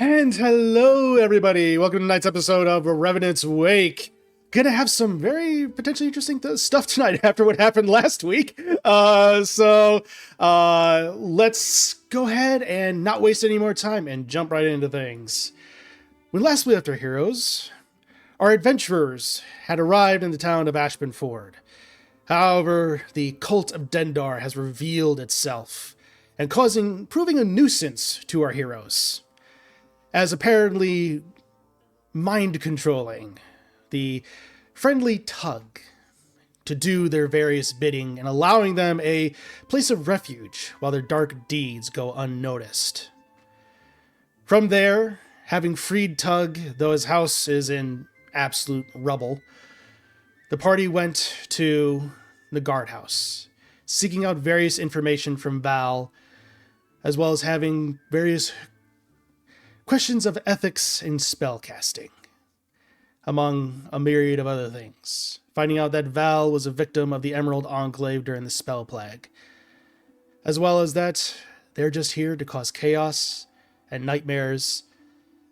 And hello, everybody. Welcome to tonight's episode of Revenants Wake. Gonna have some very potentially interesting stuff tonight after what happened last week. Let's go ahead and not waste any more time and jump right into things. When last we left our heroes, our adventurers had arrived in the town of Ashburn Ford. However, the cult of Dendar has revealed itself and proving a nuisance to our heroes, as apparently mind-controlling the friendly tug to do their various bidding and allowing them a place of refuge while their dark deeds go unnoticed. From there, having freed Tug, though his house is in absolute rubble, the party went to the guardhouse, seeking out various information from Val, as well as having various questions of ethics and spellcasting, among a myriad of other things. Finding out that Val was a victim of the Emerald Enclave during the Spell Plague, as well as that they're just here to cause chaos and nightmares,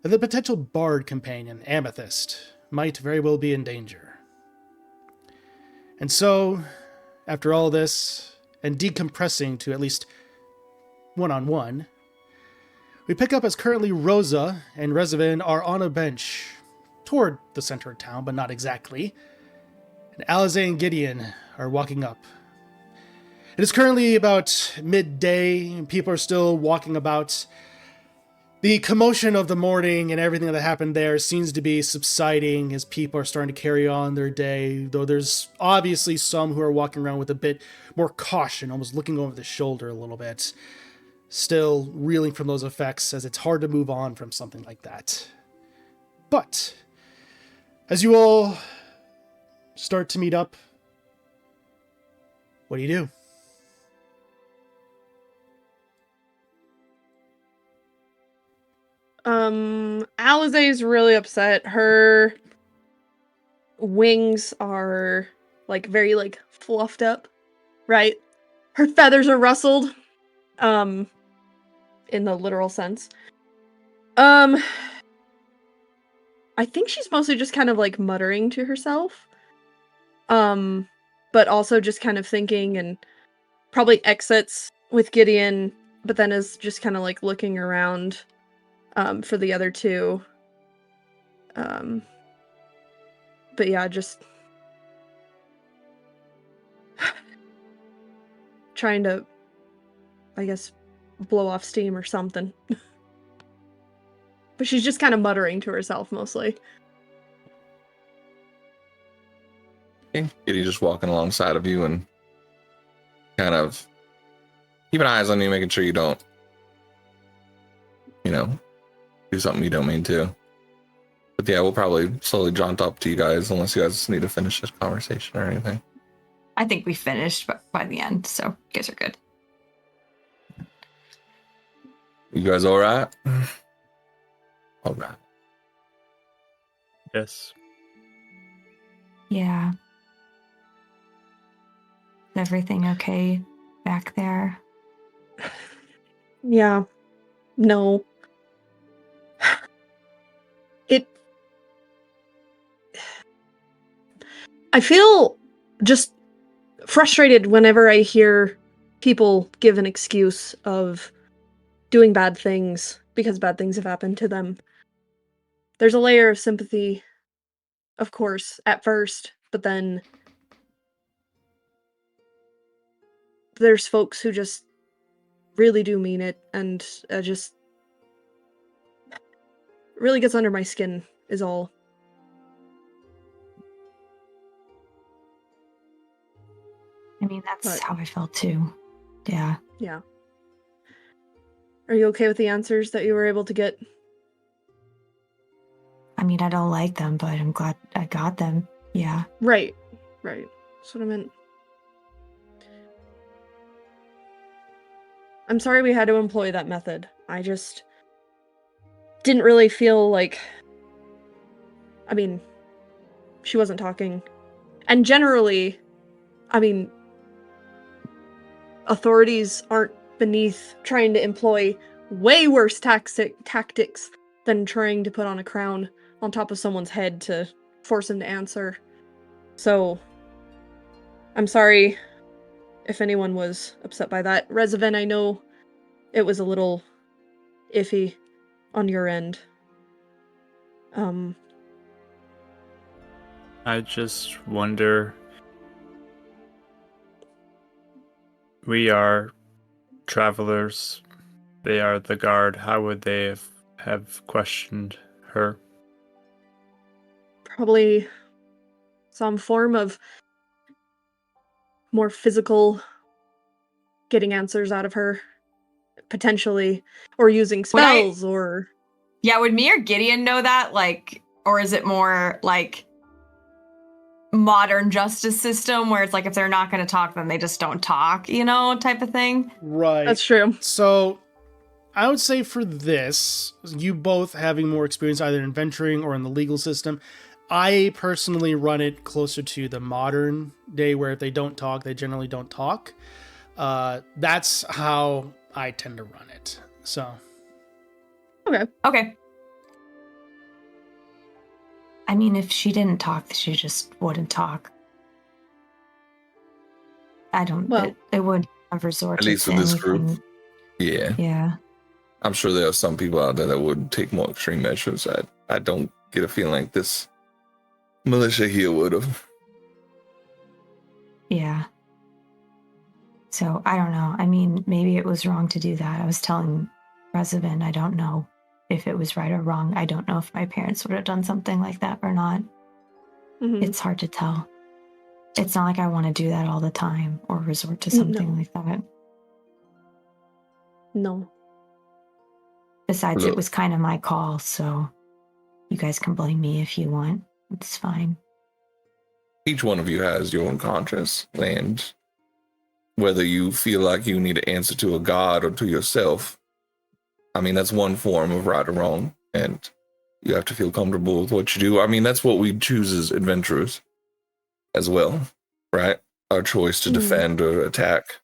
and the potential bard companion, Amethyst, might very well be in danger. And so, after all this, and decompressing to at least one-on-one, we pick up as currently Rosa and Rezavan are on a bench toward the center of town, but not exactly. And Alize and Gideon are walking up. It is currently about midday, and people are still walking about. The commotion of the morning and everything that happened there seems to be subsiding as people are starting to carry on their day, though there's obviously some who are walking around with a bit more caution, almost looking over the shoulder a little bit. Still reeling from those effects, as it's hard to move on from something like that. But as you all start to meet up, what do you do? Alize is really upset. Her wings are very fluffed up, right? Her feathers are rustled, in the literal sense. I think she's mostly just kind of muttering to herself. But also just kind of thinking, and probably exits with Gideon, but then is just kind of looking around for the other two. But yeah, just trying to, I guess, blow off steam or something. But she's just kind of muttering to herself mostly. Okay. Kitty just walking alongside of you and kind of keeping eyes on you, making sure you don't, do something you don't mean to. But yeah, we'll probably slowly jaunt up to you guys unless you guys need to finish this conversation or anything. I think we finished by the end, so you guys are good. You guys all right? All right. Yes. Yeah. Is everything okay back there? Yeah. No. I feel just frustrated whenever I hear people give an excuse of doing bad things because bad things have happened to them. There's a layer of sympathy, of course, at first, but then there's folks who just really do mean it, and just really gets under my skin, is all. I mean, that's how I felt too. Yeah. Yeah. Are you okay with the answers that you were able to get? I mean, I don't like them, but I'm glad I got them. Yeah. Right. That's what I meant. I'm sorry we had to employ that method. I just didn't really feel like... I mean, she wasn't talking. And generally, authorities aren't beneath trying to employ way worse tactics than trying to put on a crown on top of someone's head to force him to answer. So, I'm sorry if anyone was upset by that. Rezaven, I know it was a little iffy on your end. I just wonder. We are travelers. They are the guard. How would they have questioned her? Probably some form of more physical getting answers out of her, potentially, or using spells, or... Yeah, would me or Gideon know that? Like, or is it more like modern justice system where it's like if they're not going to talk, then they just don't talk, you know, type of thing? Right. That's true. So, I would say for this, you both having more experience either in venturing or in the legal system, I personally run it closer to the modern day where if they don't talk, they generally don't talk. That's how I tend to run it. So. Okay. I mean, if she didn't talk, she just wouldn't talk. I don't. Well, it would have resorted At least to with this anything. group. Yeah. Yeah. I'm sure there are some people out there that would take more extreme measures. I don't get a feeling like this militia here would have. Yeah. So I don't know. I mean, maybe it was wrong to do that. I was telling Rezaven, I don't know if it was right or wrong. I don't know if my parents would have done something like that or not. mhm. It's hard to tell. It's not like I want to do that all the time or resort to something like that. No. Besides, Look. it was kind of my call, so you guys can blame me if you want. It's fine. Each one of you has your own conscience, and whether you feel like you need to answer to a god or to yourself, I mean, that's one form of right or wrong, and you have to feel comfortable with what you do. I mean, that's what we choose as adventurers as well, right? Our choice to defend or attack.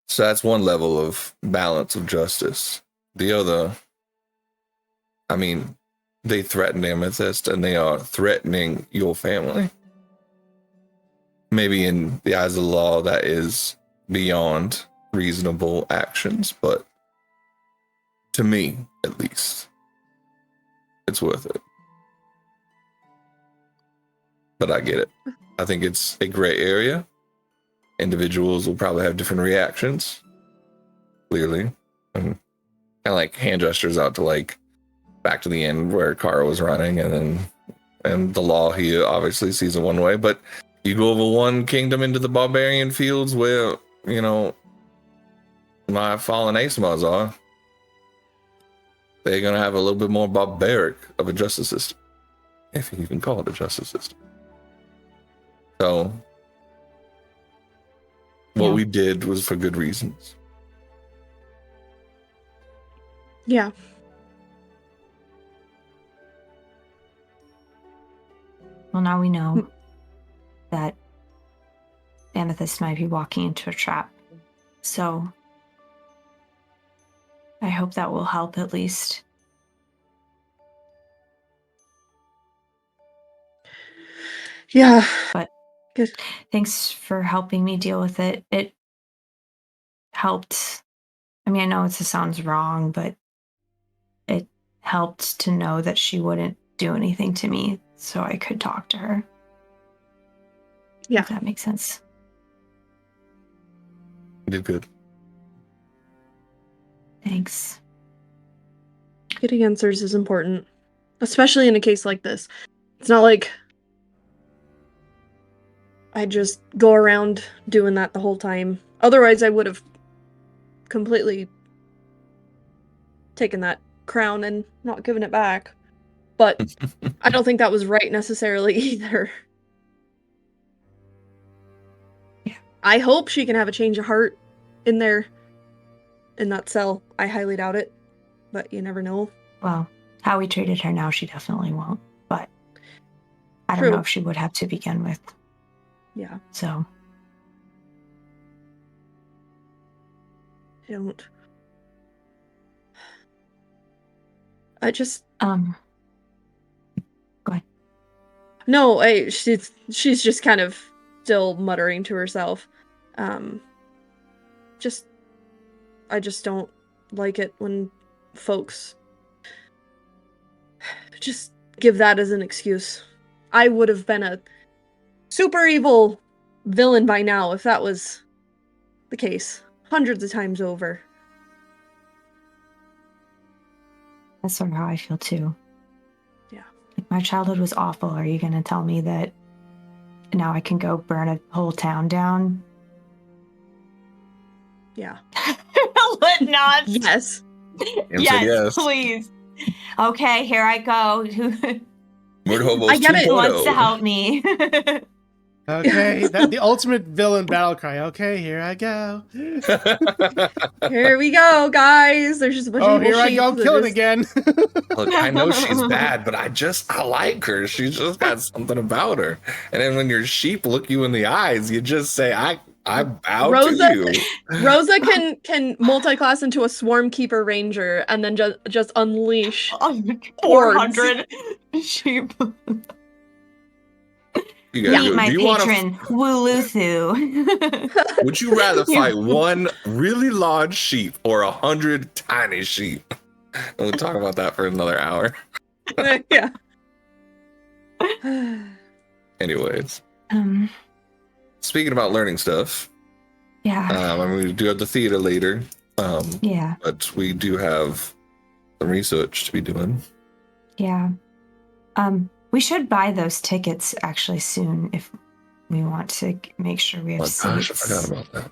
So that's one level of balance of justice. The other, I mean, they threatened Amethyst and they are threatening your family. Maybe in the eyes of the law, that is beyond reasonable actions, but to me, at least, it's worth it. But I get it. I think it's a gray area. Individuals will probably have different reactions, clearly. And kind of like hand gestures out to like back to the end where Kara was running, and the law here obviously sees it one way, but you go over one kingdom into the barbarian fields where, you know, my fallen Aesmas are, they're going to have a little bit more barbaric of a justice system, if you can call it a justice system. So what we did was for good reasons. Yeah. Well, now we know that Amethyst might be walking into a trap. So I hope that will help at least. Yeah. But good. Thanks for helping me deal with it. It helped. I mean, I know it sounds wrong, but it helped to know that she wouldn't do anything to me so I could talk to her. Yeah. If that makes sense. You did good. Thanks. Getting answers is important, especially in a case like this. It's not like I just go around doing that the whole time. Otherwise, I would have completely taken that crown and not given it back. But I don't think that was right necessarily either. Yeah. I hope she can have a change of heart in there, in that cell. I highly doubt it, but you never know. Well, how we treated her now, she definitely won't. But I True. don't know if she would have to begin with. Yeah, So I don't. I just Go ahead. no. She's just kind of still muttering to herself. I just don't like it when folks just give that as an excuse. I would have been a super evil villain by now if that was the case. Hundreds of times over. That's sort of how I feel too. Yeah. Like, my childhood was awful. Are you going to tell me that now I can go burn a whole town down? Yeah. Let not. Yes. Yes. Please. Okay, here I go. Mood Hobos I get it. Who wants to 2.0. help me? Okay, the ultimate villain battle cry. Okay, here I go. Here we go, guys. There's just a bunch Oh, of evil here I sheep go, that killing just- again. Look, I know she's bad, but I like her. She's just got something about her. And then when your sheep look you in the eyes, you just say, I bow Rosa- to you. Rosa can multi-class into a swarm keeper ranger and then just unleash. 400 sheep. You guys, Meet my do you wanna- patron, Wuluthu. would you rather fight one really large sheep or 100 tiny sheep? And we'll talk about that for another hour. Yeah. Anyways, um, speaking about learning stuff, yeah, I mean, we do have the theater later, yeah, but we do have some research to be doing. yeah. We should buy those tickets actually soon if we want to make sure we have Oh seats. gosh, I forgot about that.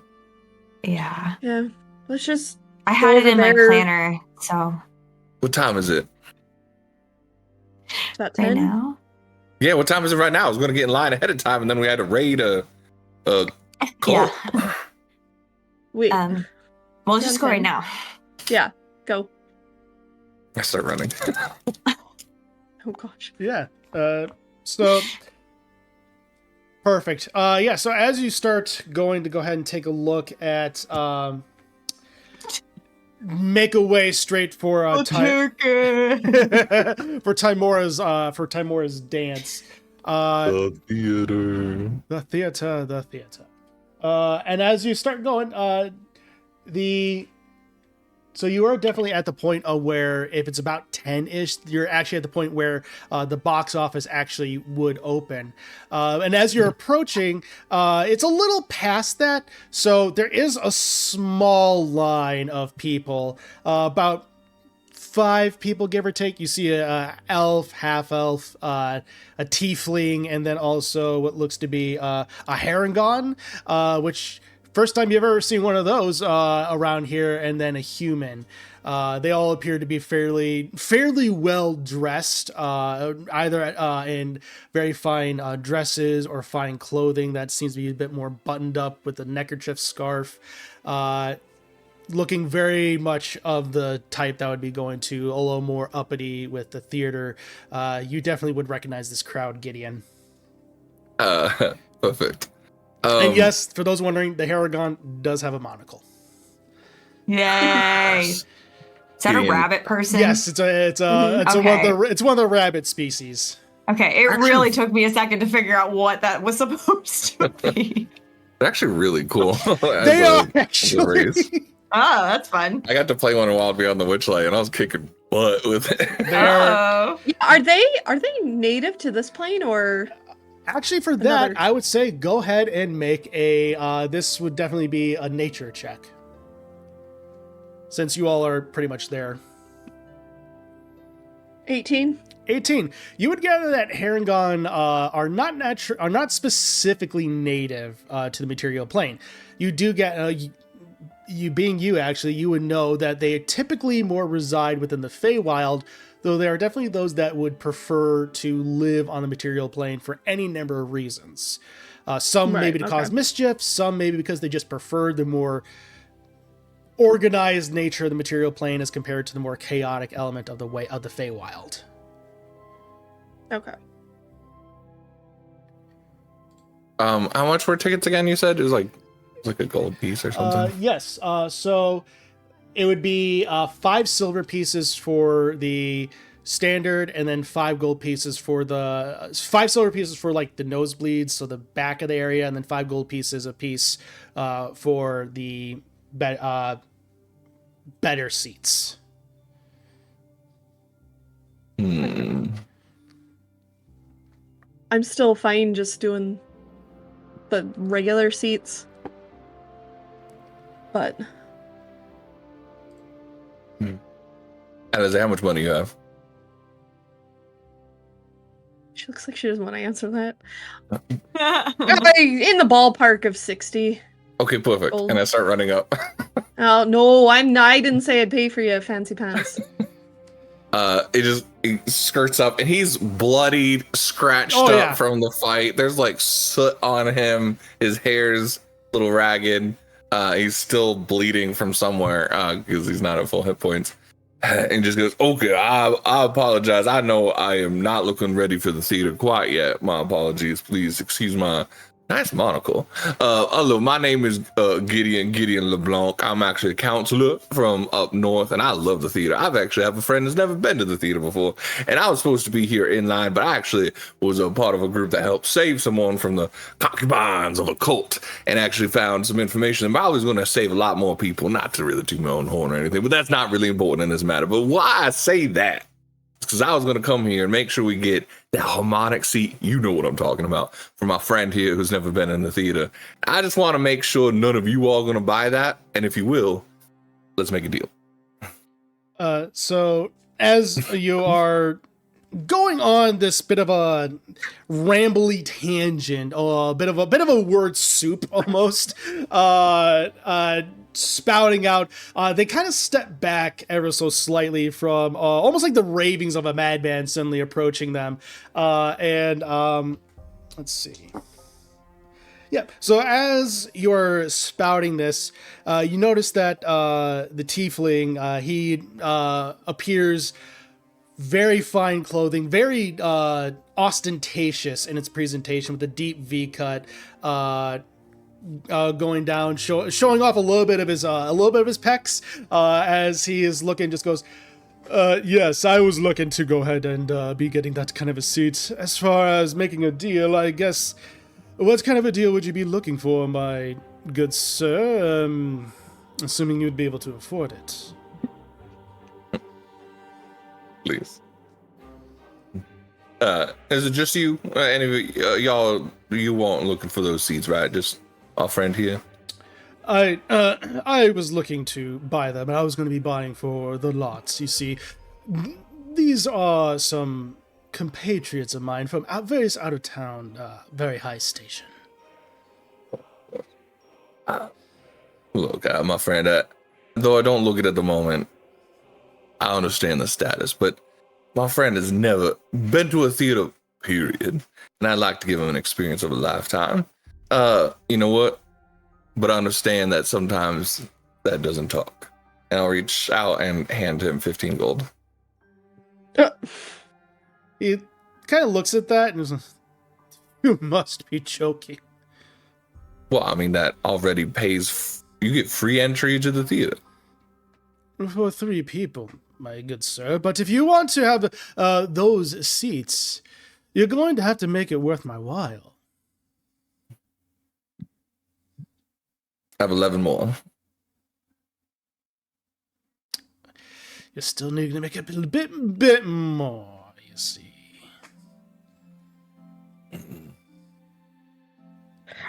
Yeah, Yeah. Let's just I had it over in my there. planner. So What time is it? about right 10. now, Yeah, what time is it right now? I was going to get in line ahead of time, and then we had to raid a cult. yeah. Wait. We'll just go right 10. now. Yeah. Go. I start running. Oh gosh. Yeah. So perfect. Yeah. So as you start going to go ahead and take a look at, make a way straight for for Timora's dance. The theater. The theater. And as you start going, so you are definitely at the point of where if it's about 10-ish, you're actually at the point where the box office actually would open. And as you're approaching, it's a little past that. So there is a small line of people, about 5 people, give or take. You see a elf, half elf, a tiefling, and then also what looks to be a Harengon, which first time you've ever seen one of those around here, and then a human. They all appear to be fairly well dressed, either in very fine dresses or fine clothing that seems to be a bit more buttoned up with a neckerchief scarf. Looking very much of the type that would be going to a little more uppity with the theater. You definitely would recognize this crowd, Gideon. Perfect. And yes, for those wondering, the Haragon does have a monocle. Yay! Is that a Gideon. rabbit person? Yes, it's one of the rabbit species. Okay, it Actually- really took me a second to figure out what that was supposed to be. They're actually really cool. They are actually. Oh, that's fun. I got to play one in Wild Beyond the Witchlight, and I was kicking butt with it. Oh, Are they native to this plane or? Actually, for that, Another- I would say go ahead and make a. This would definitely be a nature check, since you all are pretty much there. 18. 18. You would gather that Harengon are not specifically native to the material plane. You do get you being you actually, you would know that they typically more reside within the Feywild, though there are definitely those that would prefer to live on the material plane for any number of reasons. Some Right, maybe to cause okay. mischief, some maybe because they just prefer the more organized nature of the material plane as compared to the more chaotic element of the Feywild. Okay. How much were tickets again? You said it was like a gold piece or something. Yes. So It would be 5 silver pieces for the standard, and then 5 gold pieces for the 5 silver pieces for like the nosebleeds, so the back of the area, and then 5 gold pieces a piece for the better seats. Hmm. I'm still fine just doing the regular seats. But Alistair, how much money you have? she looks like she doesn't want to answer that. In the ballpark of 60. Okay, perfect. Gold. And I start running up. Oh no, I didn't say I'd pay for you, fancy pants. It skirts up, and he's bloodied, scratched up from the fight. There's like soot on him. His hair's a little ragged. He's still bleeding from somewhere because he's not at full hit points. And just goes, okay, I apologize. I know I am not looking ready for the theater quite yet. My apologies. Please excuse my nice monocle. Hello, my name is Gideon LeBlanc. I'm actually a counselor from up north, and I love the theater. I've actually have a friend that's never been to the theater before, and I was supposed to be here in line, but I actually was a part of a group that helped save someone from the concubines of a cult, and actually found some information. And I was going to save a lot more people, not to really toot my own horn or anything, but that's not really important in this matter. But why I say that, because I was going to come here and make sure we get that harmonic seat. You know what I'm talking about, for my friend here who's never been in the theater. I just want to make sure none of you all are going to buy that. And if you will, let's make a deal. So as you are going on this bit of a rambly tangent, a bit of a word soup almost, spouting out, they kind of step back ever so slightly from almost like the ravings of a madman suddenly approaching them. Let's see. Yeah, so as you're spouting this, you notice that the tiefling, he appears very fine clothing, very ostentatious in its presentation, with a deep V-cut, going down, showing off a little bit of his pecs, as he is looking. Just goes, yes, I was looking to go ahead and be getting that kind of a seat. As far as making a deal, I guess, what kind of a deal would you be looking for, my good sir? Assuming you'd be able to afford it. Please. Is it just you? Any of y'all, you weren't looking for those seats, right? Just our friend here? I was looking to buy them, and I was going to be buying for the lots. You see, these are some compatriots of mine from various out of town, very high station. Look, my friend, though I don't look it at the moment, I understand the status, but my friend has never been to a theater, period, and I'd like to give him an experience of a lifetime. You know what? But I understand that sometimes that doesn't talk. And I'll reach out and hand him 15 gold. He kind of looks at that and is like, you must be joking. Well, I mean, that already pays. You get free entry to the theater. For 3 people, my good sir. But if you want to have those seats, you're going to have to make it worth my while. I have 11 more. You're still needing to make it a bit more, you see.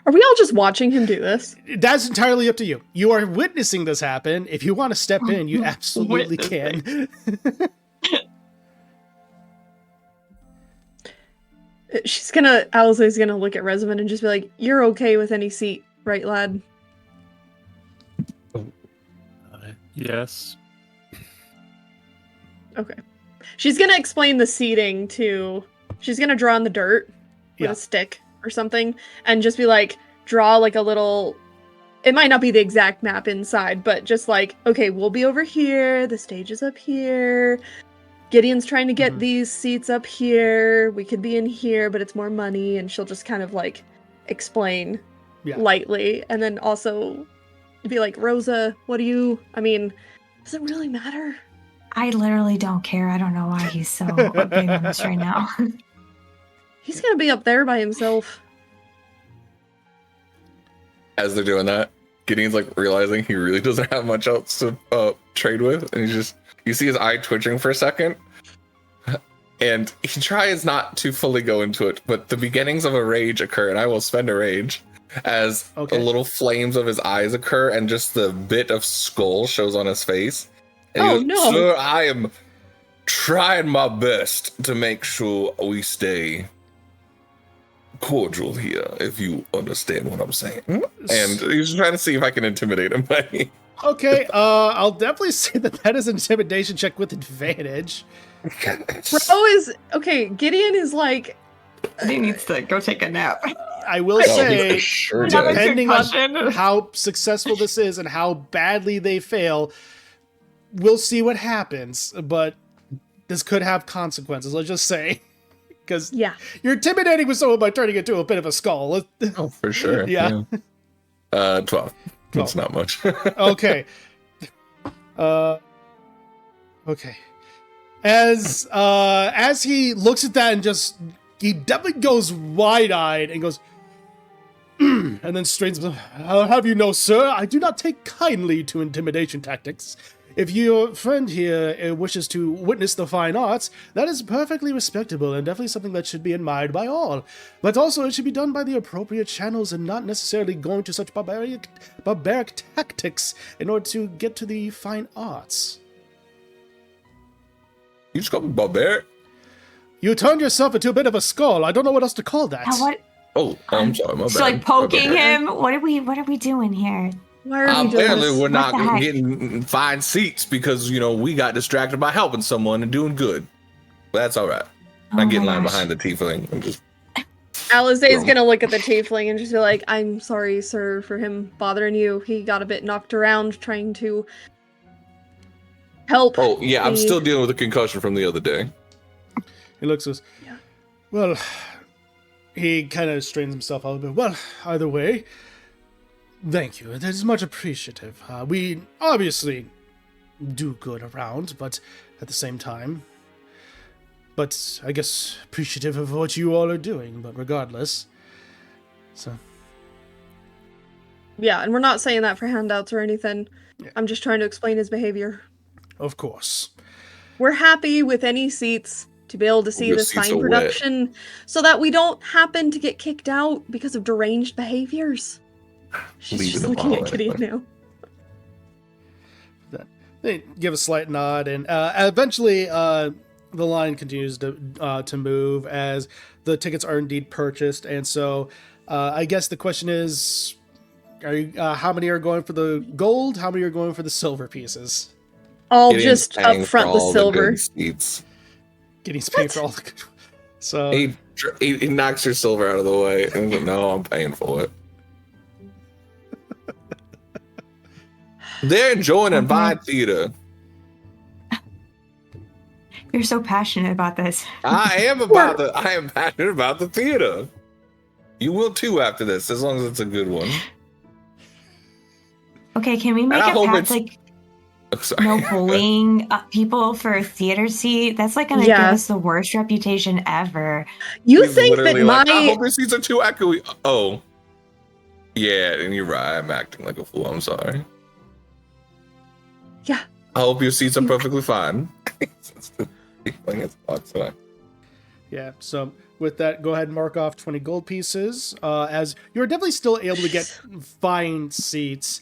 Are we all just watching him do this? That's entirely up to you. You are witnessing this happen. If you want to step in, you absolutely can. Alice's gonna look at Resident and just be like, "You're okay with any seat, right, lad?" Yes. Okay. She's gonna explain the seating to. She's gonna draw in the dirt with a stick or something, and just be like, draw like a little. It might not be the exact map inside, but just like, okay, we'll be over here. The stage is up here. Gideon's trying to get these seats up here. We could be in here, but it's more money. And she'll just kind of like explain lightly, and then also be like, Rosa, what do you? I mean, Does it really matter? I literally don't care. I don't know why he's so big on this right now. He's gonna be up there by himself. As they're doing that, Gideon's like realizing he really doesn't have much else to trade with, and you see his eye twitching for a second, and he tries not to fully go into it, but the beginnings of a rage occur, and I will spend a rage as the little flames of his eyes occur, and just the bit of skull shows on his face. And he goes, no! Sir, I am trying my best to make sure we stay cordial here, if you understand what I'm saying. And he's trying to see if I can intimidate him. Okay, I'll definitely say that is an intimidation check with advantage. Gideon is like... He needs to go take a nap. I will say, sure depending on how successful this is and how badly they fail, we'll see what happens, but this could have consequences, let's just say. Because you're intimidating with someone by turning into a bit of a skull. Oh, for sure. Yeah. 12. That's not much. Okay. Okay. As he looks at that and he definitely goes wide-eyed and goes, and then straightens himself. I'll have you know, sir, I do not take kindly to intimidation tactics. If your friend here wishes to witness the fine arts, that is perfectly respectable and definitely something that should be admired by all. But also it should be done by the appropriate channels and not necessarily going to such barbaric tactics in order to get to the fine arts. You just call me barbaric? You turned yourself into a bit of a skull. I don't know what else to call that. Now what? Oh, I'm sorry, my bad. So like poking him? What are we doing here? Why are we doing Apparently this? we're not What the heck? getting fine seats because, we got distracted by helping someone and doing good. But that's all right. Oh I get in my line gosh. behind the tiefling and just... Alizé's gonna look at the tiefling and just be like, I'm sorry, sir, for him bothering you. He got a bit knocked around trying to help. Oh, yeah, I'm the- still dealing with a concussion from the other day. He looks at us. Yeah. Well, he kind of strains himself out a little bit. Well, either way, thank you. That is much appreciative. We obviously do good around, but at the same time... But I guess appreciative of what you all are doing, but regardless. So... Yeah, and we're not saying that for handouts or anything. Yeah. I'm just trying to explain his behavior. Of course. We're happy with any seats to be able to see Your this seats fine are wet. production so that we don't happen to get kicked out because of deranged behaviors. She's Leaving just them looking all at Gideon anyway. now. They give a slight nod, and eventually the line continues to move as the tickets are indeed purchased. And so I guess the question is, how many are going for the gold? How many are going for the silver pieces? I'll Gideon's just paying up for front the all silver. good seats. Getting paid for all the... So... He knocks your silver out of the way and goes, no, I'm paying for it. They're enjoying a fine theater. You're so passionate about this. I am passionate about the theater. You will too after this, as long as it's a good one. Okay, can we make I a hope pact it's- like I'm sorry. no bullying people for a theater seat? That's like gonna give us the worst reputation ever. You He's think that literally like, I my... hope your seats are too echoey. Oh. Yeah, and you're right. I'm acting like a fool. I'm sorry. Yeah. I hope your seats are perfectly fine. It's fine. Yeah, so with that, go ahead and mark off 20 gold pieces, as you're definitely still able to get fine seats,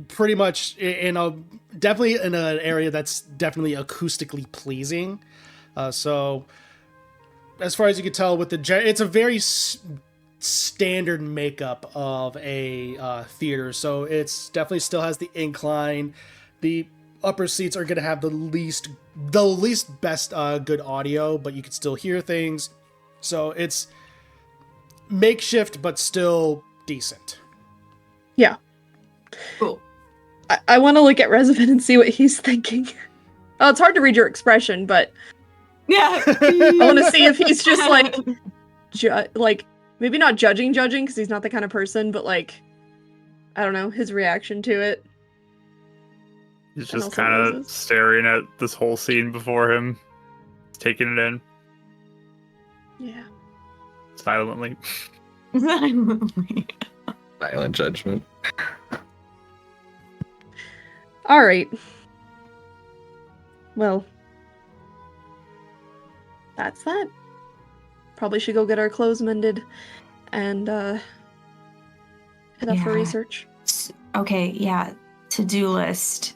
pretty much definitely in an area that's definitely acoustically pleasing. So as far as you can tell with it's a very standard makeup of a theater, so it's definitely still has the incline. The upper seats are going to have the least best good audio, but you can still hear things. So it's makeshift, but still decent. Yeah. Cool. I want to look at Revenant and see what he's thinking. Oh, it's hard to read your expression, but Yeah. I want to see if he's just like maybe not judging because he's not the kind of person, but like, I don't know, his reaction to it. He's And just also kind of roses. staring at this whole scene before him, taking it in Yeah. silently. Silent judgment. All right. Well, that's that. Probably should go get our clothes mended and head up for Yeah. research. Okay, yeah. To-do list.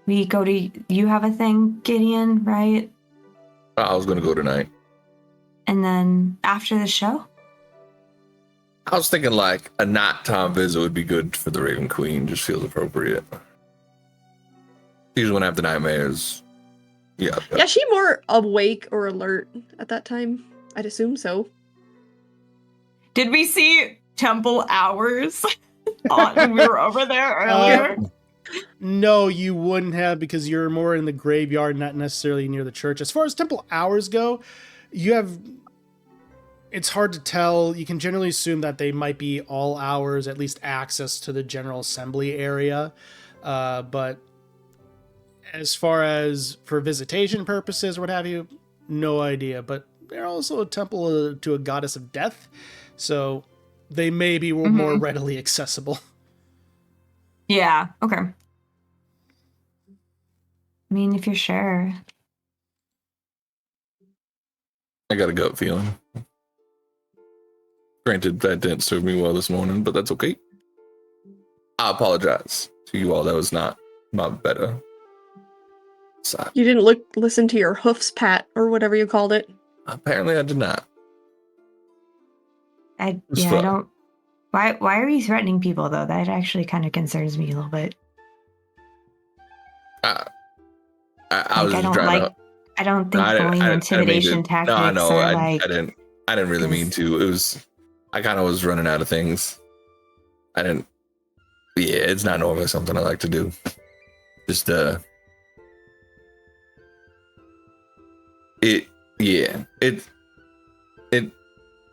We go to. You have a thing, Gideon, right? I was gonna go tonight. And then after the show? I was thinking like a nighttime visit would be good for the Raven Queen. Just feels appropriate. Usually when I have the nightmares. Yeah. Yeah, she more awake or alert at that time. I'd assume so. Did we see temple hours when we were over there earlier? No, you wouldn't have, because you're more in the graveyard, not necessarily near the church. As far as temple hours go, you have... It's hard to tell. You can generally assume that they might be all hours, at least access to the general assembly area. But as far as for visitation purposes or what have you, no idea. But they're also a temple to a goddess of death, so they may be more readily accessible. Yeah, okay. I mean, if you're sure. I got a gut feeling. Granted, that didn't serve me well this morning, but that's okay. I apologize to you all. That was not my better side. You didn't listen to your hoofs pat or whatever you called it. Apparently, I did not. I It's fun. don't. Why are you threatening people though? That actually kind of concerns me a little bit. I Like, was I just don't trying to. I don't think I bullying didn't intimidation mean to. tactics No, I know. are I like. didn't really mean to. It was. I kind of was running out of things. I didn't. Yeah, it's not normally something I like to do. Just it. Yeah. It.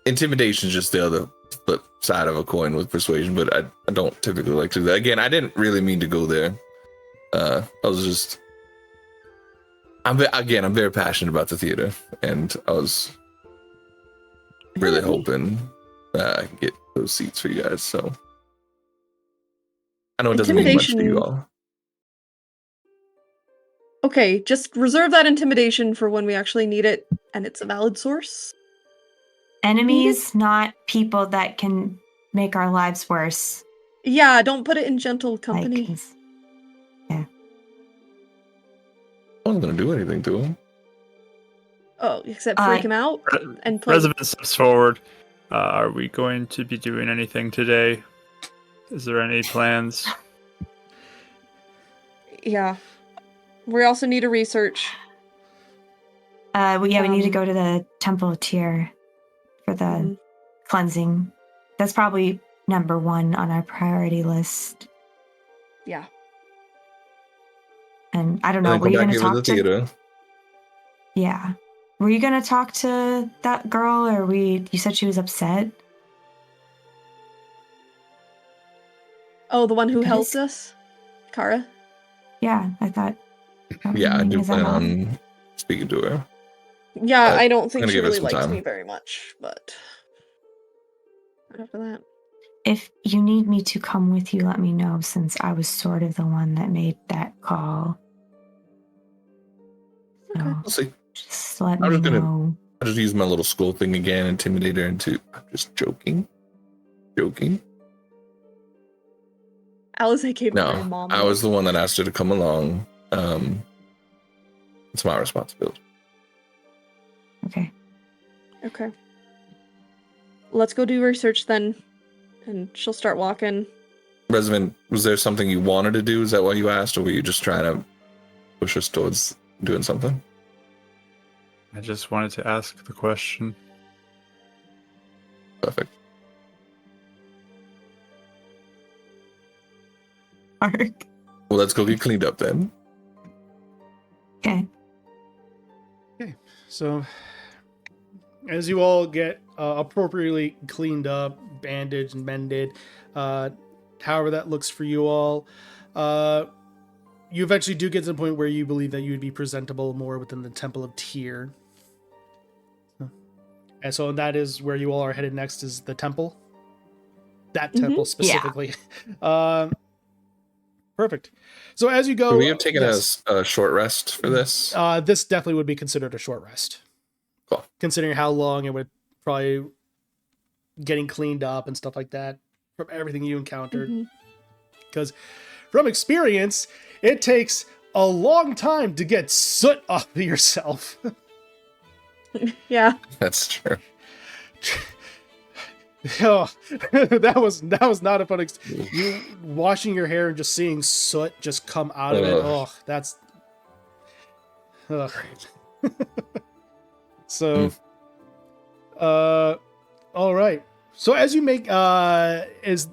Intimidation is just the other flip side of a coin with persuasion, but I don't typically like to do that. Again, I didn't really mean to go there. I was just. I'm very passionate about the theater, and I was really hoping I can get those seats for you guys. So I know it doesn't mean much to you all. Okay, just reserve that intimidation for when we actually need it, and it's a valid source. Enemies, not people that can make our lives worse. Yeah, don't put it in gentle Like, company. I wasn't gonna do anything to him. Oh, except freak him out and play. Resident steps forward. Are we going to be doing anything today? Is there any plans? Yeah. We also need a research. we need to go to the temple tier for the cleansing. That's probably number 1 on our priority list. Yeah. And I don't know, were you going to talk to... theater? Yeah. Were you going to talk to that girl, or you said she was upset? Oh, the one who helped us? Kara? Yeah, I thought... Yeah, I do Is that plan not- on speaking to her. Yeah, I don't think gonna she give it really some liked time. me very much, but after that. If you need me to come with you, let me know, since I was sort of the one that made that call. So, Okay. We'll see. just let I'm me just gonna- know. I just use my little skull thing again, intimidate her into. I'm just joking. Alize came very No, mom. I was the one that asked her to come along. It's my responsibility. Okay. Okay. Let's go do research then. And she'll start walking. Resident, was there something you wanted to do? Is that why you asked, or were you just trying to push us towards doing something? I just wanted to ask the question. Perfect. Mark. Well, let's go get cleaned up then. Okay. So, as you all get appropriately cleaned up, bandaged, and mended, however that looks for you all, you eventually do get to the point where you believe that you would be presentable more within the Temple of Tyr. And so that is where you all are headed next, is the temple. That temple specifically. Perfect. So as you go... Would we have taken yes. a short rest for this? This definitely would be considered a short rest. Cool. Considering how long it would probably getting cleaned up and stuff like that from everything you encountered. Because from experience, it takes a long time to get soot off of yourself. Yeah. That's true. Oh, that was not a fun you washing your hair and just seeing soot just come out of it. Oh, that's so all right. So as you make is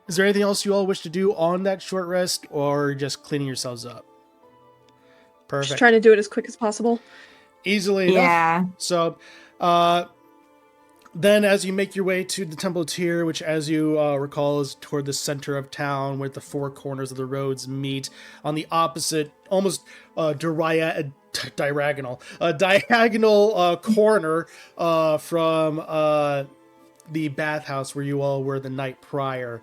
there anything else you all wish to do on that short rest, or just cleaning yourselves up? Perfect. Just trying to do it as quick as possible. Easily enough. Yeah. So then as you make your way to the Temple of Tyr, which as you recall is toward the center of town where the four corners of the roads meet, on the opposite, almost diagonal corner from the bathhouse where you all were the night prior.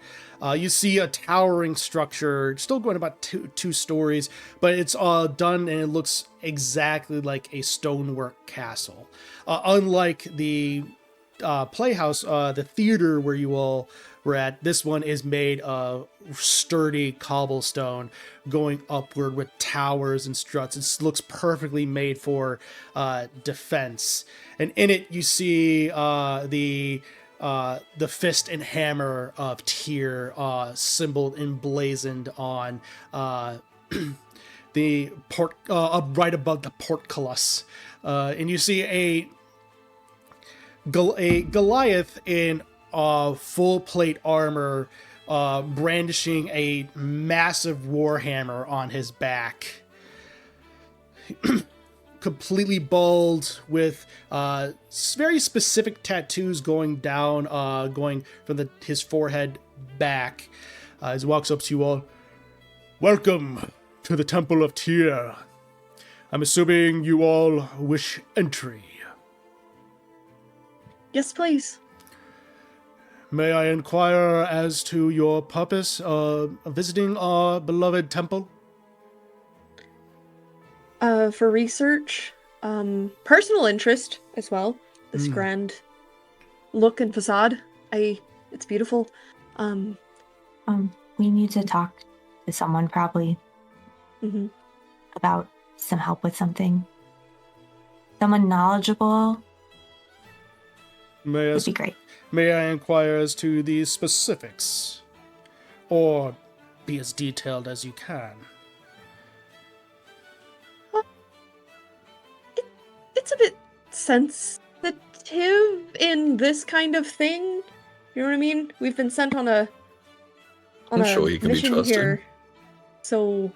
You see a towering structure, still going about two stories, but it's done and it looks exactly like a stonework castle. Unlike the playhouse, the theater where you all were at, this one is made of sturdy cobblestone going upward with towers and struts. It looks perfectly made for defense. And in it, you see the fist and hammer of Tyr symbol emblazoned on the port, right above the portcullis. And you see a Goliath in full plate armor, brandishing a massive warhammer on his back. Completely bald, with very specific tattoos going down, going from his forehead back. As he walks up to you all, "Welcome to the Temple of Tyr. I'm assuming you all wish entry." Yes, please. "May I inquire as to your purpose of visiting our beloved temple?" For research, personal interest as well. This grand look and facade. It's beautiful. We need to talk to someone probably about some help with something. Someone knowledgeable would be great. May I inquire as to the specifics? Or be as detailed as you can. It's a bit sensitive in this kind of thing. You know what I mean? We've been sent on a sure you can be mission trusted. here. So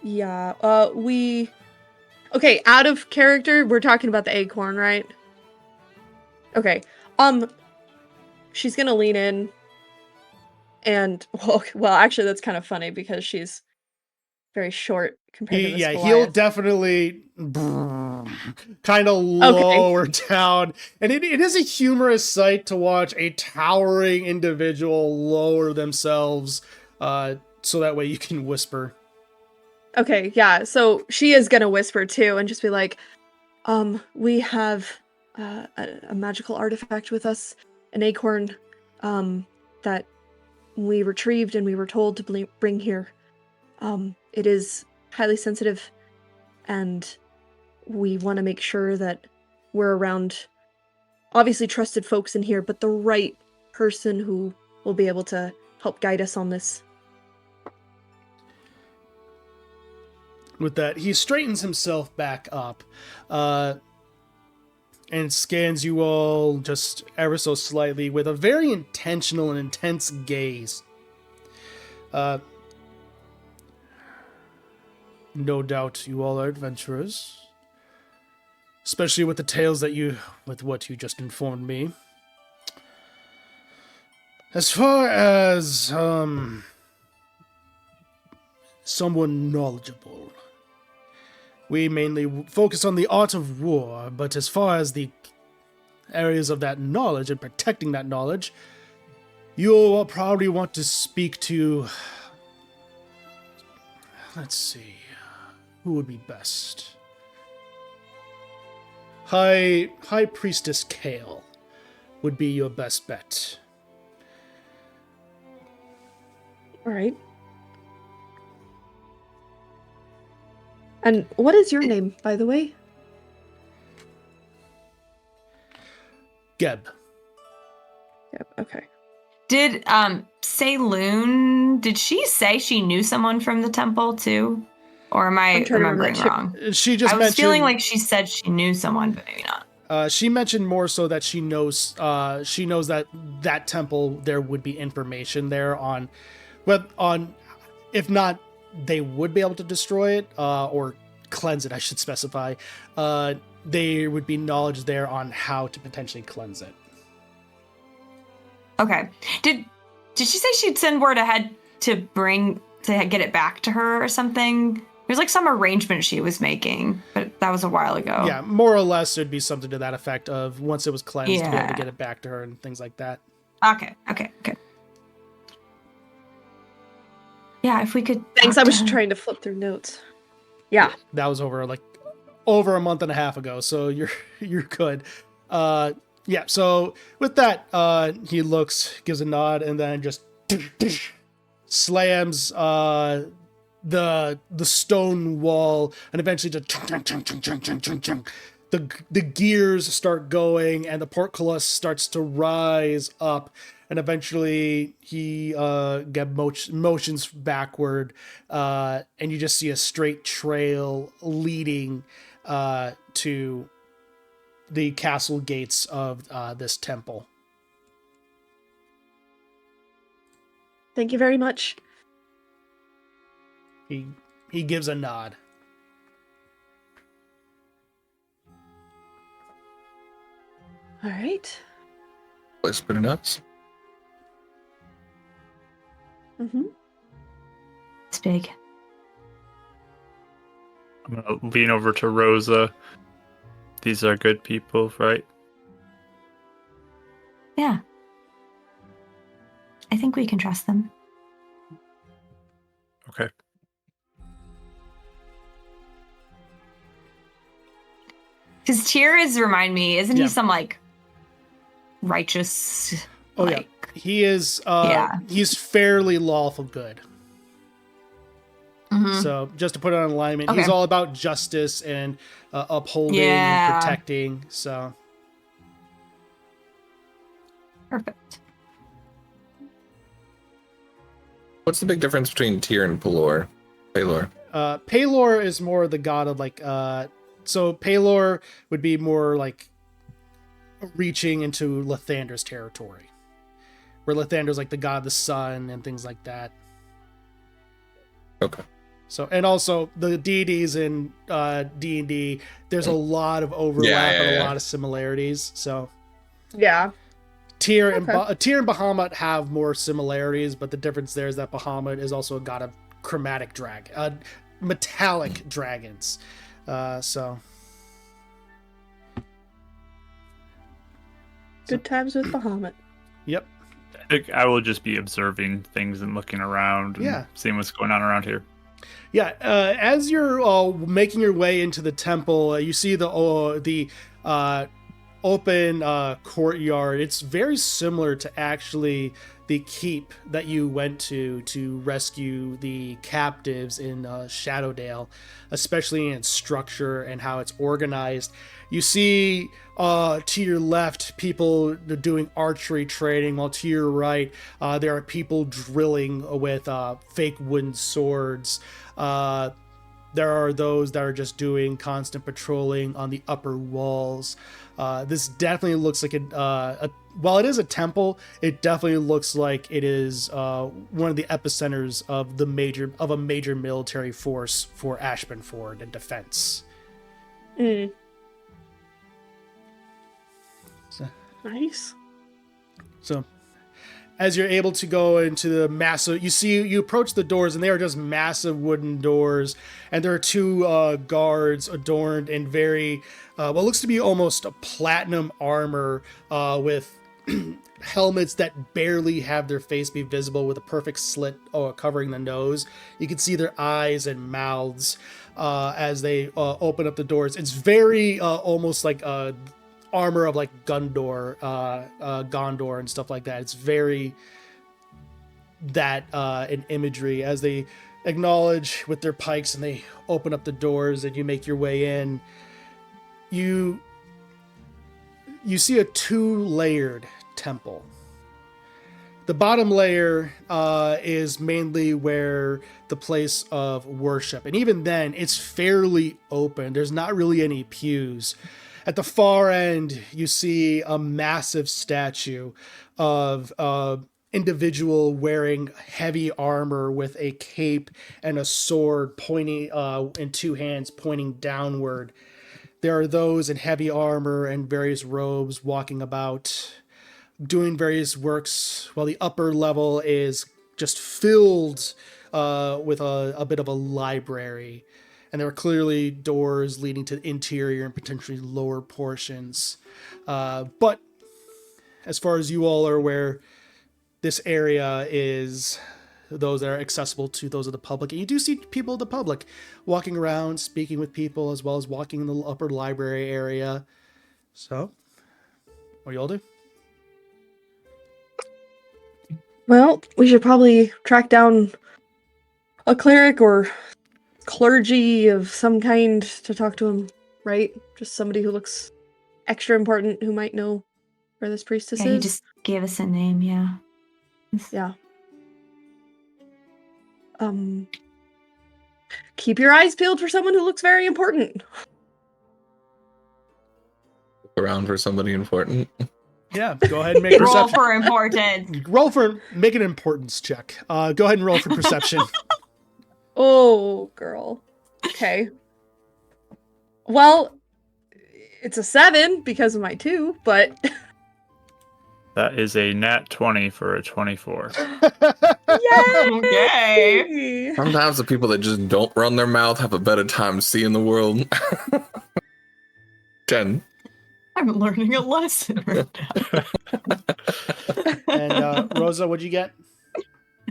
yeah, okay, out of character, we're talking about the acorn, right? Okay. She's gonna lean in and well, actually that's kind of funny because she's very short compared to this Yeah, Goliath. he'll definitely kind of lower down. And it is a humorous sight to watch a towering individual lower themselves, so that way you can whisper. Okay, yeah, so she is gonna whisper too and just be like, we have a magical artifact with us, an acorn that we retrieved and we were told to bring here. It is highly sensitive, and we want to make sure that we're around, obviously trusted folks in here, but the right person who will be able to help guide us on this. With that, he straightens himself back up, and scans you all just ever so slightly with a very intentional and intense gaze. No doubt you all are adventurers, especially with the tales with what you just informed me. As far as someone knowledgeable. We mainly focus on the art of war, but as far as the areas of that knowledge and protecting that knowledge, you'll probably want to speak to... Let's see. Who would be best? High Priestess Kale would be your best bet. All right. And what is your name, by the way? Geb. Yep. Okay. Did Saloon, did she say she knew someone from the temple too? Or am I I'm trying to remember remembering that wrong? She just I was mentioned... feeling like she said she knew someone, but maybe not. She mentioned more so that she knows that that temple, there would be information there on, if not, they would be able to destroy it, or cleanse it, I should specify. There would be knowledge there on how to potentially cleanse it. Okay. Did she say she'd send word ahead to get it back to her or something? There's like some arrangement she was making, but that was a while ago. Yeah, more or less it'd be something to that effect of once it was cleansed to be able to get it back to her and things like that. Okay. Yeah, if we could. Thanks. I was trying to flip through notes. Yeah. That was over a month and a half ago, so you're good. Yeah, so with that, he gives a nod, and then just slams the stone wall, and eventually just the gears start going, and the portcullis starts to rise up, and eventually he motions backward, and you just see a straight trail leading to the castle gates of this temple. Thank you very much. He gives a nod. All right. Place pretty nuts. Mm-hmm. It's big. I'm gonna lean over to Rosa. These are good people, right? Yeah. I think we can trust them. Okay. Because Tyr remind me, isn't Yeah. he some righteous? Oh yeah, he is. He's fairly lawful good. Mhm. So just to put it on alignment, Okay. he's all about justice and upholding Yeah. and protecting. So Perfect. What's the big difference between Tyr and Pelor? Pelor is more the god of so Pelor would be more like reaching into Lathander's territory, where Lathander's like the god of the sun and things like that. Okay. So, and also the deities in D&D, there's a lot of overlap and a lot of similarities. So Yeah. Tyr and Bahamut have more similarities, but the difference there is that Bahamut is also a god of chromatic metallic dragons. So Good times with Bahamut. yep. I think I will just be observing things and looking around and seeing what's going on around here. Yeah, as you're making your way into the temple, you see the open courtyard. It's very similar to actually the keep that you went to rescue the captives in Shadowdale, especially in its structure and how it's organized. You see to your left people doing archery training, while to your right there are people drilling with fake wooden swords. There are those that are just doing constant patrolling on the upper walls. This definitely looks like while it is a temple, it definitely looks like it is one of the epicenters of a major military force for Ashpenford and defense. Mm. So, Nice. so as you're able to go into the massive, you approach the doors, and they are just massive wooden doors, and there are two guards adorned in very what looks to be almost a platinum armor with helmets that barely have their face be visible, with a perfect slit covering the nose. You can see their eyes and mouths as they open up the doors. It's very almost like armor of like Gondor and stuff like that. It's very that in imagery as they acknowledge with their pikes, and they open up the doors and you make your way in. You see a 2-layered temple. The bottom layer is mainly where the place of worship, and even then it's fairly open. There's not really any pews. At the far end, you see a massive statue of individual wearing heavy armor with a cape and a sword pointing in two hands pointing downward. There are those in heavy armor and various robes walking about, doing various works, while the upper level is just filled with a bit of a library. And there are clearly doors leading to the interior and potentially lower portions. But as far as you all are aware, this area is those that are accessible to those of the public. And you do see people of the public walking around, speaking with people, as well as walking in the upper library area. So, what do you all do? Well, we should probably track down a cleric or clergy of some kind to talk to him, right? Just somebody who looks extra important, who might know where this priestess Yeah, he is. just gave us a name, yeah. Yeah. Keep your eyes peeled for someone who looks very important. Around for somebody important. Yeah, go ahead and make a Roll perception. for importance. Make an importance check. Go ahead and roll for perception. Oh, girl. Okay. Well, it's a 7 because of my 2, but That is a nat 20 for a 24. Okay. yay! Sometimes the people that just don't run their mouth have a better time seeing the world. 10. I'm learning a lesson right now. And Rosa, what'd you get?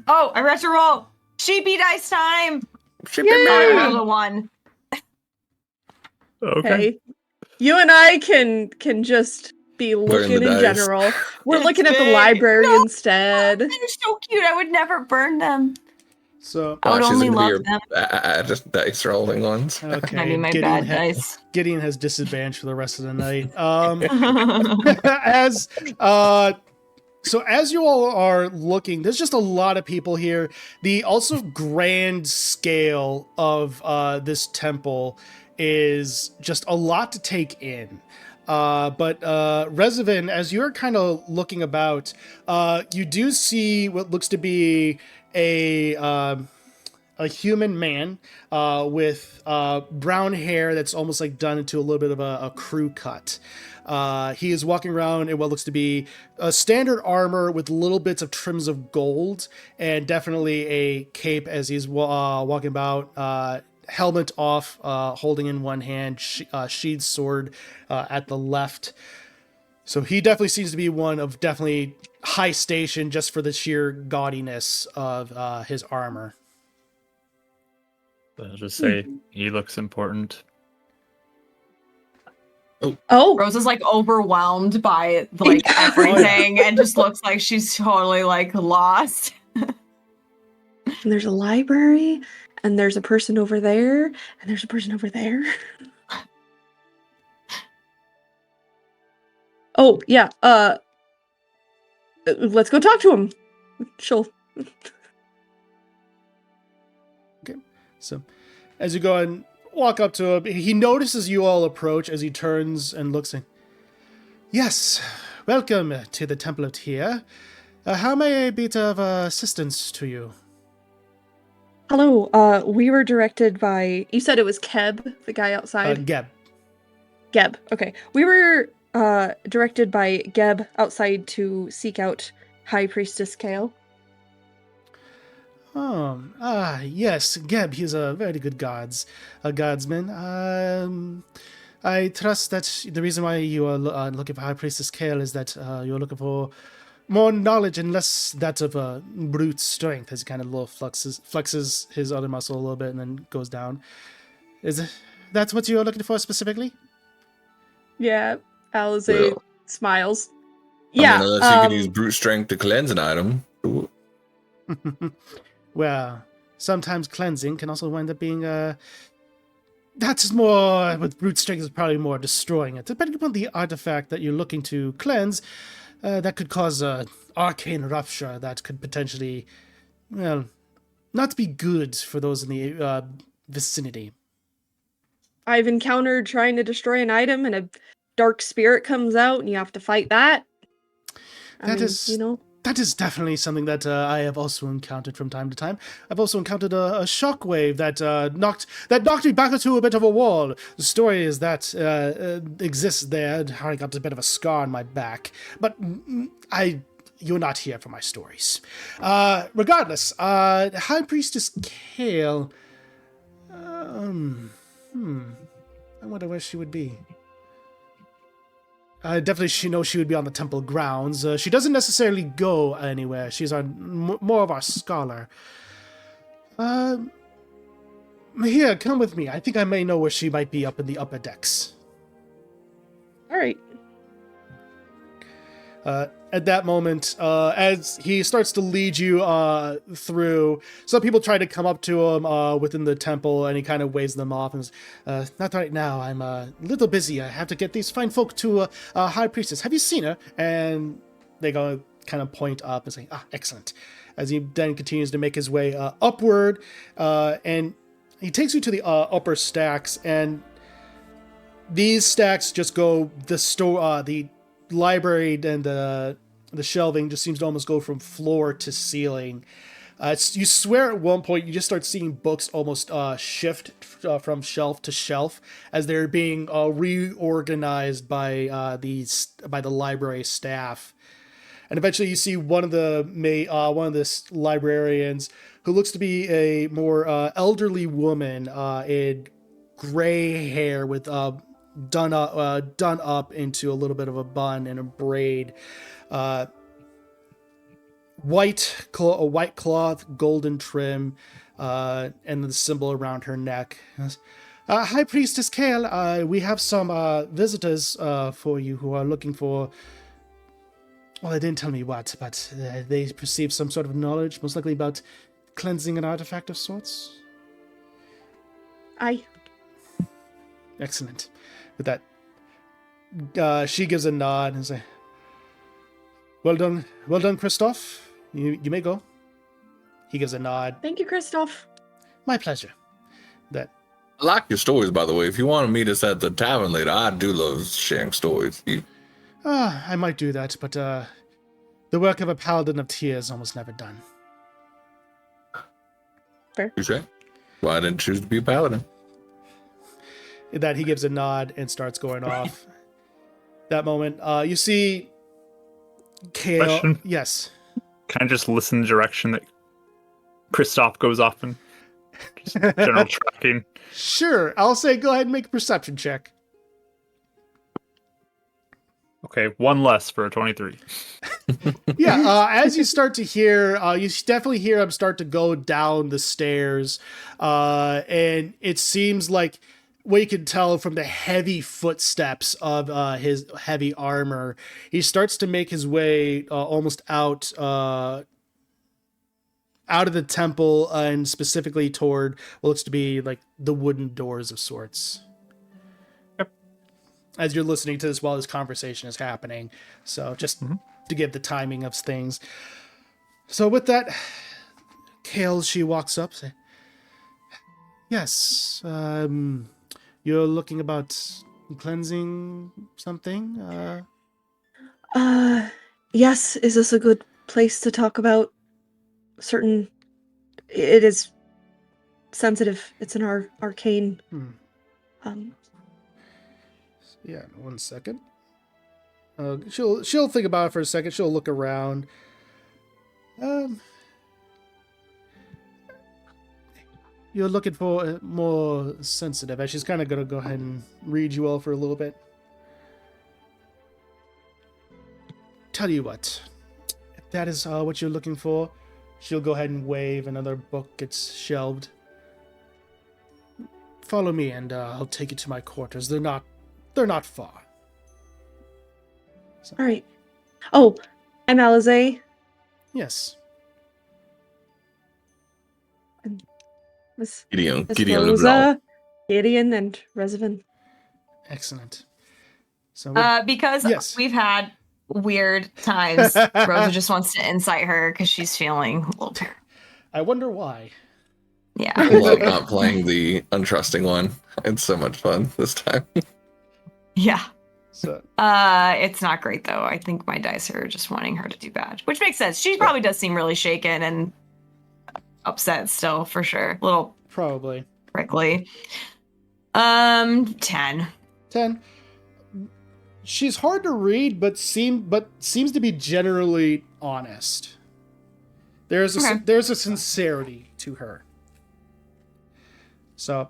Oh, I got to roll. Sheepy dice time. Sheepy Yay! I man. rolled a 1. Okay. Hey, you and I can just be looking the in dice. general. We're It's looking at the big. library No. instead. They're so cute. I would never burn them. So, I would Watch, these only are gonna be love them. just dice rolling ones. okay. I mean, my bad dice. Gideon has disadvantage for the rest of the night. So as you all are looking, there's just a lot of people here. The also grand scale of this temple is just a lot to take in. But Revenant, as you're kind of looking about, you do see what looks to be a human man with brown hair that's almost like done into a little bit of a crew cut. He is walking around in what looks to be a standard armor with little bits of trims of gold, and definitely a cape as he's walking about. Helmet off, holding in one hand, sheathed sword at the left. So he definitely seems to be one of definitely high station just for the sheer gaudiness of his armor. I'll just say he looks important. Oh, Rose is like overwhelmed by like everything and just looks like she's totally like lost. and there's a library, and there's a person over there, and there's a person over there. Oh, yeah. Let's go talk to him. She'll. So as you go and walk up to him, he notices you all approach as he turns and looks in. Yes, welcome to the Temple of Tyr. How may I be of assistance to you? Hello. We were directed by. You said it was Keb, the guy outside. Geb. Geb. Okay. We were directed by Geb outside to seek out High Priestess Kale. Yes, Geb, he's a very good guardsman. I trust that the reason why you are looking for High Priestess Kale is that you're looking for more knowledge and less that of brute strength, as he kind of little flexes his other muscle a little bit and then goes down. That's what you're looking for specifically? Yeah, Alize Well, smiles. I Yeah, mean, unless you can use brute strength to cleanse an item. Well, sometimes cleansing can also wind up being that's more with brute strength is probably more destroying it. Depending upon the artifact that you're looking to cleanse, that could cause a arcane rupture that could potentially, well, not be good for those in the vicinity. I've encountered trying to destroy an item and a dark spirit comes out and you have to fight that. That is definitely something that I have also encountered from time to time. I've also encountered a shockwave that knocked me back into a bit of a wall. The story is that exists there. I got a bit of a scar on my back, but you're not here for my stories. Regardless, High Priestess Kale. I wonder where she would be. Definitely, she knows she would be on the temple grounds. She doesn't necessarily go anywhere. She's more of our scholar. Here, come with me. I think I may know where she might be up in the upper decks. All right. At that moment, as he starts to lead you through, some people try to come up to him within the temple, and he kind of waves them off and says, not right now, I'm a little busy. I have to get these fine folk to a high priestess. Have you seen her? And they go kind of point up and say, excellent. As he then continues to make his way upward, and he takes you to the upper stacks, and these stacks just go, the library and the shelving just seems to almost go from floor to ceiling. You swear at one point you just start seeing books almost shift from shelf to shelf as they're being reorganized by the library staff. And eventually you see one of the librarians who looks to be a more elderly woman in gray hair with done up into a little bit of a bun and a braid, white cloth, golden trim, and the symbol around her neck. High Priestess Kale, we have some visitors for you who are looking for. Well, they didn't tell me what, but they perceive some sort of knowledge, most likely about cleansing an artifact of sorts. Aye. Excellent. With that, she gives a nod and says, well done, Christoph. You may go. He gives a nod. Thank you, Christoph. My pleasure. That I like your stories, by the way. If you want to meet us at the tavern later, I do love sharing stories. I might do that, but the work of a paladin of tears is almost never done. Fair. You say? Well, I didn't choose to be a paladin. That he gives a nod and starts going off. That moment, you see Kale. Question? Yes. Can I just listen the direction that Kristoff goes off in? Just general tracking. Sure. I'll say go ahead and make a perception check. Okay, one less for a 23. Yeah, as you start to hear, you definitely hear him start to go down the stairs, and it seems like what you can tell from the heavy footsteps of his heavy armor, he starts to make his way almost out of the temple, and specifically toward what looks to be like the wooden doors of sorts. Yep. As you're listening to this while this conversation is happening, so just to give the timing of things. So with that, Kale, she walks up, say, yes, you're looking about cleansing something? Yes, is this a good place to talk about certain... It is sensitive. It's an arcane. Yeah, 1 second. She'll think about it for a second. She'll look around. Um, you're looking for more sensitive, as she's kind of going to go ahead and read you all for a little bit. Tell you what, if that is what you're looking for, she'll go ahead and wave. Another book gets shelved. Follow me, and I'll take you to my quarters. They're not far. So, All right. Oh, I'm Alize. yes. Miss Gideon Miss Leblanc. Rosa, Gideon, and Rezavan. Excellent. So Because yes. we've had weird times, Rosa just wants to incite her because she's feeling a little paranoid. I wonder why. Yeah. I love not playing the untrusting one. It's so much fun this time. Yeah. So It's not great though. I think my dice are just wanting her to do bad, which makes sense. She probably does seem really shaken and upset still, for sure. A little probably prickly. 10. 10. She's hard to read, but seems to be generally honest. There's a sincerity to her. So,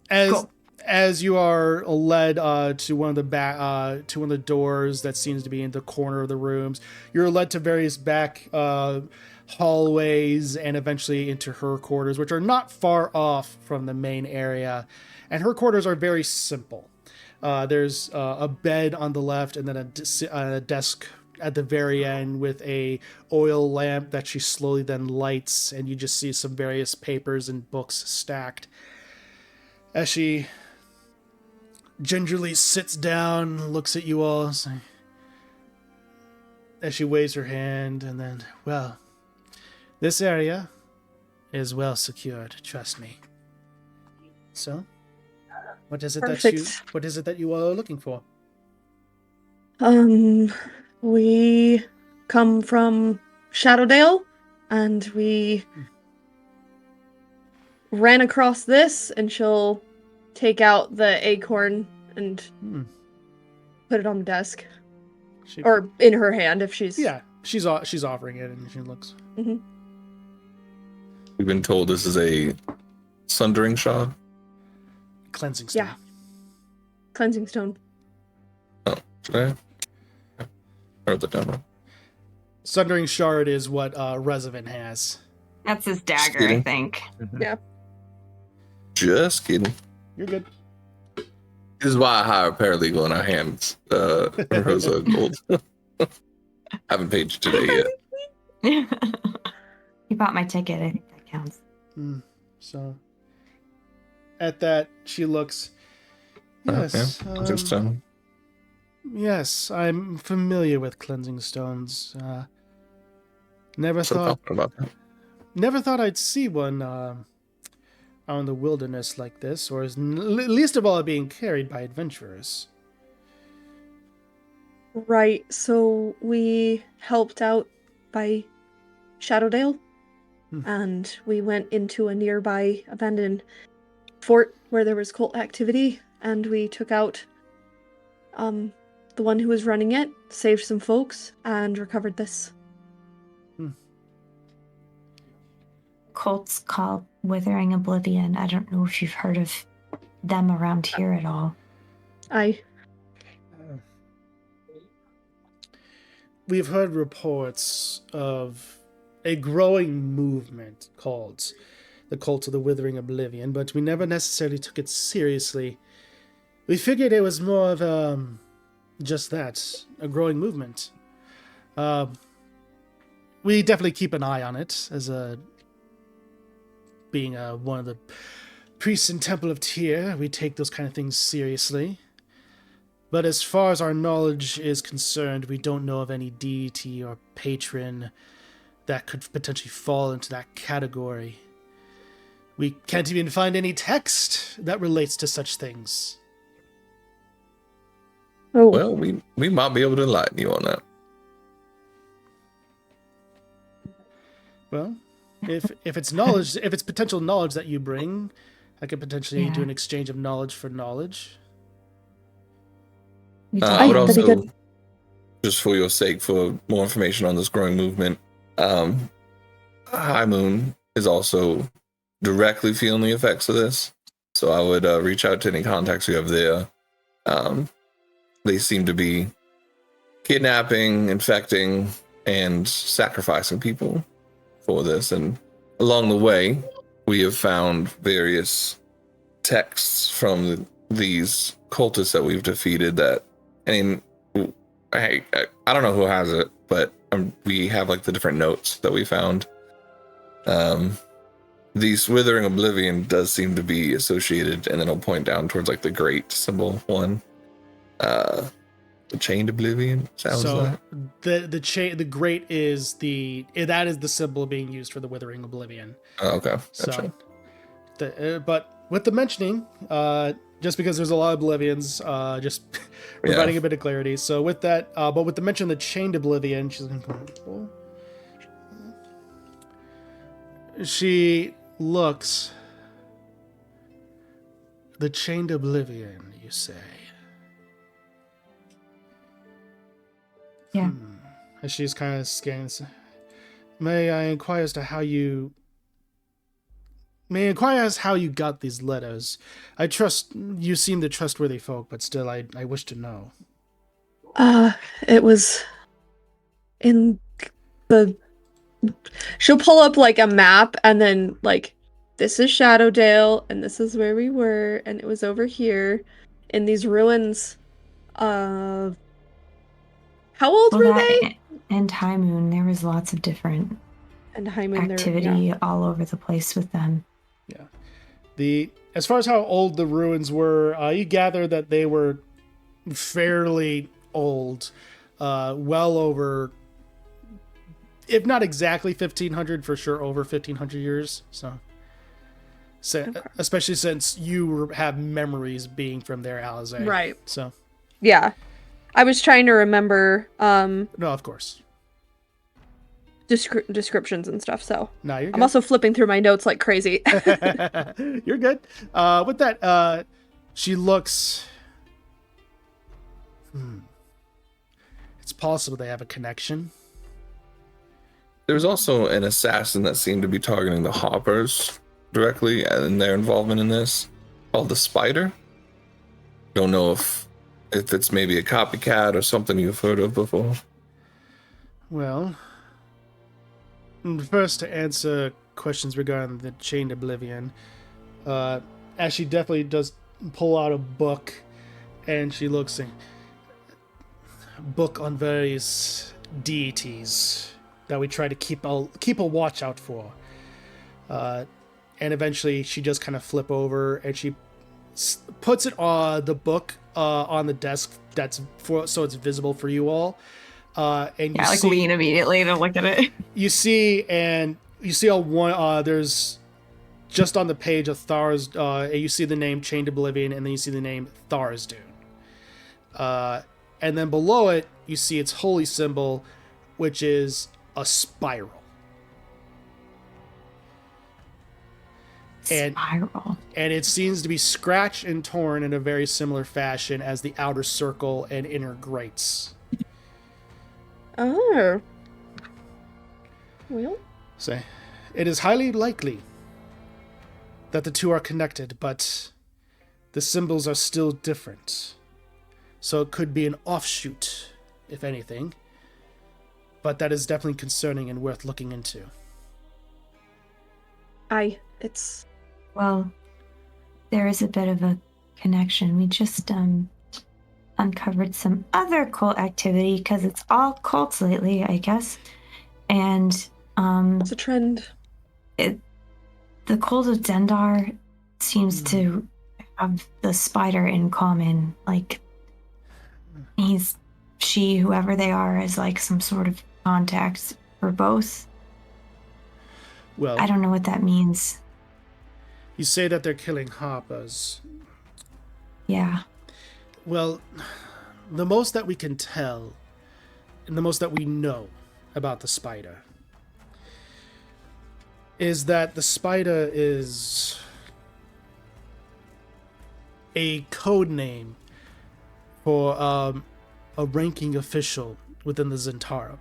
as you are led to one of the doors that seems to be in the corner of the rooms, you're led to various back hallways and eventually into her quarters, which are not far off from the main area. And her quarters are very simple. There's a bed on the left, and then a desk at the very end with a oil lamp that she slowly then lights, and you just see some various papers and books stacked. As she gingerly sits down, looks at you all, as she waves her hand, and then, well, this area is well secured, trust me. So, what is it that you all are looking for? We come from Shadowdale, and we ran across this, and she'll take out the acorn and put it on the desk. Or in her hand if she's... Yeah, she's offering it, and she looks. Mm-hmm. We've been told this is a sundering shard. Cleansing stone. Yeah. Cleansing stone. Oh, okay. I wrote that down wrong. Sundering shard is what Rezavan has. That's his dagger, I think. Yeah. Just kidding. You're good. This is why I hire a paralegal in our hands. Rosa Gold. Haven't paid you today yet. You bought my ticket. I think that counts. So, at that, she looks. Yes. Yes, I'm familiar with cleansing stones. Never thought I'd see one out in the wilderness like this, or least of all being carried by adventurers. Right, so we helped out by Shadowdale, and we went into a nearby abandoned fort where there was cult activity, and we took out the one who was running it, saved some folks, and recovered this. Cult's called Withering Oblivion. I don't know if you've heard of them around here at all. We've heard reports of a growing movement called the Cult of the Withering Oblivion, but we never necessarily took it seriously. We figured it was more of just that, a growing movement. We definitely keep an eye on it as being one of the priests in Temple of Tyr. We take those kind of things seriously. But as far as our knowledge is concerned, we don't know of any deity or patron that could potentially fall into that category. We can't even find any text that relates to such things. Oh. Well, we might be able to enlighten you on that. Well, if it's knowledge, if it's potential knowledge that you bring, I could potentially do an exchange of knowledge for knowledge. I would also, just for your sake, for more information on this growing movement, High Moon is also directly feeling the effects of this. So I would reach out to any contacts you have there. They seem to be kidnapping, infecting, and sacrificing people for this. And along the way, we have found various texts from these cultists that we've defeated that, I mean, I don't know who has it, but we have like the different notes that we found. The Withering Oblivion does seem to be associated, and then it'll point down towards like the Great symbol one. The Chained Oblivion sounds like. The Great is that is the symbol being used for the Withering Oblivion. Oh, okay. Gotcha. So, but with the mentioning, just because there's a lot of Oblivions, just providing a bit of clarity. So with that, but with the mention of the Chained Oblivion, she's going to she looks. The Chained Oblivion, you say? Yeah. As she's kind of scanning. May I inquire as to how you got these letters? I trust you seem the trustworthy folk, but still I wish to know. It was in the... She'll pull up like a map and then like, this is Shadowdale and this is where we were and it was over here in these ruins. How old were they? And High Moon, there was lots of different activity all over the place with them. Yeah. As far as how old the ruins were, you gather that they were fairly old, well over, if not exactly 1500, for sure over 1500 years. So especially since you have memories being from there, Alize. Right. So. Yeah. I was trying to remember. No, of course. Descriptions and stuff. So no, you're good. I'm also flipping through my notes like crazy. You're good. With that, she looks. It's possible they have a connection. There's also an assassin that seemed to be targeting the Hoppers directly, and their involvement in this, called the Spider. Don't know if it's maybe a copycat or something you've heard of before. Well, first to answer questions regarding the Chained Oblivion, as she definitely does pull out a book, and she looks at a book on various deities that we try to keep a watch out for. And eventually she just kind of flip over and she puts it on the book on the desk so it's visible for you all. And you see, lean immediately to look at it. You see on one there's just on the page of Thars. You see the name Chained Oblivion, and then you see the name Tharsdoon. And then below it, you see its holy symbol, which is a spiral. And it seems to be scratched and torn in a very similar fashion as the outer circle and inner grates. Oh. Well. So, it is highly likely that the two are connected, but the symbols are still different. So it could be an offshoot, if anything. But that is definitely concerning and worth looking into. Well, there is a bit of a connection. We just uncovered some other cult activity because it's all cults lately, I guess. And it's a trend. The cult of Dendar seems to have the spider in common. Like whoever they are, is like some sort of contact for both. Well, I don't know what that means. You say that they're killing Harpers. Yeah. Well, the most that we can tell, and the most that we know about the spider, is that the spider is a code name for a ranking official within the Zentara.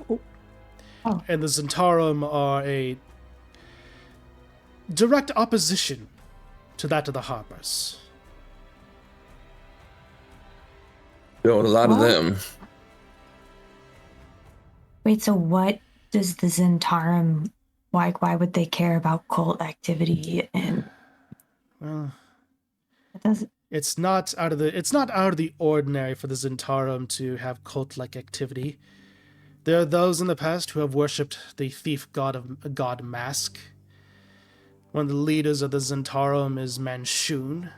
Oh. Oh. And the Zentarum are a direct opposition to that of the Harpers. Yo, a lot of Well- them. Wait, so what does the Zentarum, why would they care about cult activity? And Well, it doesn't. it's not out of the ordinary for the Zentarum to have cult-like activity. There are those in the past who have worshipped the thief god Mask. One of the leaders of the Zentarum is Manchun.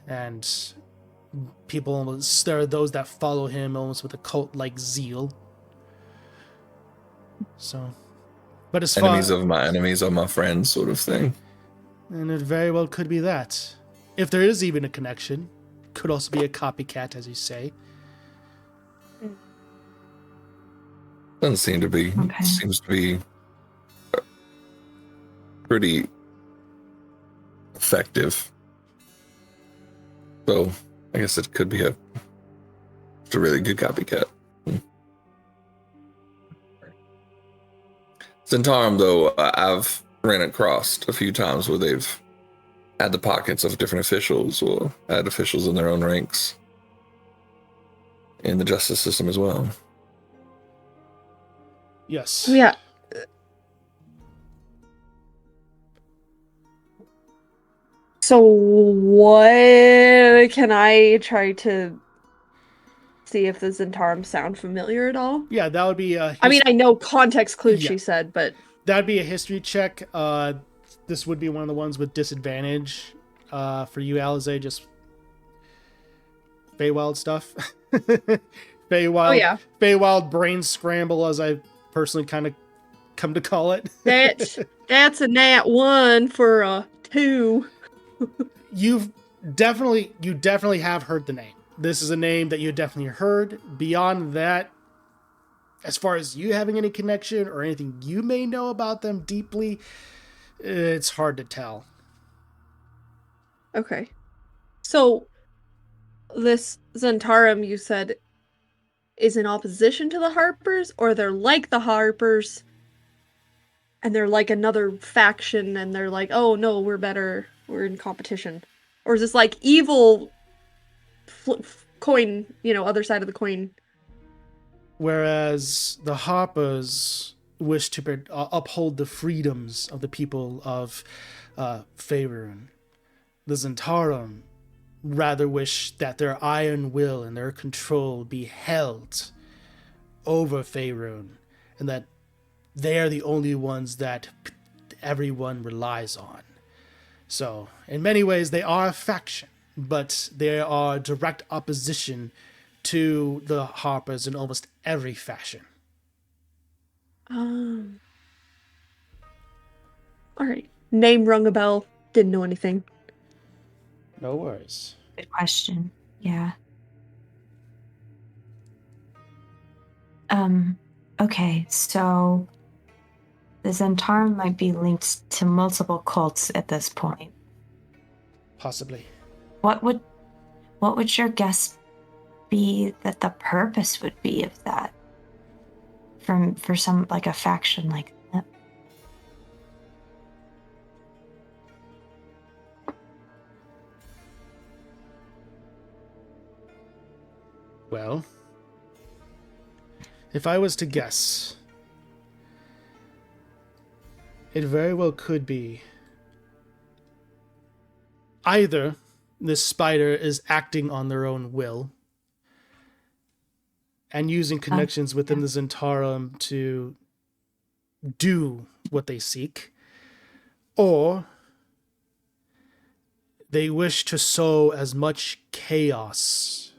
And there are those that follow him almost with a cult-like zeal. So, but as far Enemies of my enemies are my friends, sort of thing. and it very well could be that. If there is even a connection, could also be a copycat, as you say. Doesn't seem to be. Okay. Seems to be pretty effective. So I guess it could be a really good copycat. Zentarum, though, I've ran across a few times where they've had the pockets of different officials or had officials in their own ranks in the justice system as well. Yes. Yeah. So what can I try to see if the Zentarum sound familiar at all? Yeah, that would be a I mean, I know context clues, Yeah. she said, but that'd be a history check. This would be one of the ones with disadvantage. For you, Alize, just Feywild stuff. Feywild, oh yeah, Feywild brain scramble, as I personally kind of come to call it. that's a nat 1 for a 2. You definitely have heard the name. This is a name that you definitely heard. Beyond that, as far as you having any connection or anything you may know about them deeply, it's hard to tell. Okay. So this Zentarum, you said, is in opposition to the Harpers, or they're like the Harpers, and they're like another faction, and they're like, oh no, we're better, we're in competition? Or is this like evil coin, other side of the coin? Whereas the Harpers wish to uphold the freedoms of the people of Faerun, the Zentarum rather wish that their iron will and their control be held over Faerun, and that they are the only ones that everyone relies on. So, in many ways, they are a faction, but they are direct opposition to the Harpers in almost every fashion. Alright. Name rung a bell. Didn't know anything. No worries. Good question. Yeah. Okay, so the Zentarum might be linked to multiple cults at this point. Possibly. What would your guess be that the purpose would be of that? For some, like, a faction like that? Well, if I was to guess, it very well could be either this spider is acting on their own will and using connections within the Zentarum to do what they seek, or they wish to sow as much chaos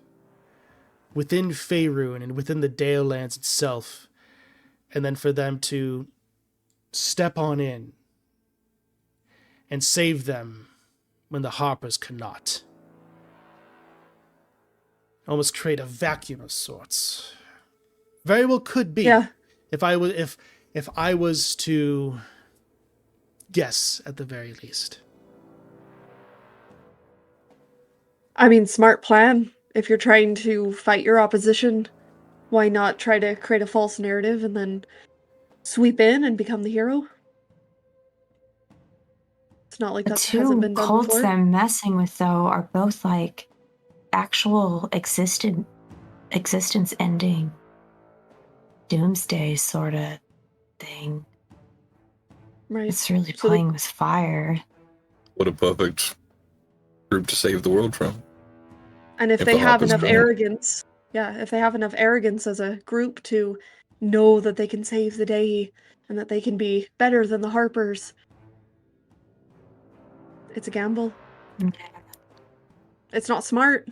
within Faerun and within the Dale Lands itself, and then for them to step on in and save them when the Harpers cannot. Almost create a vacuum of sorts. Very well could be. Yeah. If I was to guess, at the very least. I mean, smart plan. If you're trying to fight your opposition, Why not try to create a false narrative and then sweep in and become the hero? It's not like The that hasn't two been done cults before. they're messing with, though, are both like actual existence ending doomsday sort of thing. Right. It's really So they- playing with fire. What a perfect group to save the world from. And if If they the have Hoppers enough do it. arrogance, if they have enough arrogance as a group to know that they can save the day and that they can be better than the Harpers, it's a gamble. Yeah. It's not smart,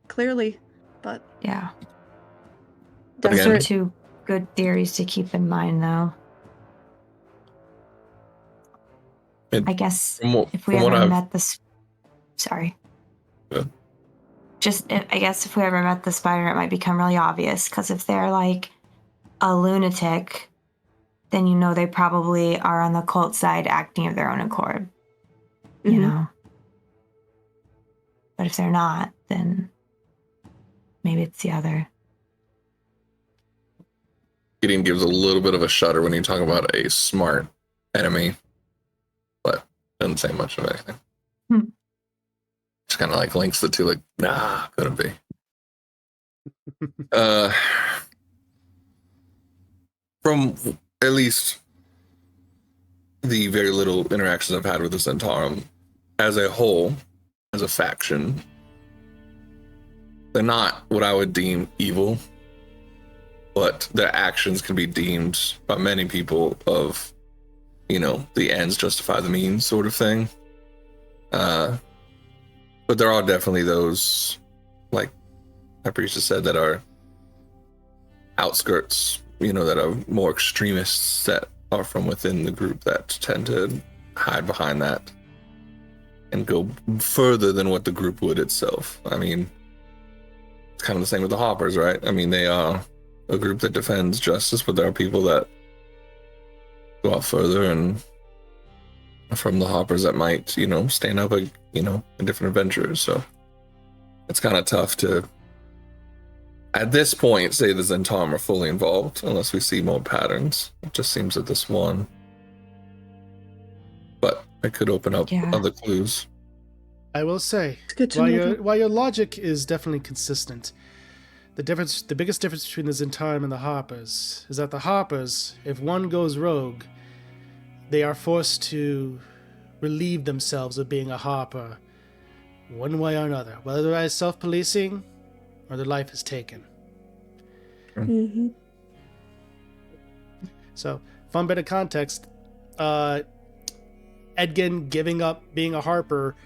clearly, but Yeah. But Those again- are two good theories to keep in mind, though. I guess if we ever met the... Sorry. Yeah. I guess if we ever met the spider, it might become really obvious, because if they're like a lunatic, then you know they probably are on the cult side acting of their own accord. You know? But if they're not, then maybe it's the other. Gideon gives a little bit of a shudder when you talk about a smart enemy, but doesn't say much of anything. Just kind of like links the two, like, nah, couldn't be. From at least the very little interactions I've had with the Centaurum, as a whole, as a faction, they're not what I would deem evil, but their actions can be deemed by many people of, the ends justify the means sort of thing. But there are definitely those, like my priest has said, that are outskirts, that are more extremists that are from within the group that tend to hide behind that and go further than what the group would itself. I mean, it's kind of the same with the Hoppers, right? I mean, they are a group that defends justice, but there are people that go out further and from the Hoppers that might, stand up, in different adventures. So it's kind of tough to, at this point, say the Centaurum are fully involved, unless we see more patterns. It just seems that this one. But it could open up other clues. I will say, it's good to know. while your logic is definitely consistent, the biggest difference between the Centaurum and the Hoppers is that the Hoppers, if one goes rogue, they are forced to relieve themselves of being a Hopper one way or another, whether by self-policing or their life is taken. So, fun bit of context, Edgin giving up being a Harper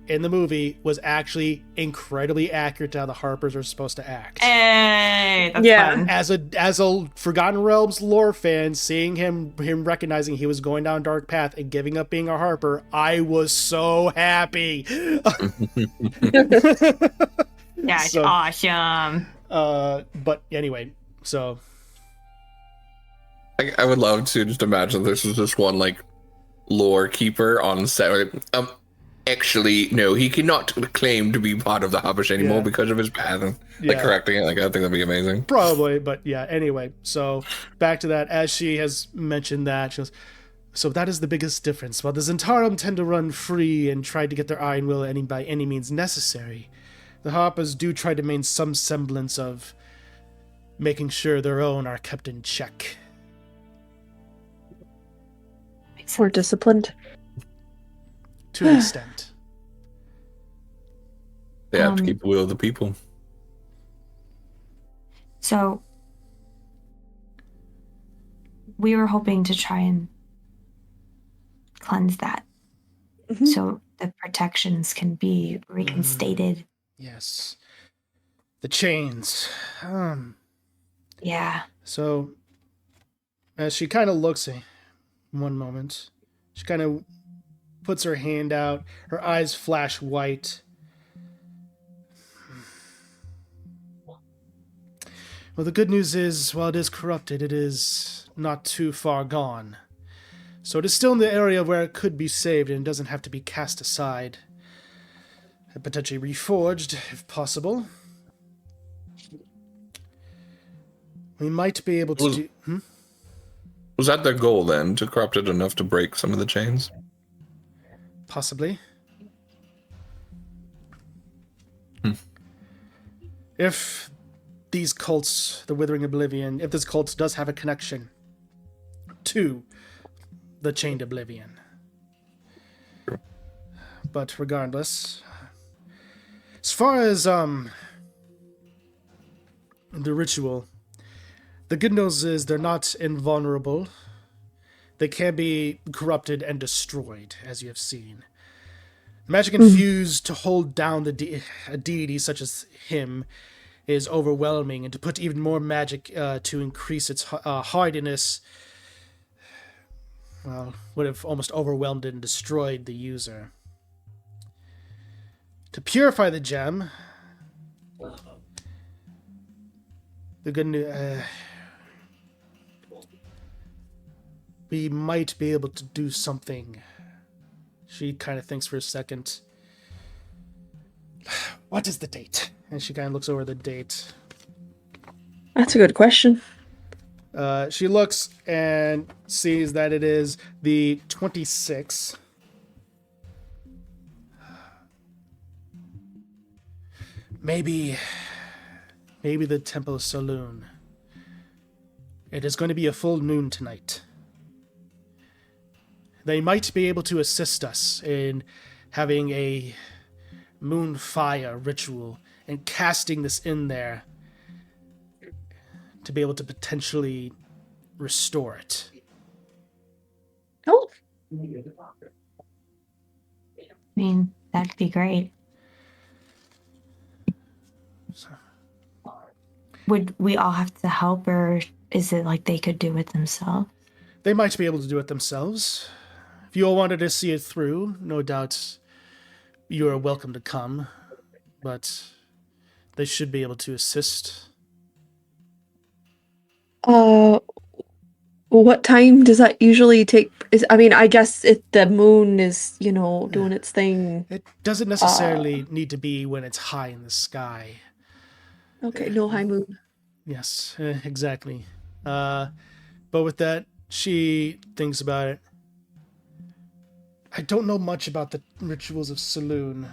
in the movie was actually incredibly accurate to how the Harpers are supposed to act. Hey, that's fun. As a Forgotten Realms lore fan, seeing him recognizing he was going down a dark path and giving up being a Harper, I was so happy. That's So, awesome. but anyway, so I would love to just imagine this is just one like lore keeper on set. Actually, no, he cannot claim to be part of the Hoppish anymore because of his path. And correcting it. Like, I think that'd be amazing. Probably, but yeah, anyway. So back to that, as she has mentioned that, she goes, so that is the biggest difference. While the Centaurum tend to run free and try to get their iron will by any means necessary, the Hoppers do try to maintain some semblance of making sure their own are kept in check. More disciplined. To an extent. They have to keep the will of the people. So we were hoping to try and cleanse that so the protections can be reinstated. Yes. The chains. Yeah. So as she kind of looks at one moment, she kind of puts her hand out, her eyes flash white. Well, the good news is, while it is corrupted, it is not too far gone. So it is still in the area where it could be saved and doesn't have to be cast aside. And potentially reforged, if possible. We might be able to Was- do... Was that their goal then, to corrupt it enough to break some of the chains? Possibly. Hmm. If these cults, the Withering Oblivion, if this cult does have a connection to the Chained Oblivion. Sure. But regardless, as far as the ritual, the good news is they're not invulnerable. They can be corrupted and destroyed, as you have seen. Magic infused to hold down a deity such as him is overwhelming, and to put even more magic to increase its hardiness, well, would have almost overwhelmed and destroyed the user. To purify the gem, the good news... we might be able to do something. She kind of thinks for a second. What is the date? And she kind of looks over the date. That's a good question. She looks and sees that it is the 26th. Maybe the Temple Saloon. It is going to be a full moon tonight. They might be able to assist us in having a moon fire ritual and casting this in there to be able to potentially restore it. Oh, I mean, that'd be great. Would we all have to help, or is it like they could do it themselves? They might be able to do it themselves. If you all wanted to see it through, no doubt you are welcome to come, but they should be able to assist. what time does that usually take? I mean, I guess the moon is, doing its thing. It doesn't necessarily need to be when it's high in the sky. Okay, no high moon. Yes, exactly. But with that, she thinks about it. I don't know much about the rituals of Saloon.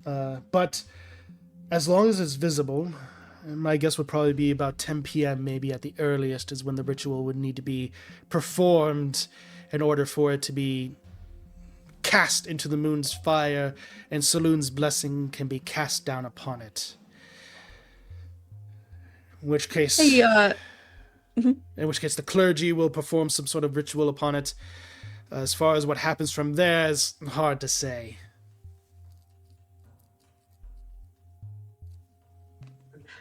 But as long as it's visible, my guess would probably be about 10 p.m. maybe at the earliest is when the ritual would need to be performed in order for it to be cast into the moon's fire and Saloon's blessing can be cast down upon it. In which case... Hey, In which case the clergy will perform some sort of ritual upon it. As far as what happens from there is hard to say.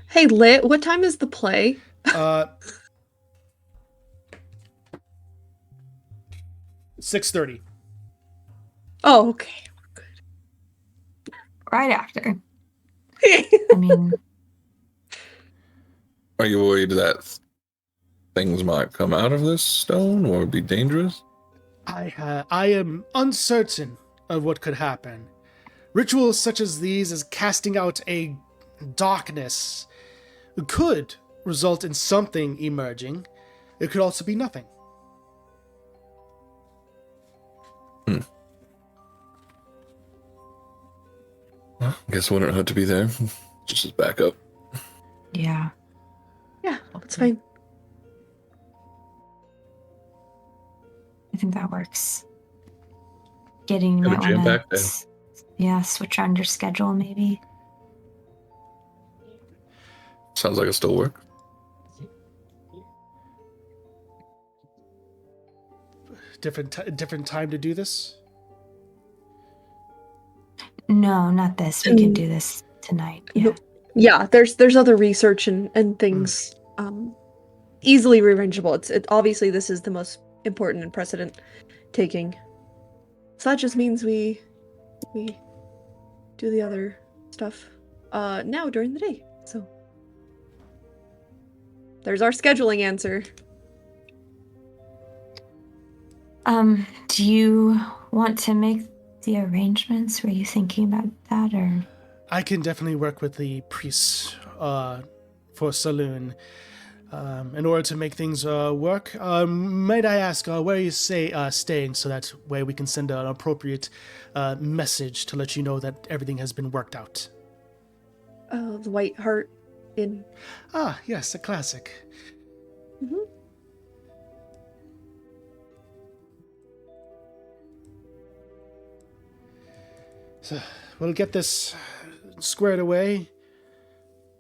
hey, Lit, what time is the play? 6:30. Oh, okay. Right after. I mean, Are you worried that things might come out of this stone or be dangerous? I am uncertain of what could happen. Rituals such as these, as casting out a darkness, could result in something emerging. It could also be nothing. Well, guess it wouldn't hurt to be there. Just as backup. yeah. Yeah, that's fine. I think that works. Getting Have a that jam one. pack day. Yeah, switch around your schedule maybe. Sounds like it still work. Different time to do this? No, not this. We can do this tonight. Yeah. No. Yeah, there's other research and things easily rearrangeable. It obviously this is the most important and precedent taking. So that just means we do the other stuff now during the day. So there's our scheduling answer. Do you want to make the arrangements? Were you thinking about that, or? I can definitely work with the priests for Saloon. in order to make things work, might I ask where you staying, so that way we can send an appropriate message to let you know that everything has been worked out. The White Hart Inn. Ah, yes, a classic. Mm-hmm. So we'll get this squared away.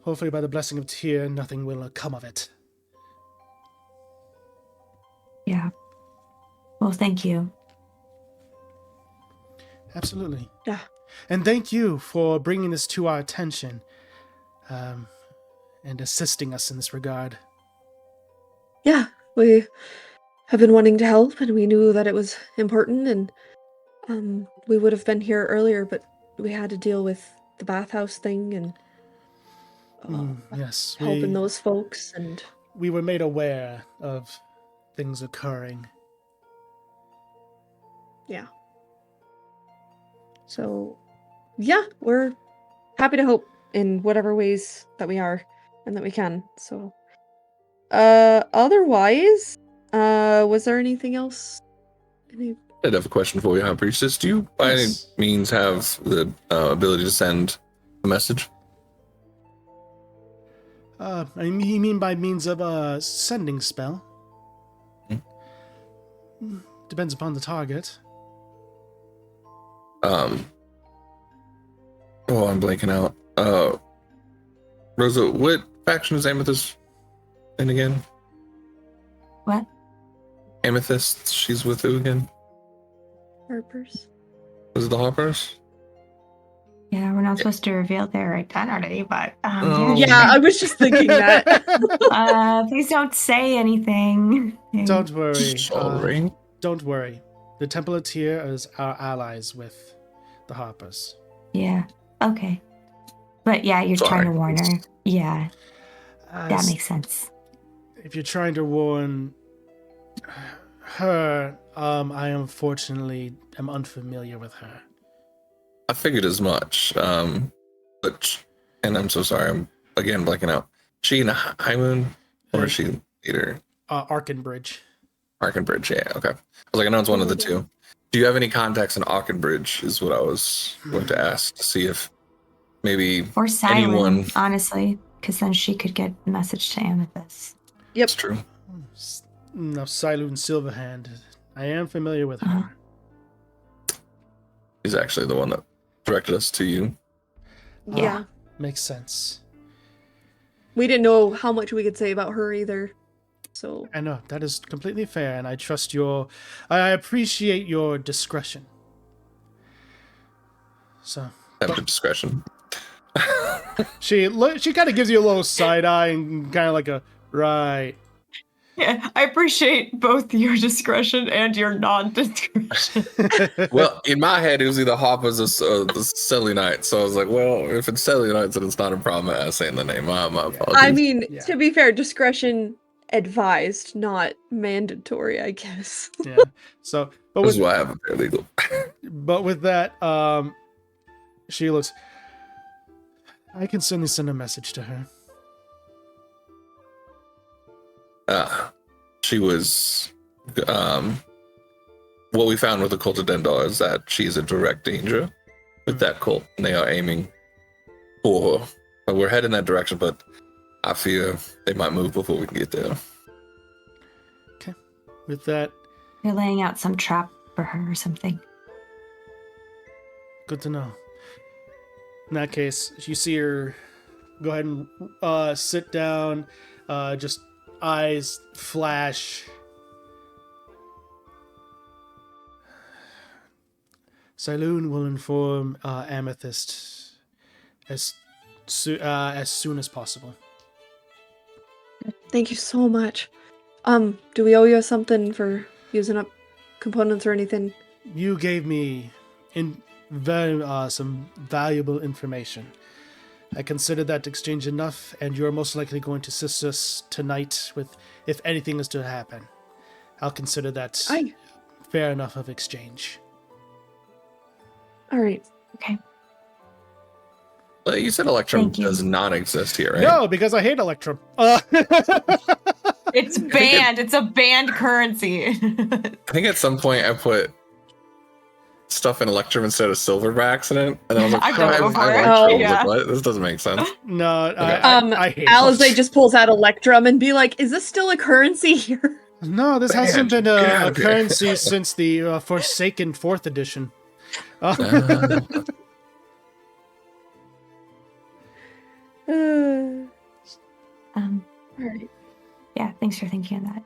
Hopefully, by the blessing of Tyr, nothing will come of it. Yeah. Well, thank you. Absolutely. Yeah. And thank you for bringing this to our attention, and assisting us in this regard. Yeah, we have been wanting to help, and we knew that it was important, and we would have been here earlier, but we had to deal with the bathhouse thing and Yes, helping those folks, and we were made aware of things occurring. yeah. So, yeah, we're happy to help in whatever ways that we are and that we can. So, otherwise, was there anything else? I did have a question for you, High Priestess. Do you, by any Yes. means, have the ability to send a message? You mean by means of a sending spell? Depends upon the target. Oh, I'm blanking out. Rosa, what faction is Amethyst in again? What? Amethyst, she's with who again? Harper's. Was it the Hoppers? Yeah, we're not supposed to reveal their identity, but Oh. Yeah, I was just thinking that. please don't say anything. Don't worry. Sorry. Don't worry. The Temple of Tyr is our allies with the Harpers. Yeah. Okay. But yeah, you're Sorry. trying to warn her. Yeah, that As- makes sense. If you're trying to warn her, I unfortunately am unfamiliar with her. I figured as much. But, and I'm so sorry, I'm again blanking out. She in a High Moon, or is she leader? Arkenbridge. Arkenbridge, yeah, okay. I was like, I know it's one of the two. Do you have any contacts in Arkenbridge? Is what I was going to ask to see if maybe Or Simon, anyone. honestly, because then she could get a message to Amethyst. Yep. It's true. No, Silune Silverhand. I am familiar with her. Uh-huh. He's actually the one that directed us to you. Yeah. Makes sense. We didn't know how much we could say about her either. So, I know, that is completely fair, and I trust I appreciate your discretion. So, Have the discretion. she kind of gives you a little side eye and kind of like a, right. Yeah, I appreciate both your discretion and your non-discretion. Well, in my head, it was either Hoppers or the Silly Knight. So I was like, well, if it's Silly Knight, then it's not a problem at saying the name. My apologies. I mean, Yeah. to be fair, discretion advised, not mandatory, I guess. Yeah. So, but This is with, why I have a paralegal. but with that, she looks. I can certainly send a message to her. She was, what we found with the cult of Dendar is that she's a direct danger with that cult, and they are aiming for her. But we're heading that direction, but I fear they might move before we can get there. Okay. With that, You're laying out some trap for her or something. good to know. In that case, you see her go ahead and sit down, just eyes flash. Silune will inform Amethyst as soon as possible. Thank you so much. Do we owe you something for using up components or anything? You gave me some valuable information. I consider that exchange enough, and you're most likely going to assist us tonight with if anything is to happen. I'll consider that Aye. fair enough of exchange. All right. Okay. Well, you said Electrum Thank you. does not exist here, right? No, because I hate Electrum. It's banned. It's a banned currency. I think at some point I put stuff in Electrum instead of silver by accident, and I was like, I've done it before. I like Oh. I was Yeah. like, what? This doesn't make sense. No, Okay. I hate Alize those. just pulls out Electrum and be like, "Is this still a currency here?" No, this hasn't Banned. been Get a out of here. currency since the Forsaken 4th edition. Alright. Yeah, thanks for thinking of that,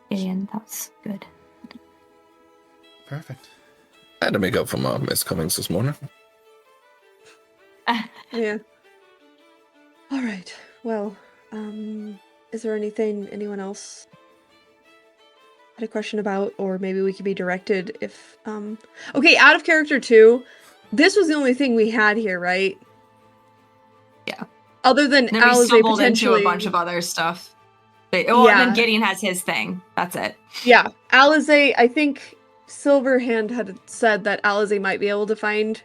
Gideon. That was good. Perfect. I had to make up for my Miss Cummings this morning. Yeah. Alright. Well, is there anything anyone else had a question about, or maybe we could be directed if okay, out of character too, this was the only thing we had here, right? Yeah. Other than And then we Alize stumbled into potentially a bunch of other stuff. And then Yeah. Gideon has his thing. That's it. Yeah, Alize, I think Silverhand had said that Alize might be able to find,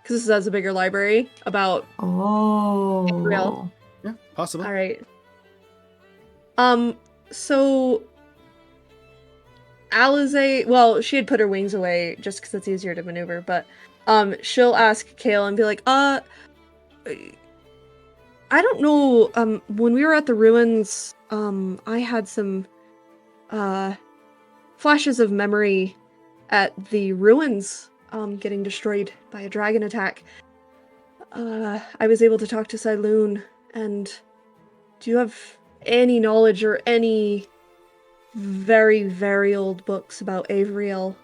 because this has a bigger library, about Oh. Real. Yeah, possible. Alright. So Alize, well, she had put her wings away just because it's easier to maneuver, but she'll ask Kale and be like, I don't know, when we were at the ruins, I had some flashes of memory at the ruins getting destroyed by a dragon attack. I was able to talk to Sailoon, and do you have any knowledge or any very, very old books about Avriel,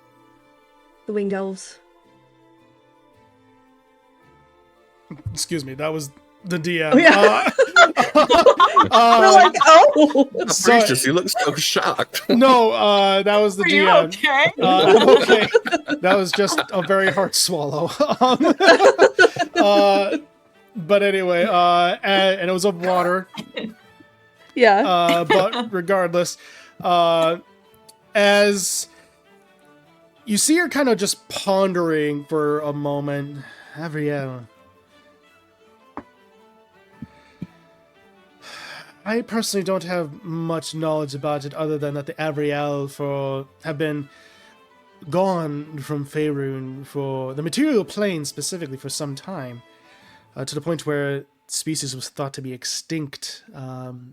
the Winged Elves? Excuse me, that was the DM. Oh, yeah. We're like, oh! Sorry. Priestess, you look so shocked. No, that was the Are you DM. okay? Okay, that was just a very hard swallow. But anyway, and it was of water. Yeah. But regardless, as you see her kind of just pondering for a moment, Avriel, I personally don't have much knowledge about it other than that the Avriel have been gone from Faerun for the material plane specifically for some time, to the point where species was thought to be extinct,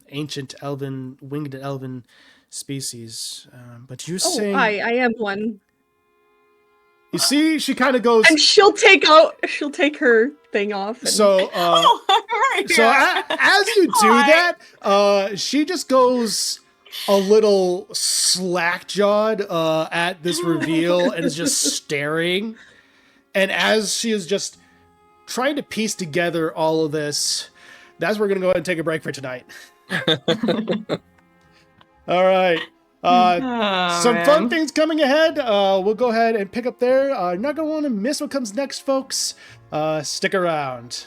ancient elven, winged elven species. But you're saying... I am one. You see, she kind of goes... And she'll take her thing off. And... So, Oh, right, so yeah. as you do Hi. that, she just goes a little slack-jawed at this reveal and is just staring. And as she is just trying to piece together all of this, that's where we're going to go ahead and take a break for tonight. All right. Some fun things coming ahead. We'll go ahead and pick up there. You're not going to want to miss what comes next, folks. Stick around.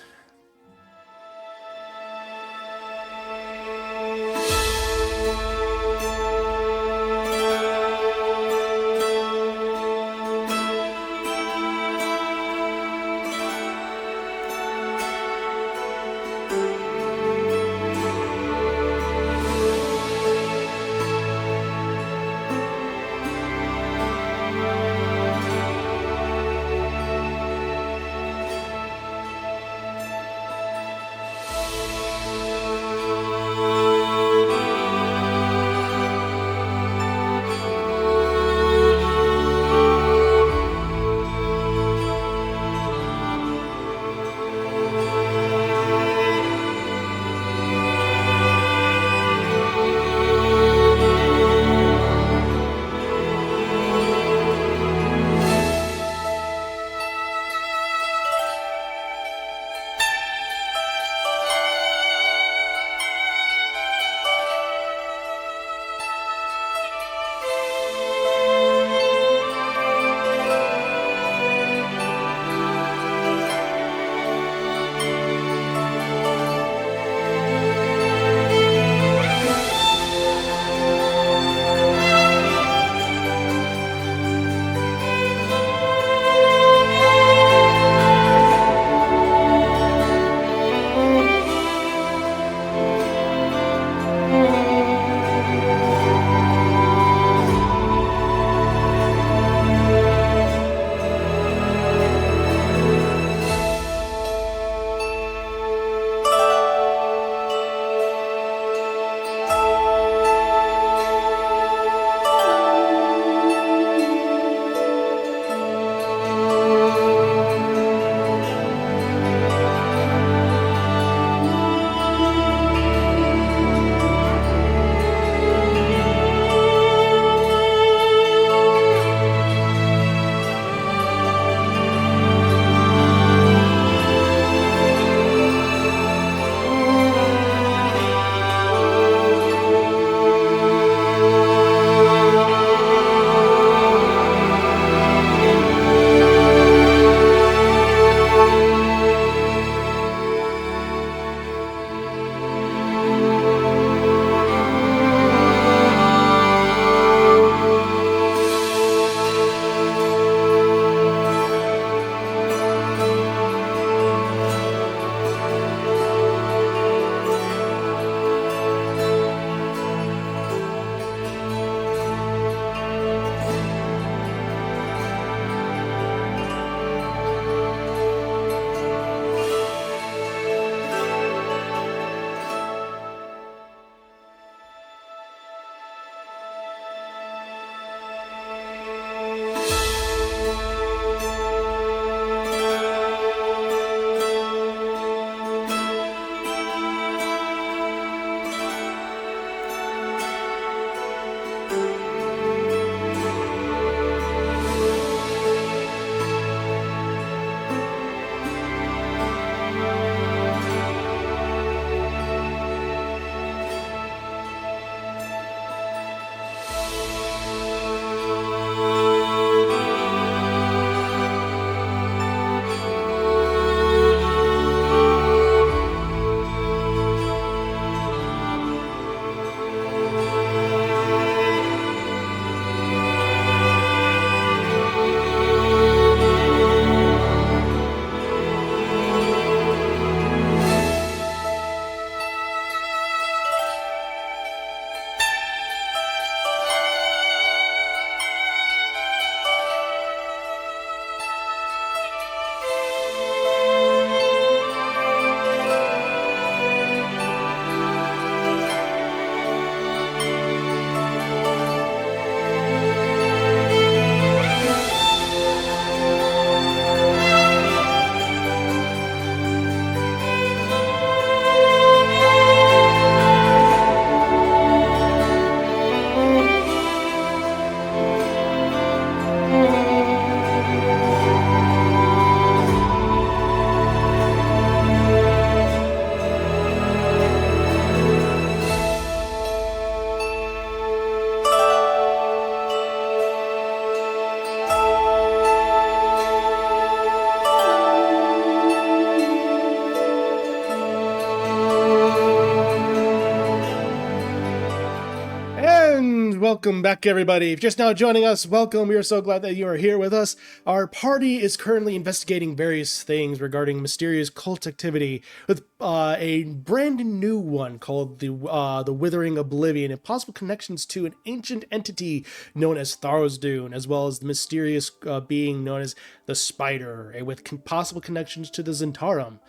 Welcome back, everybody. If you're just now joining us, welcome. We are so glad that you are here with us. Our party is currently investigating various things regarding mysterious cult activity, with a brand new one called the Withering Oblivion, and possible connections to an ancient entity known as Tharsdune, as well as the mysterious being known as the Spider, and with possible connections to the Zentarum.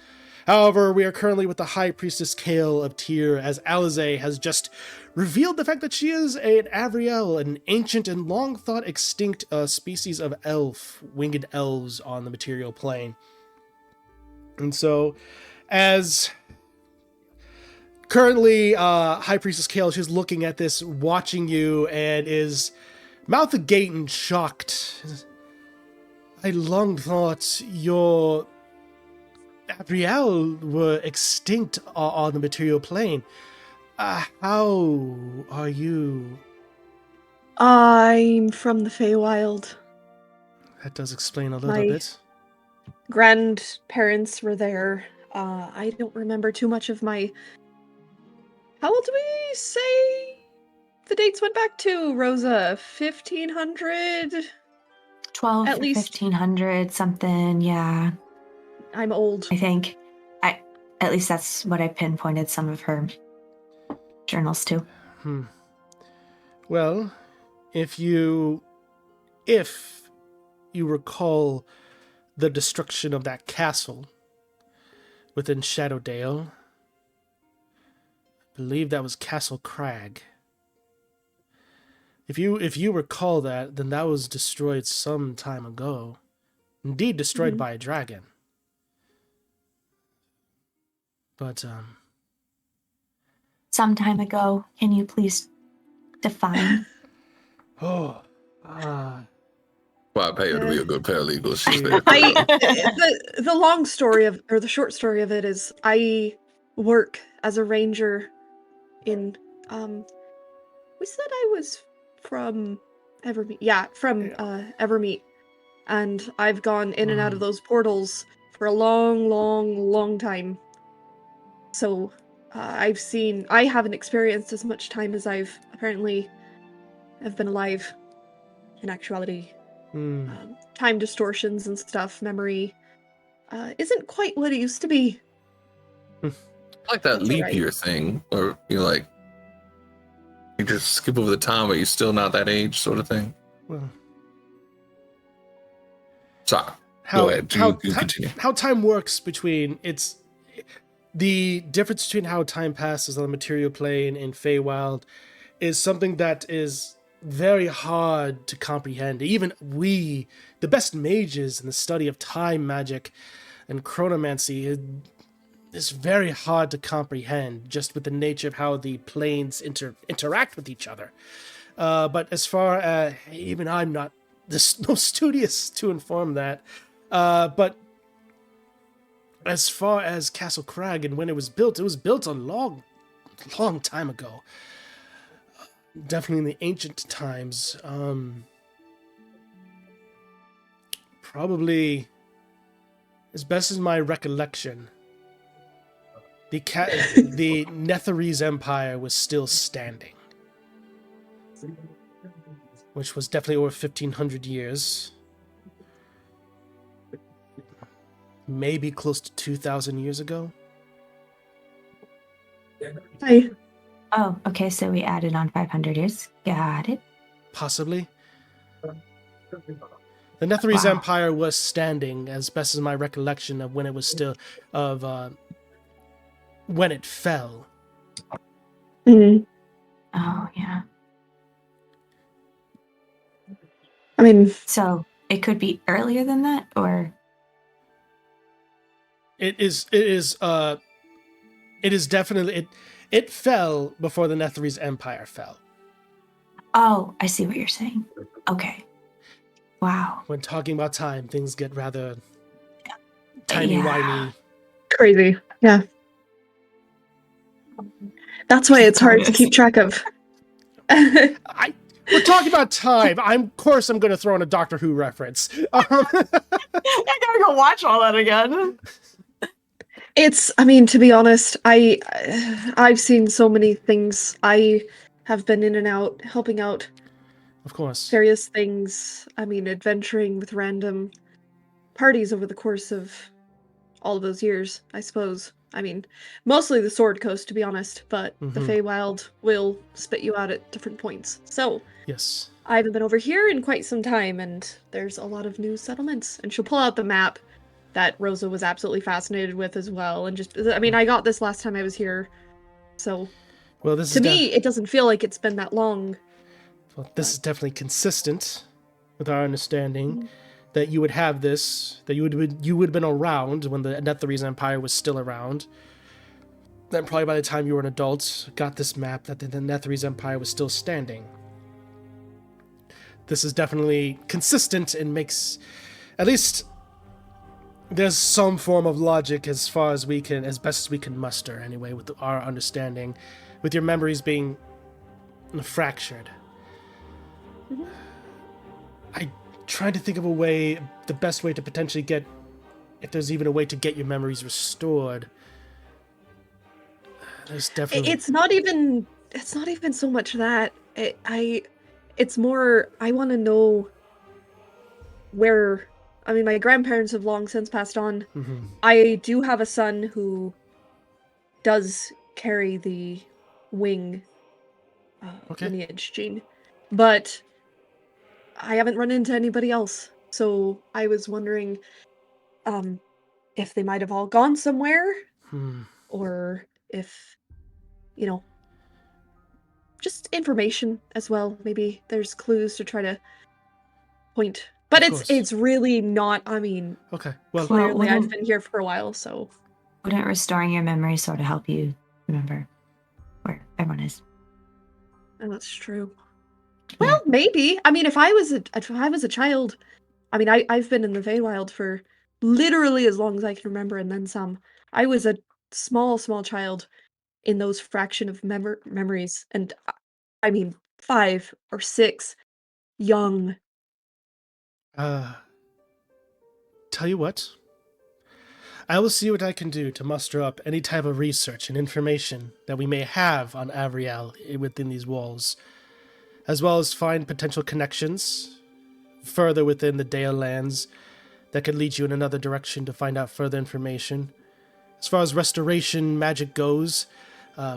However, we are currently with the High Priestess Kale of Tyr, as Alize has just revealed the fact that she is an Avriel, an ancient and long thought extinct species of winged elves on the material plane. And so, as currently High Priestess Kale, she's looking at this, watching you, and is mouth agape and shocked. I long thought your Avriel were extinct on the material plane. How are you? I'm from the Feywild. That does explain a little My bit. grandparents were there. I don't remember too much of my... How old do we say the dates went back to, Rosa? 1500? 12 At or least- 1500 something, yeah. I'm old. I think. At least that's what I pinpointed some of her journals to. Well, if you recall the destruction of that castle within Shadowdale, I believe that was Castle Crag. If you recall that, then that was destroyed some time ago. Indeed, destroyed by a dragon. But, Some time ago, can you please define? Well, I pay her to be a good paralegal. She's there. The long story of, or the short story of it is, I work as a ranger in, we said I was from Evermeet. Yeah, from Evermeet. And I've gone in and out of those portals for a long, long, long time. So, I haven't experienced as much time as I've apparently have been alive in actuality. Time distortions and stuff, memory isn't quite what it used to be. Like that That's leap alright. year thing, or you're like, you just skip over the time, but you're still not that age, sort of thing. well, Sorry. Go ahead. You continue. How time works between the difference between how time passes on the material plane in Feywild is something that is very hard to comprehend. Even we, the best mages in the study of time magic and chronomancy, is very hard to comprehend just with the nature of how the planes interact with each other. But as far as even I'm not no studious to inform that. But as far as Castle Crag and when it was built a long, long time ago. Definitely in the ancient times. Probably, as best as my recollection, the Netherese Empire was still standing, which was definitely over 1,500 years. Maybe close to 2,000 years ago. Hi. Oh, okay, so we added on 500 years. Got it. Possibly. The Netherese Wow. Empire was standing, as best as my recollection of when it was still when it fell. Mm. Oh, yeah. I mean, So it could be earlier than that, or? It is definitely it fell before the Netherese Empire fell. Oh, I see what you're saying. Okay. Wow. When talking about time, things get rather timey-wimey. crazy. Yeah. That's why it's hard to keep track of. We're talking about time. Of course I'm going to throw in a Doctor Who reference. I gotta go watch all that again. I mean, to be honest, I've seen so many things. I have been in and out, helping out Of course. various things. I mean, adventuring with random parties over the course of all of those years, I suppose. I mean, mostly the Sword Coast, to be honest, but the Mhm. Feywild will spit you out at different points. So, Yes. I haven't been over here in quite some time, and there's a lot of new settlements. And she'll pull out the map that Rosa was absolutely fascinated with as well. And just, I mean, I got this last time I was here. So, Well, this to is me, it doesn't feel like it's been that long. this is definitely consistent with our understanding Mhm. that you would have this, that you would have been around when the Netherese Empire was still around. Then probably by the time you were an adult, got this map that the Netherese Empire was still standing. This is definitely consistent and makes, at least, there's some form of logic as far as we can, as best as we can muster anyway, with our understanding, with your memories being fractured. Mhm. I tried to think of a way, the best way to potentially get, if there's even a way to get your memories restored. There's definitely. It's not even. It's not even so much that It's more. I want to know where. I mean, my grandparents have long since passed on. Mhm. I do have a son who does carry the wing Okay. lineage gene, but I haven't run into anybody else. So I was wondering um, if they might have all gone somewhere, Hmm. or if, you know, just information as well. Maybe there's clues to try to point. But Of it's course. it's really not. I mean, Okay. Well, Well, clearly I've wouldn't been here for a while, so wouldn't restoring your memory sort of help you remember where everyone is? and that's true. Yeah. Well, maybe. I mean, if I was a child, I mean, I've been in the Feywild for literally as long as I can remember, and then some. I was a small child in those fraction of memories, and I mean, 5 or 6, young. uh, tell you what. I will see what I can do to muster up any type of research and information that we may have on Avriel within these walls, as well as find potential connections further within the Dale lands that could lead you in another direction to find out further information. As far as restoration magic goes,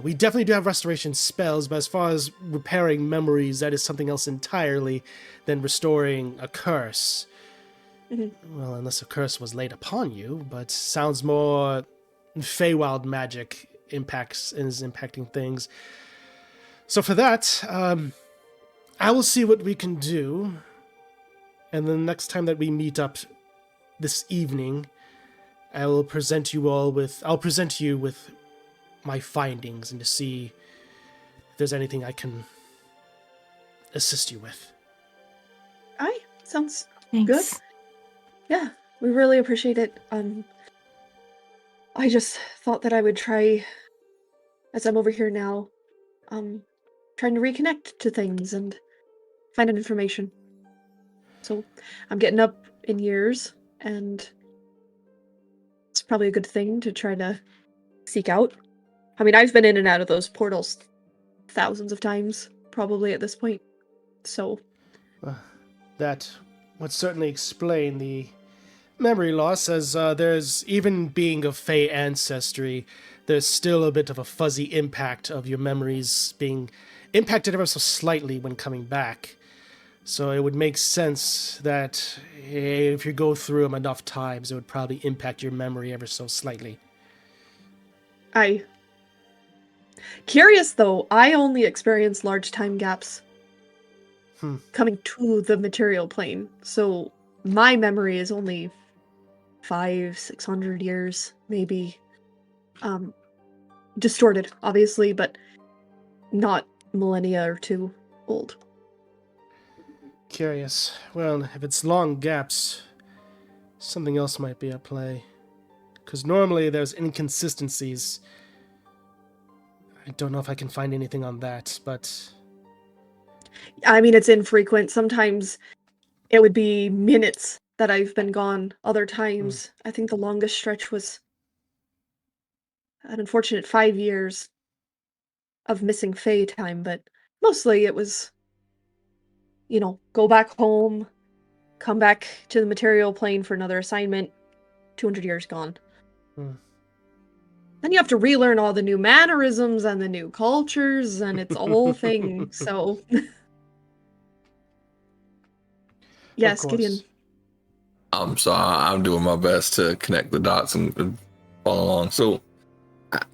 we definitely do have restoration spells, but as far as repairing memories, that is something else entirely than restoring a curse. Mhm. Well, unless a curse was laid upon you, but sounds more Feywild magic impacts and is impacting things. So for that, I will see what we can do, and the next time that we meet up this evening, I'll present you with my findings and to see if there's anything I can assist you with. Aye, sounds good. Thanks. Yeah, we really appreciate it. I just thought that I would try, as I'm over here now, um, trying to reconnect to things and find out information. So I'm getting up in years, and it's probably a good thing to try to seek out. I mean, I've been in and out of those portals thousands of times, probably at this point. So, That would certainly explain the memory loss, as there's, even being of Fey ancestry, there's still a bit of a fuzzy impact of your memories being impacted ever so slightly when coming back. So it would make sense that if you go through them enough times, it would probably impact your memory ever so slightly. I. Curious though, I only experience large time gaps Hmm. coming to the material plane. So my memory is only 500-600 years, maybe. Um, Distorted, obviously, but not millennia or two old. Curious. Well, if it's long gaps, something else might be at play. Because normally there's inconsistencies. I don't know if I can find anything on that, but I mean, it's infrequent. Sometimes it would be minutes that I've been gone. Other times, I think the longest stretch was an unfortunate 5 years of missing Fae time, but mostly it was go back home, come back to the material plane for another assignment. 200 years gone. Then you have to relearn all the new mannerisms and the new cultures, and it's a whole thing. So, yes, course. Gideon. So I'm doing my best to connect the dots and follow along. So,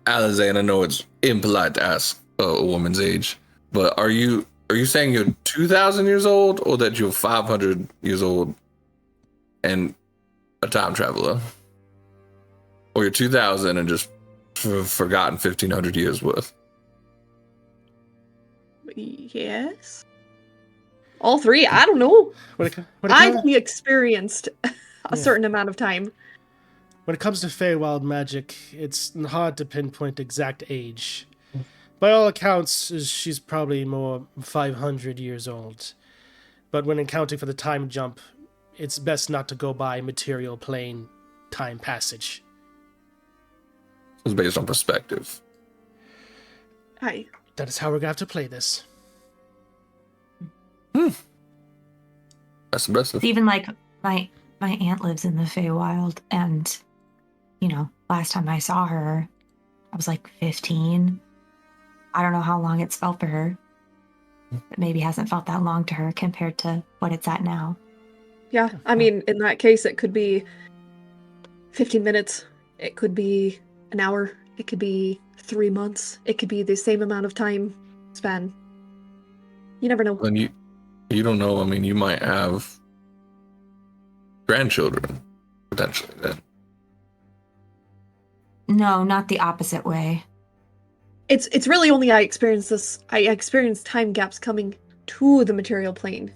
Alizane, I know it's impolite to ask a woman's age, but are you saying you're 2,000 years old, or that you're 500 years old and a time traveler, or you're 2,000 and just forgotten 1,500 years worth? Yes. All three. I don't know. I've only experienced a certain amount of time. When it comes to Feywild magic, it's hard to pinpoint exact age. By all accounts, she's probably more 500 years old. But when accounting for the time jump, it's best not to go by material plane time passage. It's based on perspective. Hi. That is how we're going to have to play this. That's impressive. Even like my aunt lives in the Feywild, and last time I saw her, I was like 15. I don't know how long it's felt for her. It maybe hasn't felt that long to her compared to what it's at now. Yeah, I mean, in that case, it could be 15 minutes. It could be an hour. It could be 3 months. It could be the same amount of time span. You never know. And you don't know. I mean, you might have grandchildren potentially then. No, not the opposite way. It's really only I experienced time gaps coming to the material plane.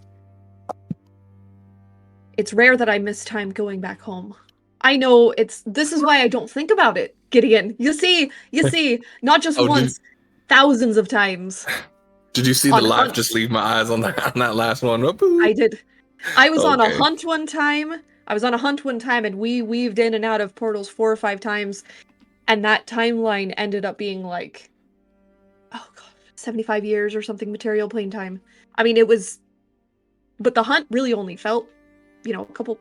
It's rare that I miss time going back home. I know this is why I don't think about it, Gideon. You see, not just once, thousands of times. Did you see the life just leave my eyes on that last one? I did. I was on a hunt one time. And we weaved in and out of portals 4 or 5 times, and that timeline ended up being like, 75 years or something material plane time. I mean, but the hunt really only felt,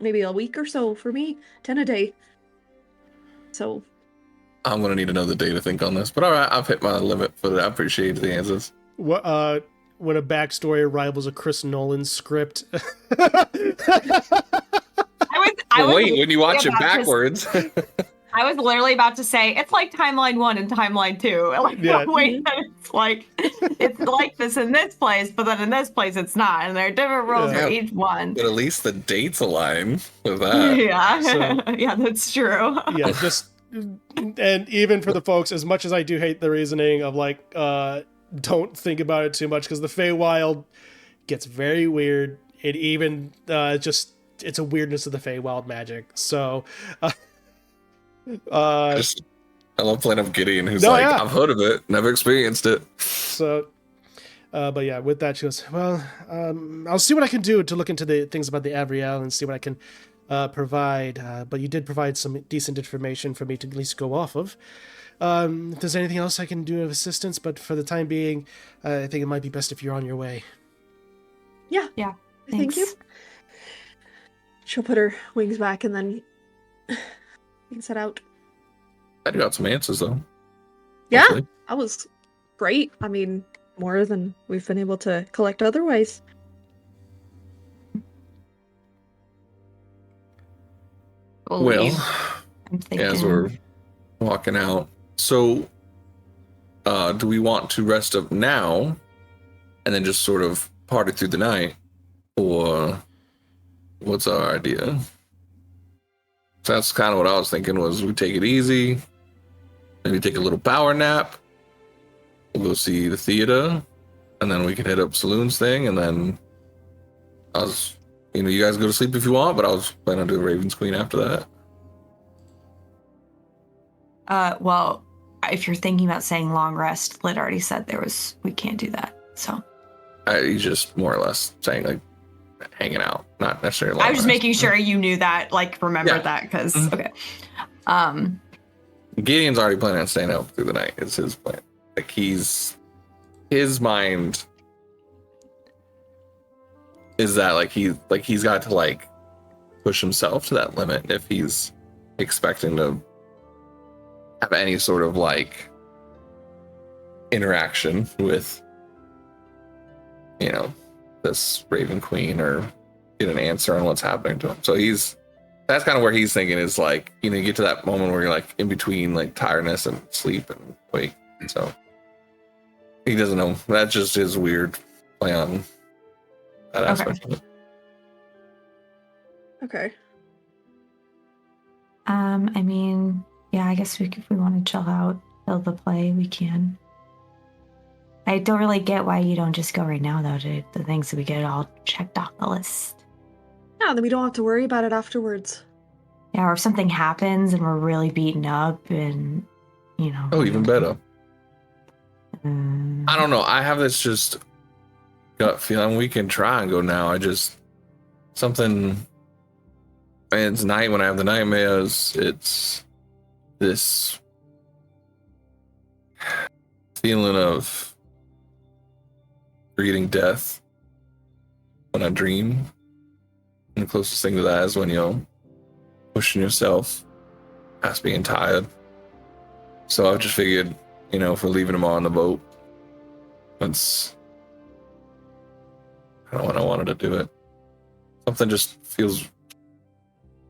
maybe a week or so for me, 10 a day. So I'm gonna need another day to think on this, but all right, I've hit my limit for that. I appreciate the answers. What when a backstory rivals a Chris Nolan script? When you watch it backwards. I was literally about to say it's like timeline 1 and timeline 2. Like the way that it's like this in this place, but then in this place it's not, and there are different rules for each one. But at least the dates align with that. Yeah, yeah, that's true. Yeah, and even for the folks, as much as I do hate the reasoning of don't think about it too much, because the Feywild gets very weird. It even it's a weirdness of the Feywild magic. So. I love playing up Gideon, who's I've heard of it, never experienced it. So, but yeah, with that, she goes, well, I'll see what I can do to look into the things about the Avriel and see what I can provide. But you did provide some decent information for me to at least go off of. If there's anything else I can do of assistance, but for the time being, I think it might be best if you're on your way. Yeah. Thank you. She'll put her wings back and then set out. I got some answers though. Yeah, hopefully. That was great. I mean, more than we've been able to collect otherwise. Well, as we're walking out, so do we want to rest up now and then just sort of party through the night, or what's our idea? So that's kind of what I was thinking, was we take it easy, maybe take a little power nap, we'll go see the theater, and then we can hit up Saloon's thing, and then you guys go to sleep if you want, but I was planning on doing Raven's Queen after that. Well, if you're thinking about saying long rest, Lit already said we can't do that, so. He's just more or less saying hanging out, not necessarily. I was just making sure you knew that, remembered that, because okay. Gideon's already planning on staying up through the night. It's his plan. His mind is that he's got to like push himself to that limit if he's expecting to have any sort of like interaction with, you know, this Raven Queen or get an answer on what's happening to him. So that's kind of where he's thinking is like, you know, you get to that moment where you're like in between like tiredness and sleep and wake. So he doesn't know. That's just his weird play on that aspect of it. Okay. I mean, yeah, I guess if we want to chill out, build the play, we can. I don't really get why you don't just go right now, though, to the things that we get all checked off the list. Yeah, then we don't have to worry about it afterwards. Yeah, or if something happens and we're really beaten up and, you know. Oh, even better. I don't know. I have this just gut feeling we can try and go now. Something. And it's night when I have the nightmares. It's this feeling of breathing death when I dream. And the closest thing to that is when you're pushing yourself past being tired. So I just figured, you know, if we're leaving them all on the boat, I wanted to do it. Something just feels.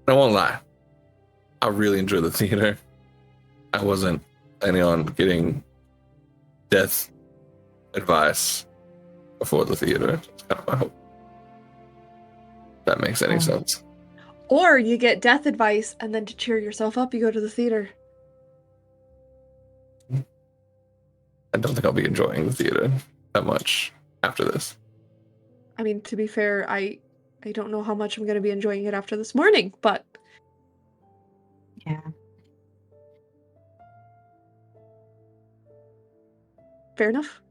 I won't lie. I really enjoy the theater. I wasn't planning on getting death advice before the theater. It's kind of my hope. If that makes any sense. Or you get death advice, and then to cheer yourself up, you go to the theater. I don't think I'll be enjoying the theater that much after this. I mean, to be fair, I don't know how much I'm going to be enjoying it after this morning, but... Yeah. Fair enough.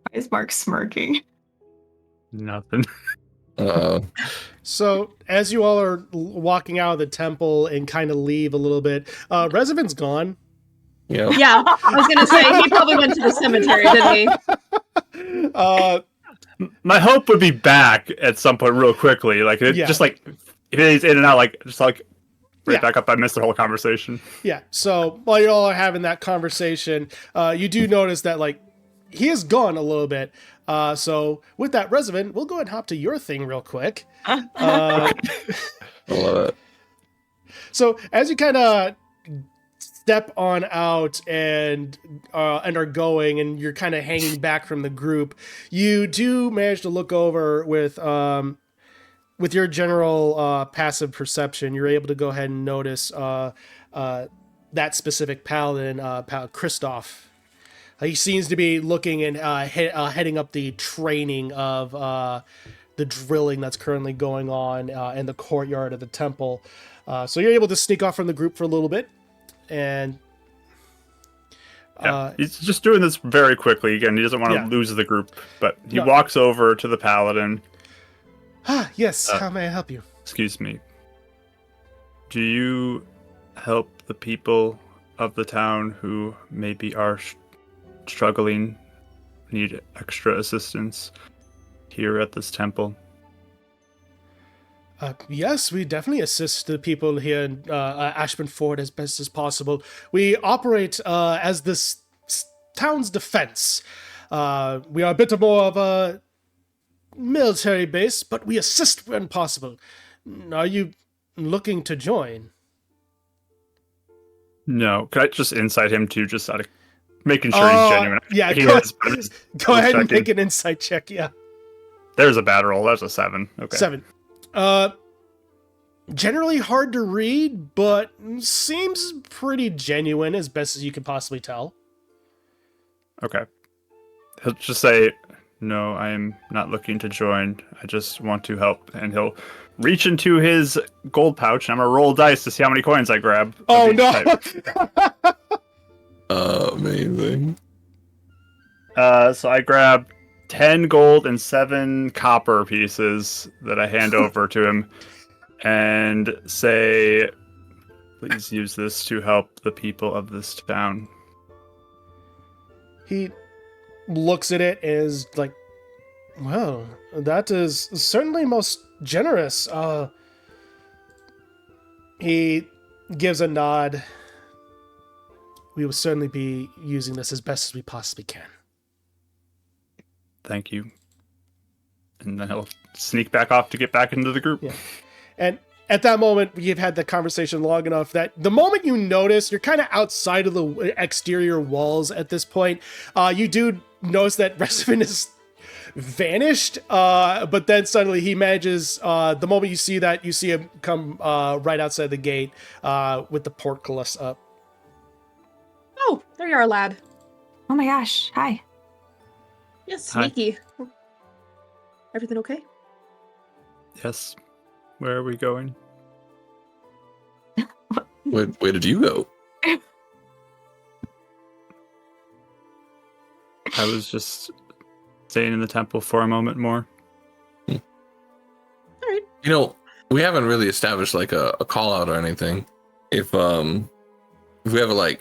Why is Mark smirking? Nothing. So, as you all are walking out of the temple and kind of leave a little bit, Revenant's gone. Yeah. Yeah, I was going to say, he probably went to the cemetery, didn't he? My hope would be back at some point real quickly. Like, just like, if he's in and out, like, just like, right back up. I missed the whole conversation. Yeah, so while you all are having that conversation, you do notice that, like, he is gone a little bit. So with that, Revenant, we'll go ahead and hop to your thing real quick. I love it. So as you kind of step on out and are going, and you're kind of hanging back from the group, you do manage to look over with your general passive perception. You're able to go ahead and notice that specific paladin, Kristoff. He seems to be looking and heading up the training of the drilling that's currently going on in the courtyard of the temple. So you're able to sneak off from the group for a little bit. And he's just doing this very quickly. Again, he doesn't want to lose the group, but he walks over to the paladin. Yes, how may I help you? Excuse me. Do you help the people of the town who maybe are struggling, need extra assistance here at this temple? Yes, we definitely assist the people here in Ashburn Fort as best as possible. We operate as this town's defense. We are a bit more of a military base, but we assist when possible. Are you looking to join? No. Could I just insight him to just out of making sure he's genuine? Yeah, go ahead and make an insight check, yeah. There's a bad roll. There's a 7. Okay. 7. Generally hard to read, but seems pretty genuine as best as you can possibly tell. Okay. He'll just say, no, I am not looking to join. I just want to help. And he'll reach into his gold pouch, and I'm going to roll dice to see how many coins I grab. Oh, no! Amazing. So I grab 10 gold and 7 copper pieces that I hand over to him and say, please use this to help the people of this town. He looks at it as like, well, that is certainly most generous. He gives a nod. We will certainly be using this as best as we possibly can. Thank you. And then he'll sneak back off to get back into the group. Yeah. And at that moment, you've had the conversation long enough that the moment you notice, you're kind of outside of the exterior walls at this point. You do notice that Revenant is vanished, but then suddenly he manages, the moment you see that, you see him come right outside the gate with the portcullis up. Oh, there you are, lad. Oh my gosh. Hi. Yes, Hi. sneaky. Everything okay? Yes. Where are we going? Where did you go? I was just staying in the temple for a moment more. All right. You know, we haven't really established like a call out or anything. If we ever like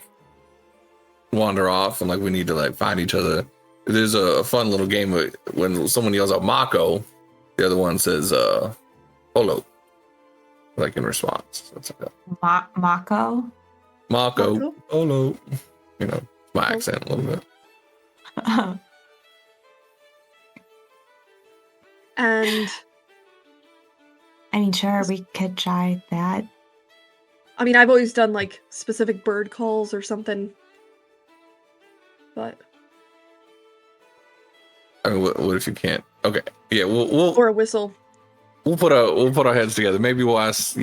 wander off and like we need to like find each other, there's a fun little game where when someone yells out Mako, the other one says Olo, like in response. That's like a Mako? Mako, Olo. You know, my accent a little bit. And I mean, sure, we could try that. I mean, I've always done like specific bird calls or something. But I mean, what if you can't? Okay, yeah, we'll or a whistle. we'll put our heads together. Maybe we'll ask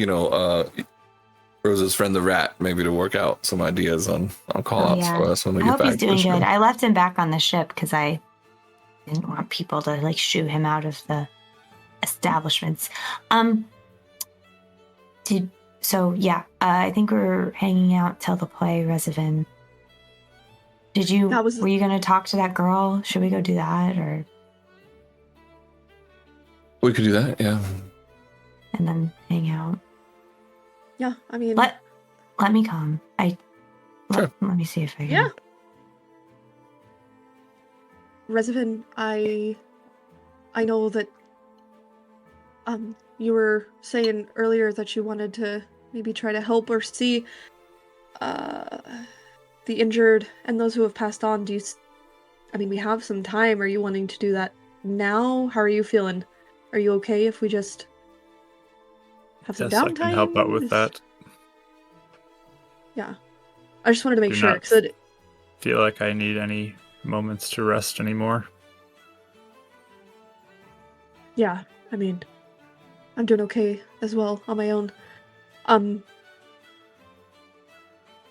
Rose's friend the rat maybe to work out some ideas on call outs for us when we I get hope back. he's doing good. I left him back on the ship because I didn't want people to like shoo him out of the establishments. I think we're hanging out till the play, Reservin. Were you gonna talk to that girl? Should we go do that, or We could do that, yeah. and then hang out? Yeah, I mean, Let me come. Sure. Let me see if I can. yeah. Reservin, I know that you were saying earlier that you wanted to maybe try to help or see the injured and those who have passed on. We have some time. Are you wanting to do that now? How are you feeling? Are you okay if we just have some Yes, downtime? I can help out with that. Yeah. I just wanted to make Do sure, not because feel like I need any moments to rest anymore. yeah, I mean, I'm doing okay as well on my own.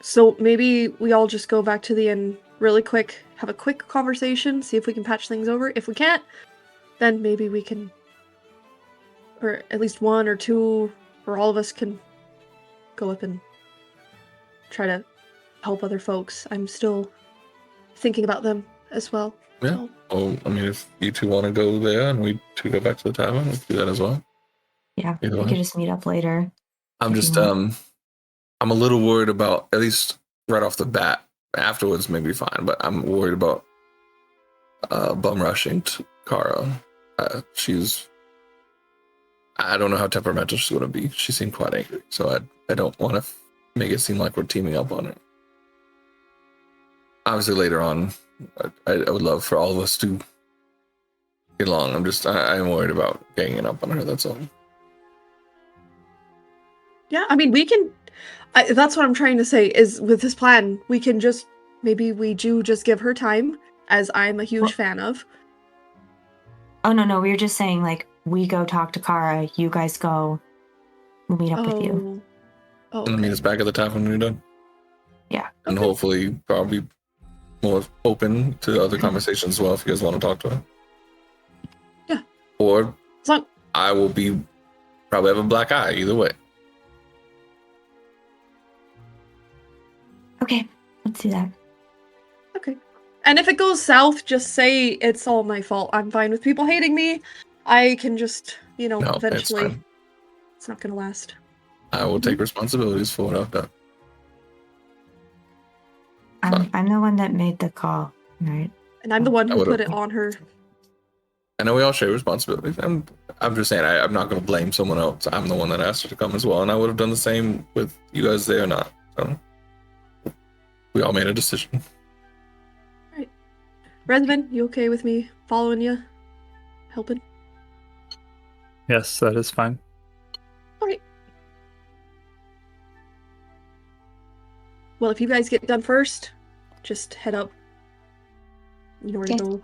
So maybe we all just go back to the inn really quick, have a quick conversation, see if we can patch things over. If we can't, then maybe we can, or at least one or two, or all of us can go up and try to help other folks. I'm still thinking about them as well. Yeah. So. Oh, I mean, if you two want to go there and we two go back to the tavern, we can do that as well. Yeah, Either we way. could just meet up later. I'm if you just want. I'm a little worried about, at least right off the bat. Afterwards, maybe fine, but I'm worried about bum rushing to Kara. I don't know how temperamental she's going to be. She seemed quite angry, so I don't want to make it seem like we're teaming up on it. Obviously, later on, I would love for all of us to get along. I'm worried about ganging up on her. That's all. Yeah, I mean, we can. That's what I'm trying to say. Is with this plan, we can just maybe we do just give her time, as I'm a huge fan of. Oh no, we were just saying like we go talk to Kara. You guys go. We'll meet up with you. Oh, And meet us back at the tavern when you're done. Yeah. And Okay. hopefully, probably more open to other conversations as well if you guys want to talk to her. Yeah. Or So, I will probably have a black eye either way. Okay, let's do that. okay. And if it goes south, just say it's all my fault. I'm fine with people hating me. I can just, No, it's eventually. fine. It's not gonna last. I will take responsibilities for what I've done. I'm the one that made the call. Right. And I'm the one I who would've- put it on her. I know we all share responsibilities. I'm just saying I'm not going to blame someone else. I'm the one that asked her to come as well, and I would have done the same with you guys there or not. So we all made a decision. Right. Resvin, you okay with me following you? Helping? Yes, that is fine. Alright. Well, if you guys get done first, just head up. You know where to Okay. go.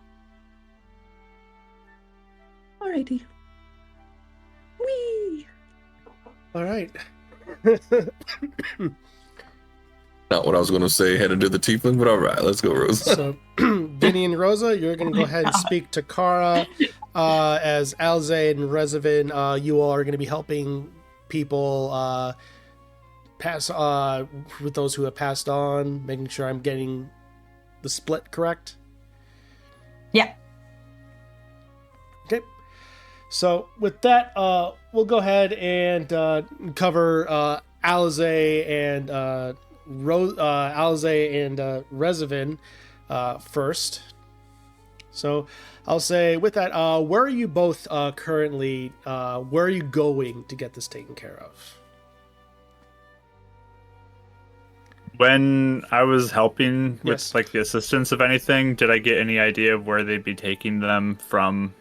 Alrighty. Whee! All right. Not what I was going to say, headed to the tiefling, but all right, let's go, Rose. So, Vinny and Rosa, you're going to go ahead and speak to Kara. As Alze and Resevin, you all are going to be helping people pass with those who have passed on, making sure I'm getting the split correct. Yeah. Okay. So with that, we'll go ahead and cover Alze and Alze and Resevin first. So I'll say with that, where are you both currently? Where are you going to get this taken care of? When I was helping with Yes. like the assistance of anything, did I get any idea of where they'd be taking them from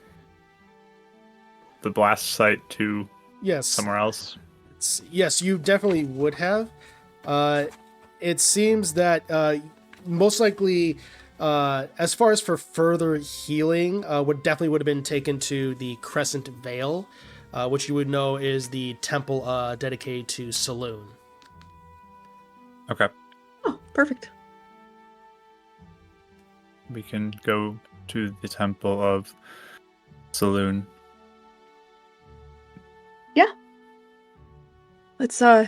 the blast site to Yes. somewhere else? Yes, you definitely would have. It seems that most likely, as far as for further healing, would have been taken to the Crescent Vale, which you would know is the temple dedicated to Saloon. Okay. Oh, perfect. We can go to the Temple of Saloon. Let's, do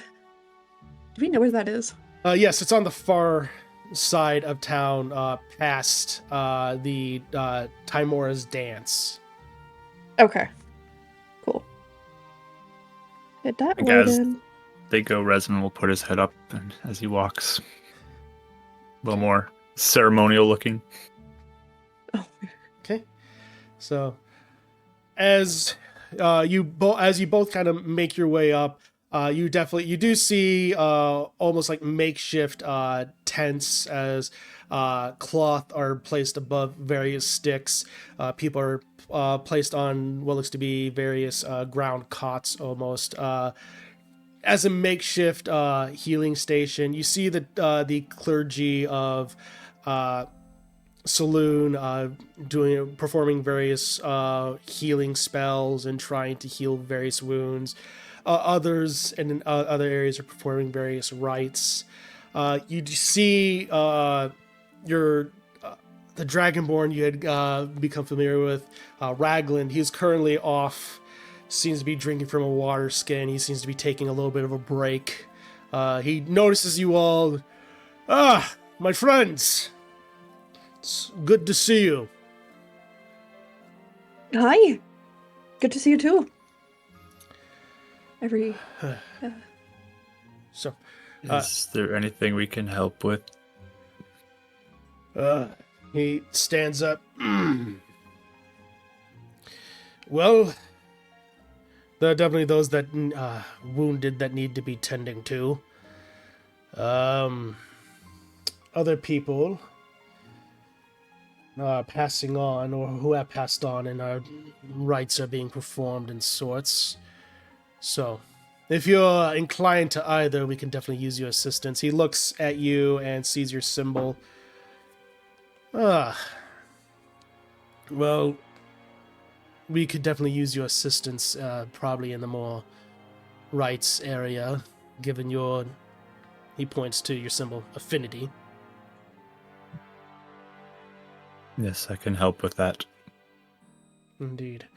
we know where that is? Yes, it's on the far side of town, past the Timora's dance. Okay. Cool. Head that I way guess- then. They go, Resin will put his head up and as he walks. A little more ceremonial looking. Oh, Okay, so as you both kind of make your way up, you do see almost like makeshift tents as cloth are placed above various sticks. People are placed on what looks to be various ground cots almost. As a makeshift healing station, you see the clergy of Saloon performing various healing spells and trying to heal various wounds. Others in other areas are performing various rites. You see the Dragonborn you had become familiar with, Raglan. He's currently off. Seems to be drinking from a water skin. He seems to be taking a little bit of a break. He notices you all. Ah, my friends. It's good to see you. hi. Good to see you too. So, Is there anything we can help with? he stands up. Well, there are definitely those that wounded that need to be tending to. Other people passing on, or who have passed on, and our rites are being performed in sorts. So, if you're inclined to either, we can definitely use your assistance. He looks at you and sees your symbol. Well, we could definitely use your assistance, probably in the more rights area, given your, he points to your symbol, affinity. Yes, I can help with that. Indeed.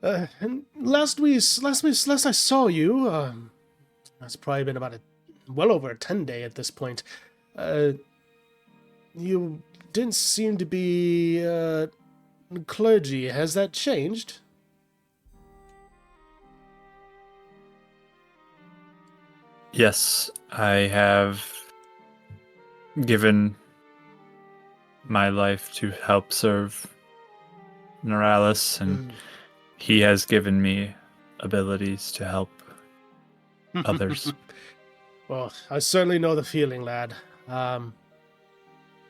And last I saw you, that's probably been about well over a 10-day at this point. You didn't seem to be clergy. Has that changed? Yes, I have given my life to help serve Neuralis, and he has given me abilities to help others. Well, I certainly know the feeling, lad.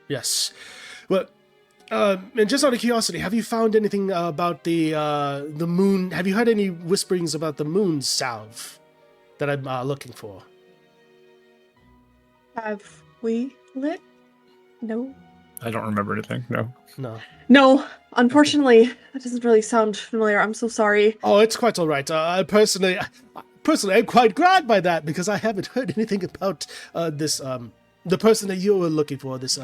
Yes. Well, and just out of curiosity, have you found anything about the moon? Have you heard any whisperings about the moon salve that I'm looking for? Have we lit? No. I don't remember anything. No. No. No, unfortunately, that doesn't really sound familiar. I'm so sorry. Oh, it's quite all right. Personally, I'm quite glad by that because I haven't heard anything about this. The person that you were looking for, this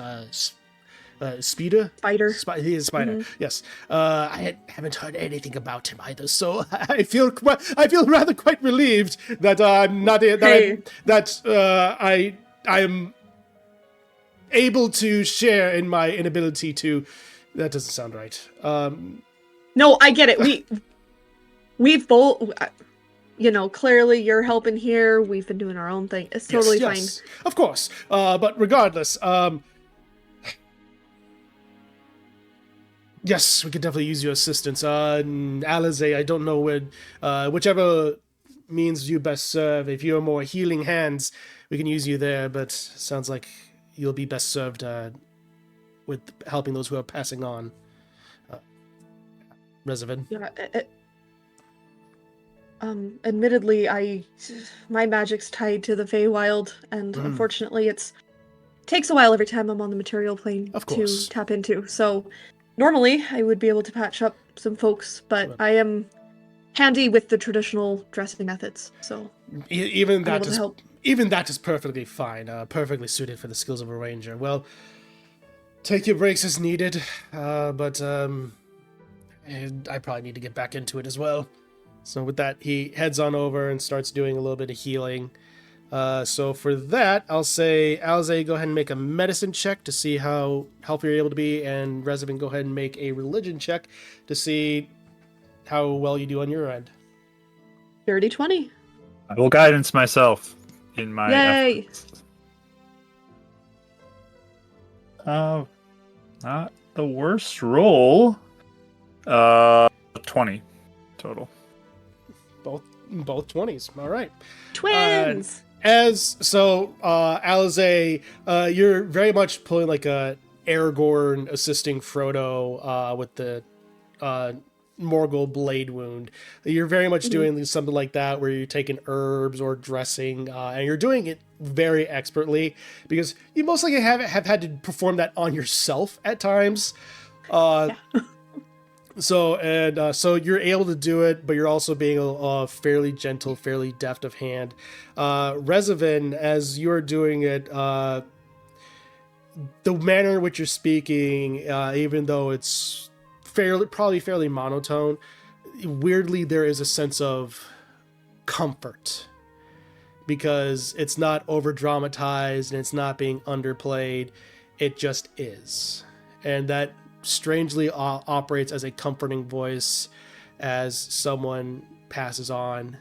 Speeder? Spider. He is Spider. Yes. I haven't heard anything about him either, so I feel rather quite relieved that I'm not I am able to share in my inability to. That doesn't sound right. No, I get it. We've both, clearly you're helping here. We've been doing our own thing. It's totally fine. Of course. But regardless, yes, we could definitely use your assistance. Alize, I don't know whichever means you best serve. If you're more healing hands, we can use you there, but sounds like you'll be best served with helping those who are passing on. Reservin. Yeah. Admittedly, my magic's tied to the Feywild, and unfortunately, takes a while every time I'm on the material plane to tap into. So, normally I would be able to patch up some folks, but I am handy with the traditional dressing methods. So even that is perfectly fine. Perfectly suited for the skills of a ranger. Well, take your breaks as needed, but I probably need to get back into it as well. So with that, he heads on over and starts doing a little bit of healing. So for that, I'll say, Alize, go ahead and make a medicine check to see how helpful you're able to be, and Reservin, go ahead and make a religion check to see how well you do on your end. Dirty 20. I will guidance myself in my Yay! efforts. Not the worst roll. 20 total. Both 20s. All right. Twins! Alize, you're very much pulling like a Aragorn assisting Frodo with the Morgul blade wound. You're very much doing something like that where you're taking herbs or dressing, and you're doing it very expertly because you most likely have had to perform that on yourself at times. So you're able to do it, but you're also being a fairly gentle, fairly deft of hand. Reservin, as you're doing it, the manner in which you're speaking, even though it's probably fairly monotone, weirdly there is a sense of comfort because it's not over dramatized and it's not being underplayed. It just is, and that strangely operates as a comforting voice as someone passes on.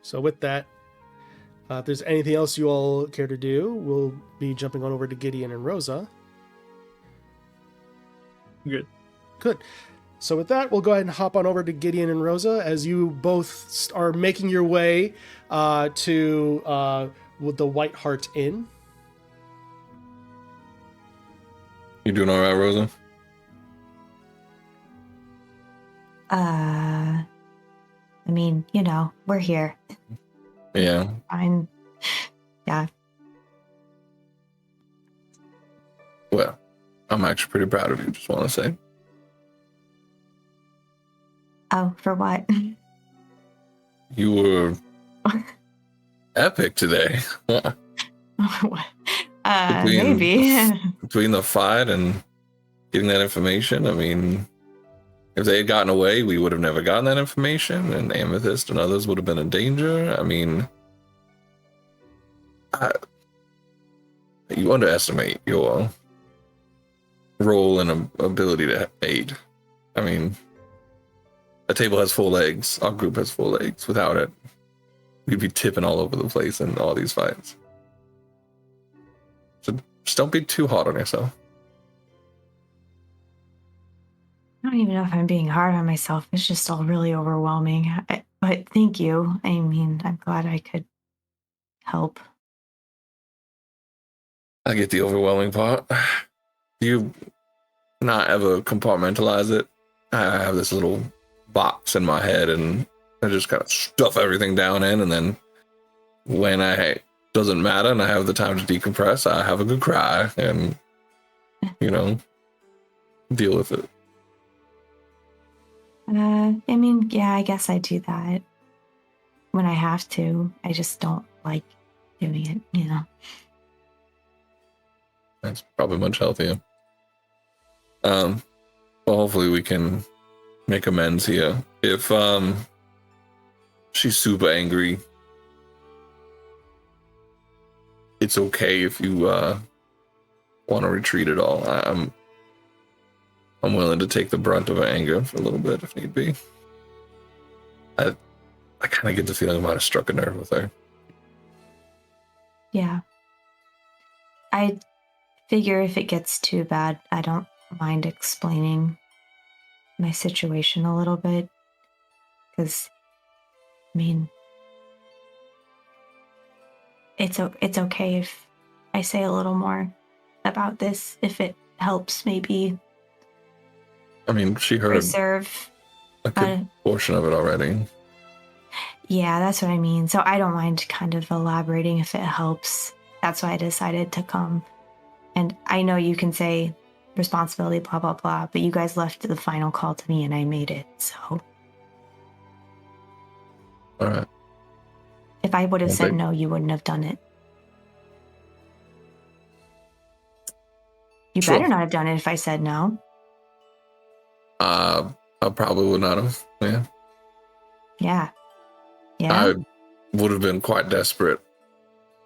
So with that, if there's anything else you all care to do, we'll be jumping on over to Gideon and Rosa. Good. So with that, we'll go ahead and hop on over to Gideon and Rosa as you both are making your way to the White Hart Inn. You doing all right, Rosa? I mean, we're here. Yeah. Yeah. Well, I'm actually pretty proud of you, just want to say. Oh, for what? You were epic today. Maybe. Between the fight and getting that information, I mean, if they had gotten away, we would have never gotten that information, and Amethyst and others would have been in danger. I mean, you underestimate your role and ability to aid. I mean, a table has 4 legs. Our group has 4 legs. Without it, we'd be tipping all over the place in all these fights. So just don't be too hard on yourself. I don't even know if I'm being hard on myself. It's just all really overwhelming. But thank you. I mean, I'm glad I could help. I get the overwhelming part. Do you not ever compartmentalize it? I have this little box in my head and I just kind of stuff everything down in, and then when I doesn't matter and I have the time to decompress, I have a good cry and, you know, deal with it. I mean, yeah, I guess I do that when I have to. I just don't like doing it, you know. That's probably much healthier. Well, hopefully we can make amends here. If she's super angry, it's okay if you want to retreat at all. I'm willing to take the brunt of her anger for a little bit if need be. I kind of get the feeling I might have struck a nerve with her. Yeah. I figure if it gets too bad, I don't mind explaining my situation a little bit. Because, I mean, it's okay if I say a little more about this, if it helps maybe I mean, she heard preserve a good portion of it already. Yeah, that's what I mean. So I don't mind kind of elaborating if it helps. That's why I decided to come. And I know you can say responsibility, blah, blah, blah, but you guys left the final call to me and I made it. So. All right. If I would have said no, you wouldn't have done it. You better not have done it if I said no. I probably would not have. Yeah. Yeah. I would have been quite desperate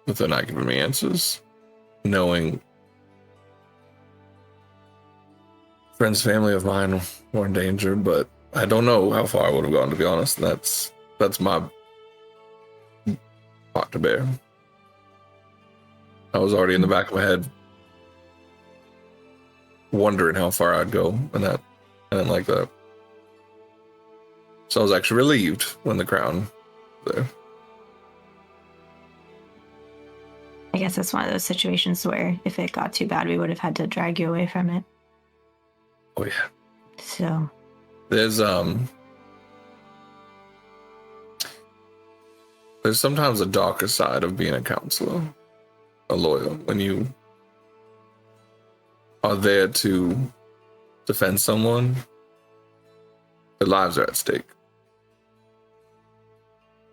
with her not giving me answers, knowing friends, family of mine were in danger, but I don't know how far I would have gone, to be honest. That's my part to bear. I was already in the back of my head wondering how far I'd go, and I didn't like that. So I was actually relieved when the crown was there. I guess that's one of those situations where if it got too bad, we would have had to drag you away from it. Oh yeah. So there's sometimes a darker side of being a counselor, a lawyer, when you are there to defend someone, their lives are at stake.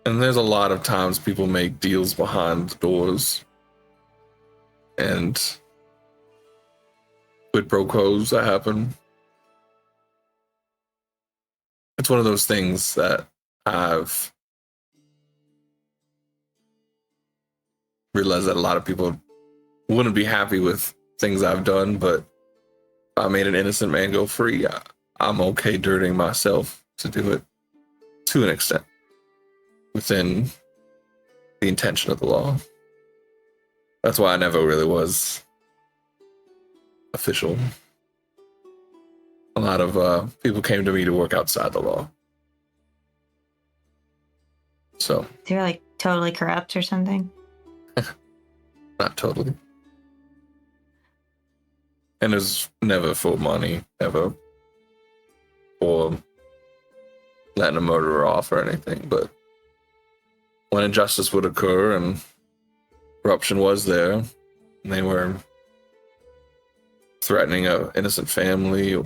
And there's a lot of times people make deals behind doors and quid pro quos that happen. It's one of those things that I've realized that a lot of people wouldn't be happy with things I've done, but if I made an innocent man go free, I'm okay dirtying myself to do it to an extent within the intention of the law. That's why I never really was official. A lot of people came to me to work outside the law. So they're like totally corrupt or something? Not totally. And it's never for money, ever. Or letting a murderer off or anything. But when injustice would occur and corruption was there, and they were threatening an innocent family or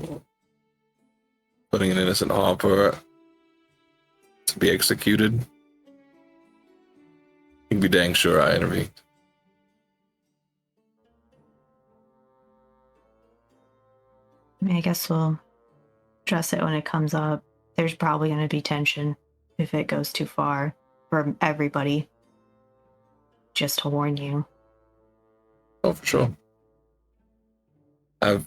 putting an innocent harper to be executed, you can be dang sure I intervened. I mean, I guess we'll address it when it comes up. There's probably going to be tension if it goes too far for everybody. Just to warn you. Oh, for sure. You're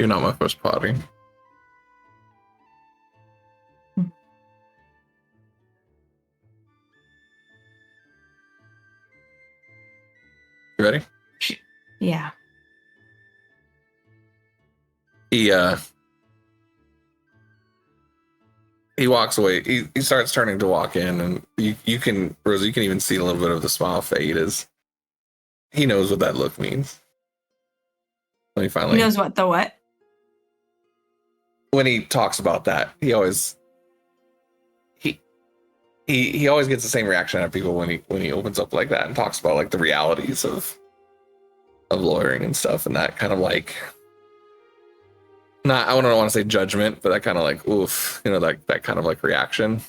not my first party. You ready? Yeah. He walks away. He starts turning to walk in, and you can, Rosa, you can even see a little bit of the smile fade as he knows what that look means. When he finally He knows what the what? When he talks about that, he always he always gets the same reaction out of people when he opens up like that and talks about like the realities of lawyering and stuff, and that kind of like, not, I don't want to say judgment, but that kind of like, oof, you know, like that kind of like reaction.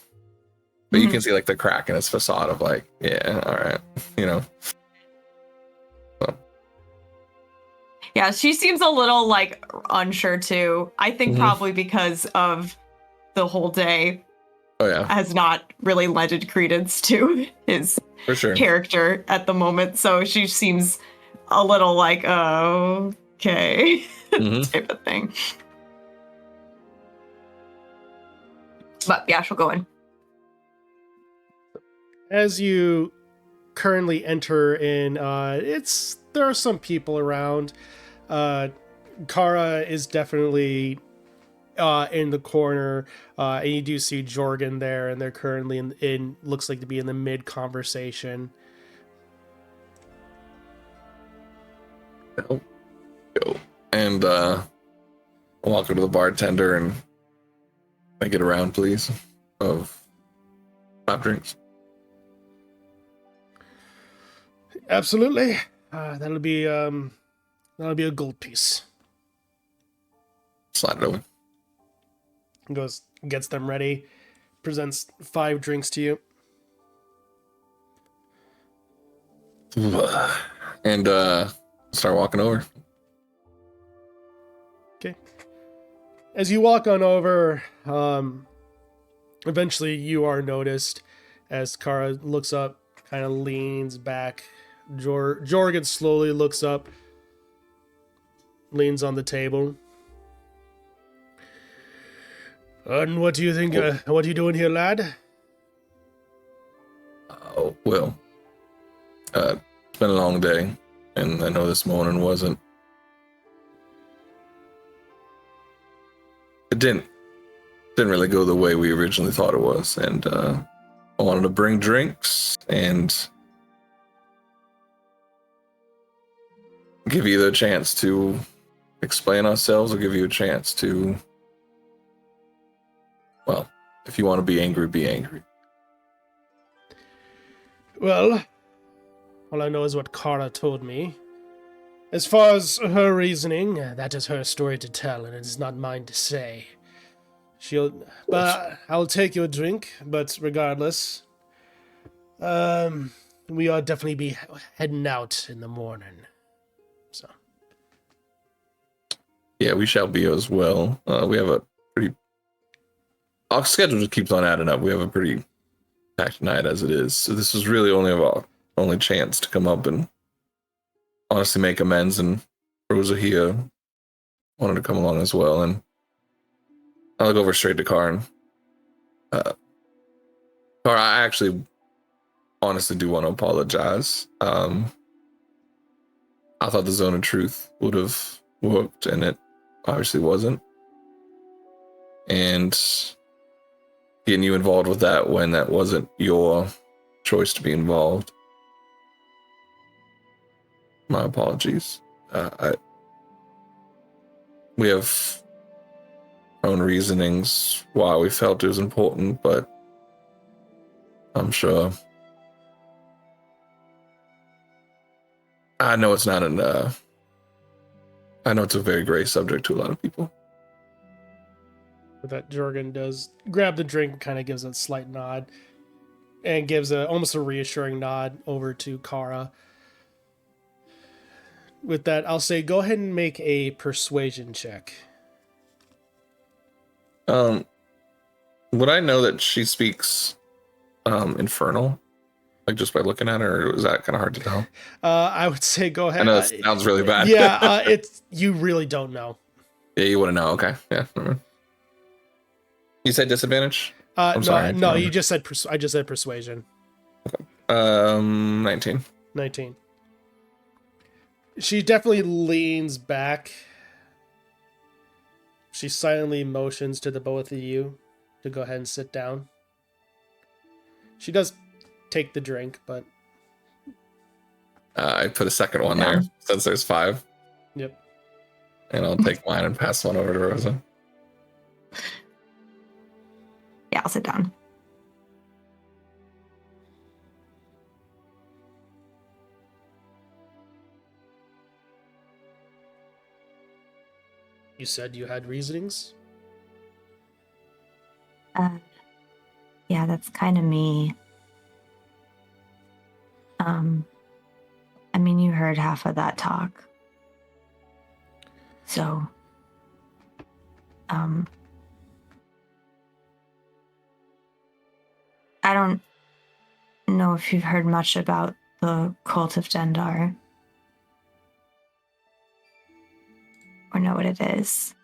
But you can see like the crack in his facade of like, yeah, all right, you know. So. Yeah, she seems a little like unsure too. I think probably because of the whole day. Oh yeah, has not really lended credence to his for sure character at the moment. So she seems a little like, oh, okay, type of thing. But yeah, she'll go in. As you currently enter in, there are some people around. Kara is definitely in the corner, and you do see Jorgen there, and they're currently in looks like to be in the mid conversation. And walk up to the bartender and make it around, please, of 5 drinks. Absolutely. That'll be a gold piece. Slide it over. Goes, gets them ready, presents 5 drinks to you. And start walking over. Okay. As you walk on over, eventually you are noticed as Kara looks up, kind of leans back. Jorgen slowly looks up, leans on the table. And what do you think? What are you doing here, lad? Oh, well, it's been a long day, and I know this morning wasn't. It didn't really go the way we originally thought it was, and I wanted to bring drinks and give you the chance to explain ourselves, or give you a chance to, well, if you want to be angry, be angry. Well, all I know is what Kara told me. As far as her reasoning, that is her story to tell, and it is not mine to say. But I'll take your drink, but regardless, we are definitely be heading out in the morning. So. Yeah, we shall be as well. We have a pretty... Our schedule just keeps on adding up. We have a pretty packed night as it is. So this was really our only chance to come up and honestly make amends. And Rosa here wanted to come along as well. And I'll go over straight to Karn. Karn, I actually honestly do want to apologize. I thought the Zone of Truth would have worked, and it obviously wasn't. And getting you involved with that when that wasn't your choice to be involved. My apologies. We have our own reasonings why we felt it was important, but I'm sure. I know it's not I know it's a very gray subject to a lot of people. That Jorgen does grab the drink, kind of gives a slight nod, and gives almost a reassuring nod over to Kara. With that, I'll say go ahead and make a persuasion check. Would I know that she speaks Infernal? Like just by looking at her, or was that kind of hard to tell? I would say go ahead. I know it sounds really bad. Yeah, you really don't know. Yeah, you wouldn't know. Okay, yeah. You said disadvantage? I'm sorry. No, you just said I just said persuasion. Okay. 19. 19. She definitely leans back. She silently motions to the both of you to go ahead and sit down. She does take the drink, but I put a second one Yeah. there since there's 5. yep. And I'll take mine and pass one over to Rosa. Yeah, I'll sit down. You said you had reasonings? Yeah, that's kind of me. I mean, you heard half of that talk. So, I don't know if you've heard much about the cult of Dendar or know what it is.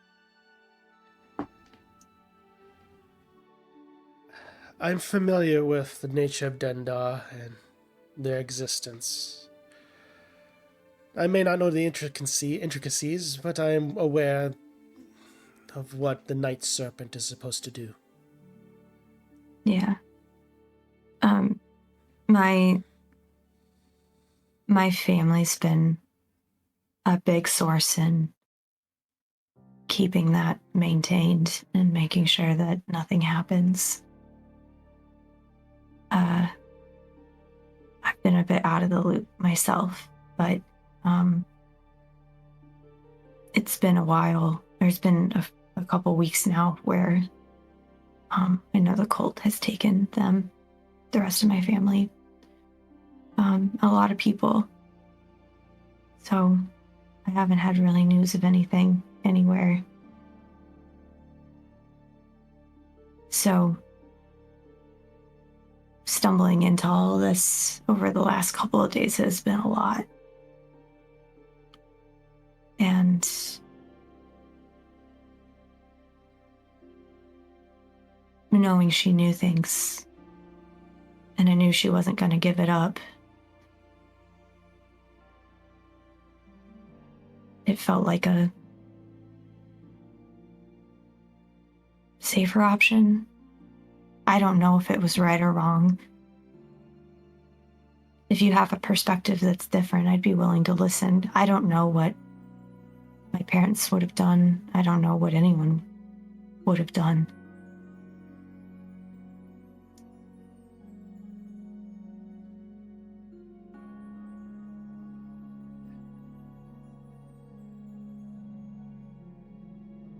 I'm familiar with the nature of Dendar and their existence. I may not know the intricacies, but I am aware of what the Night Serpent is supposed to do. Yeah. My family's been a big source in keeping that maintained and making sure that nothing happens. I've been a bit out of the loop myself, but it's been a while. There's been a couple weeks now where I know the cult has taken them, the rest of my family, a lot of people. So I haven't had really news of anything anywhere. So stumbling into all this over the last couple of days has been a lot. And knowing she knew things, and I knew she wasn't going to give it up, it felt like a safer option. I don't know if it was right or wrong. If you have a perspective that's different, I'd be willing to listen. I don't know what my parents would have done. I don't know what anyone would have done.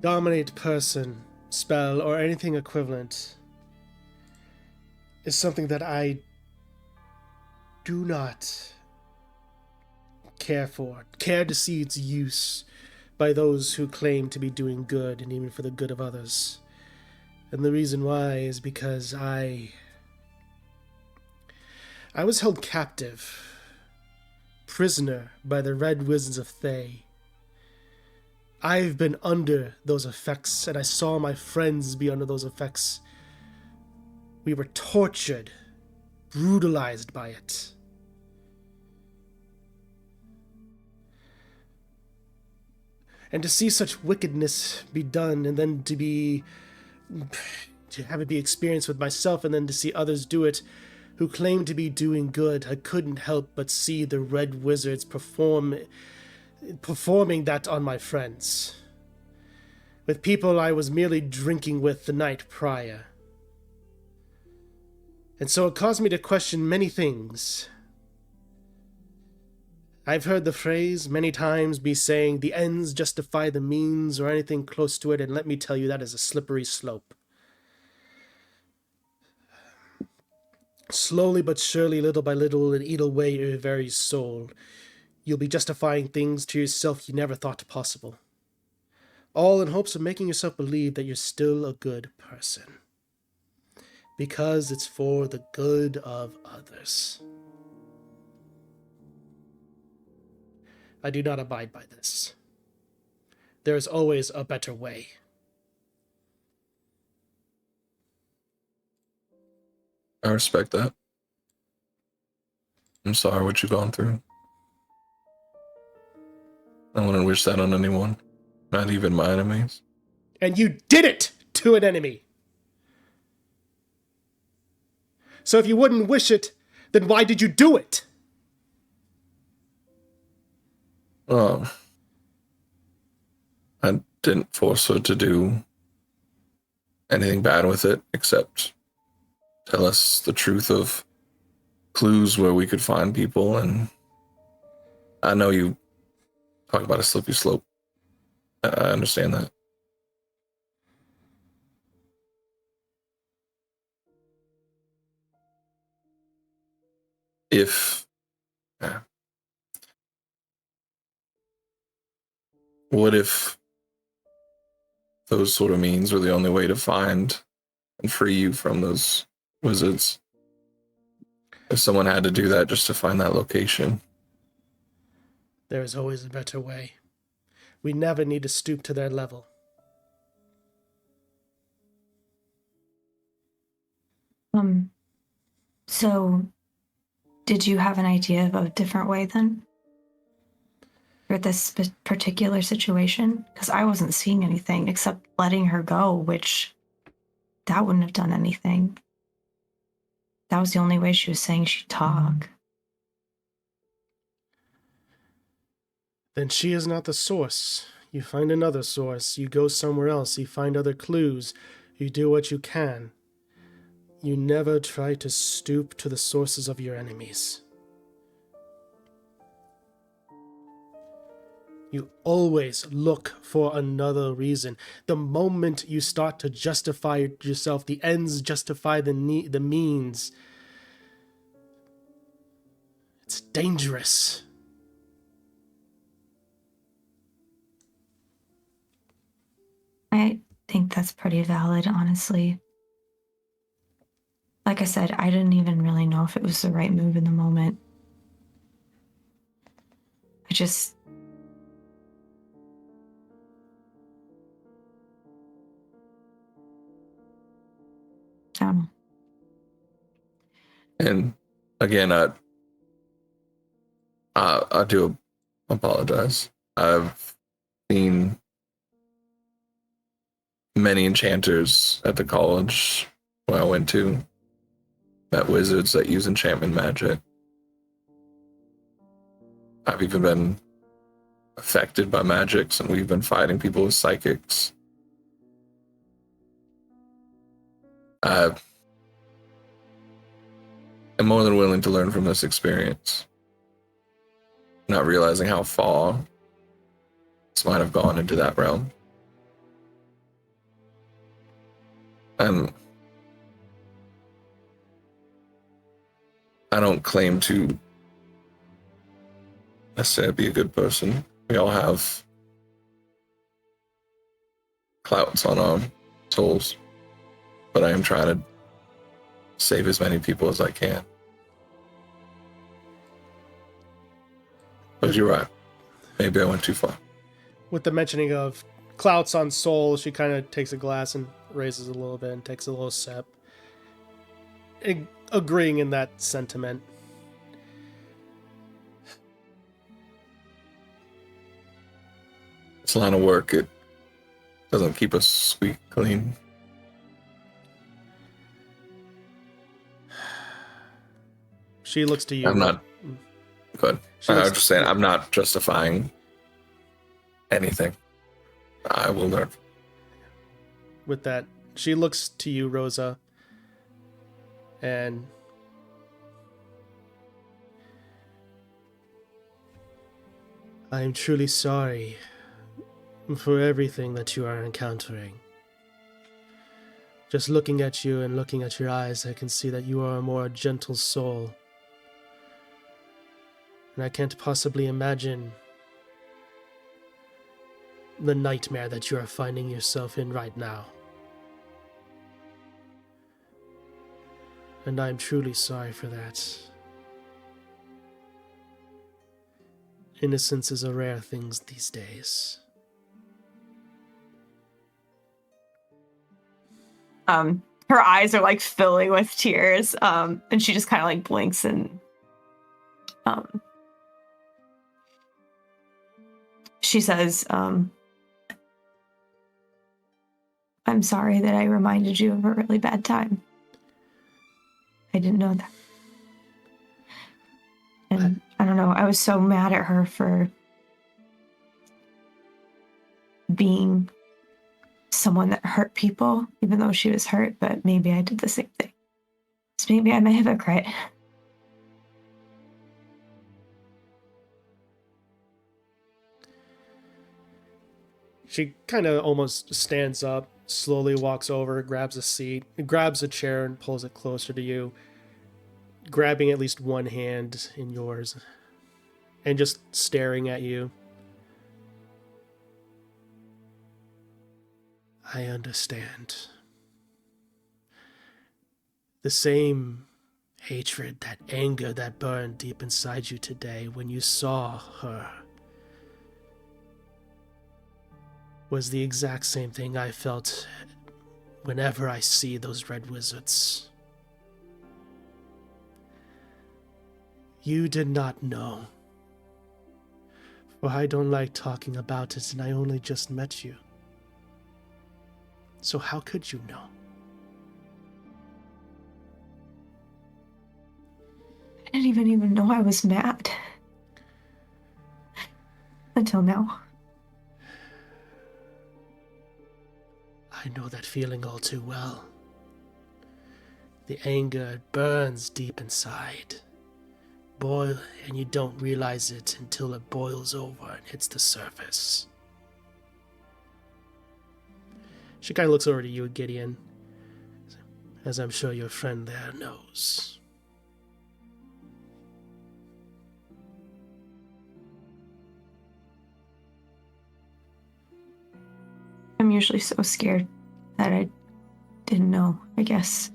Dominate person, spell, or anything equivalent is something that I do not care for. Care to see its use by those who claim to be doing good and even for the good of others. And the reason why is because I was held captive, prisoner by the Red Wizards of Thay. I've been under those effects, and I saw my friends be under those effects. We were tortured, brutalized by it. And to see such wickedness be done, and then to have it be experienced with myself, and then to see others do it who claim to be doing good, I couldn't help but see the Red Wizards performing that on my friends, with people I was merely drinking with the night prior. And so it caused me to question many things. I've heard the phrase many times be saying the ends justify the means or anything close to it, and let me tell you, that is a slippery slope. Slowly but surely, little by little, and eat away your very soul, you'll be justifying things to yourself you never thought possible. All in hopes of making yourself believe that you're still a good person. Because it's for the good of others. I do not abide by this. There is always a better way. I respect that. I'm sorry what you've gone through. I wouldn't wish that on anyone, not even my enemies. And you did it to an enemy. So if you wouldn't wish it, then why did you do it? I didn't force her to do anything bad with it, except tell us the truth of clues where we could find people. And I know you talk about a slippery slope. I understand that. What if those sort of means were the only way to find and free you from those wizards? If someone had to do that just to find that location. There is always a better way. We never need to stoop to their level. So did you have an idea of a different way then? For this particular situation? Because I wasn't seeing anything except letting her go, which that wouldn't have done anything. That was the only way she was saying she'd talk. Then she is not the source. You find another source. You go somewhere else. You find other clues. You do what you can. You never try to stoop to the sources of your enemies. You always look for another reason. The moment you start to justify yourself, the ends justify the means. It's dangerous. I think that's pretty valid, honestly. Like I said, I didn't even really know if it was the right move in the moment. I don't know. And again, I do apologize. I've seen many enchanters at the college where I went to, met wizards that use enchantment magic. I've even been affected by magics, and we've been fighting people with psychics. I am more than willing to learn from this experience, not realizing how far this might have gone into that realm. And I don't claim to necessarily be a good person. We all have clouts on our souls, but I am trying to save as many people as I can. But you're right. Maybe I went too far. With the mentioning of clouts on soul, she kind of takes a glass and raises a little bit and takes a little sip, agreeing in that sentiment. It's a lot of work. It doesn't keep us squeak clean. She looks to you. I'm not good. I was just saying, I'm not justifying anything. I will learn. With that, she looks to you, Rosa, and I am truly sorry for everything that you are encountering. Just looking at you and looking at your eyes, I can see that you are a more gentle soul. And I can't possibly imagine the nightmare that you are finding yourself in right now. And I'm truly sorry for that. Innocence is a rare thing these days. Her eyes are like filling with tears, and she just kind of like blinks and she says, I'm sorry that I reminded you of a really bad time. I didn't know that. And I don't know, I was so mad at her for being someone that hurt people, even though she was hurt, but maybe I did the same thing. So maybe I'm a hypocrite. She kind of almost stands up, slowly walks over, grabs a seat, grabs a chair and pulls it closer to you, grabbing at least one hand in yours and just staring at you. I understand. The same hatred, that anger that burned deep inside you today when you saw her was the exact same thing I felt whenever I see those red wizards. You did not know. For I don't like talking about it, and I only just met you. So how could you know? I didn't even know I was mad. Until now. I know that feeling all too well. The anger burns deep inside. Boil, and you don't realize it until it boils over and hits the surface. She kind of looks over to you, Gideon, as I'm sure your friend there knows. I'm usually so scared that I didn't know, I guess.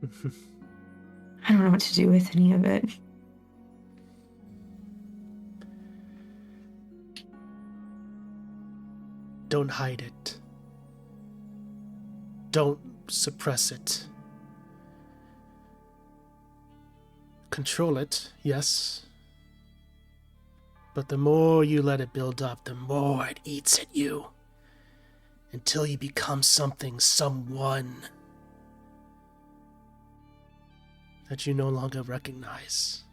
I don't know what to do with any of it. Don't hide it. Don't suppress it. Control it, yes. But the more you let it build up, the more it eats at you. Until you become something, someone that you no longer recognize.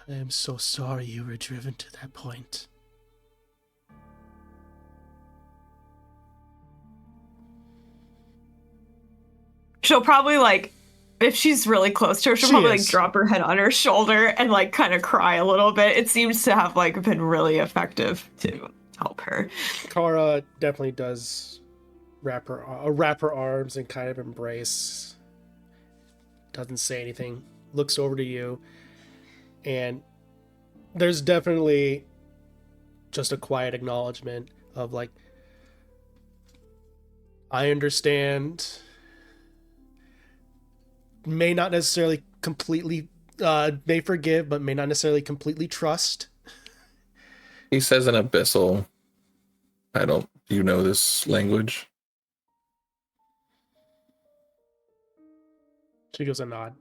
I am so sorry you were driven to that point. She'll probably if she's really close to her, she'll probably drop her head on her shoulder and kind of cry a little bit. It seems to have been really effective to help her. Kara definitely does wrap her arms and kind of embrace. Doesn't say anything. Looks over to you, and there's definitely just a quiet acknowledgement of I understand. May not necessarily completely may forgive, but may not necessarily completely trust. He says in Abyssal, do you know this language? She gives a nod.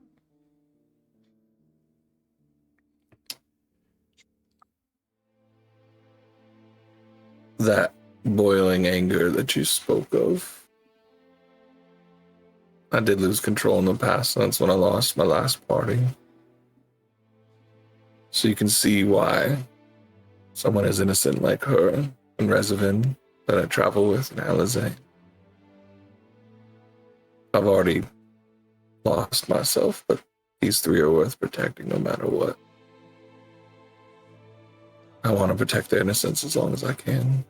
That boiling anger that you spoke of, I did lose control in the past. That's when I lost my last party. So you can see why someone as innocent like her and Revenant that I travel with in Alizé. I've already lost myself, but these three are worth protecting no matter what. I want to protect their innocence as long as I can.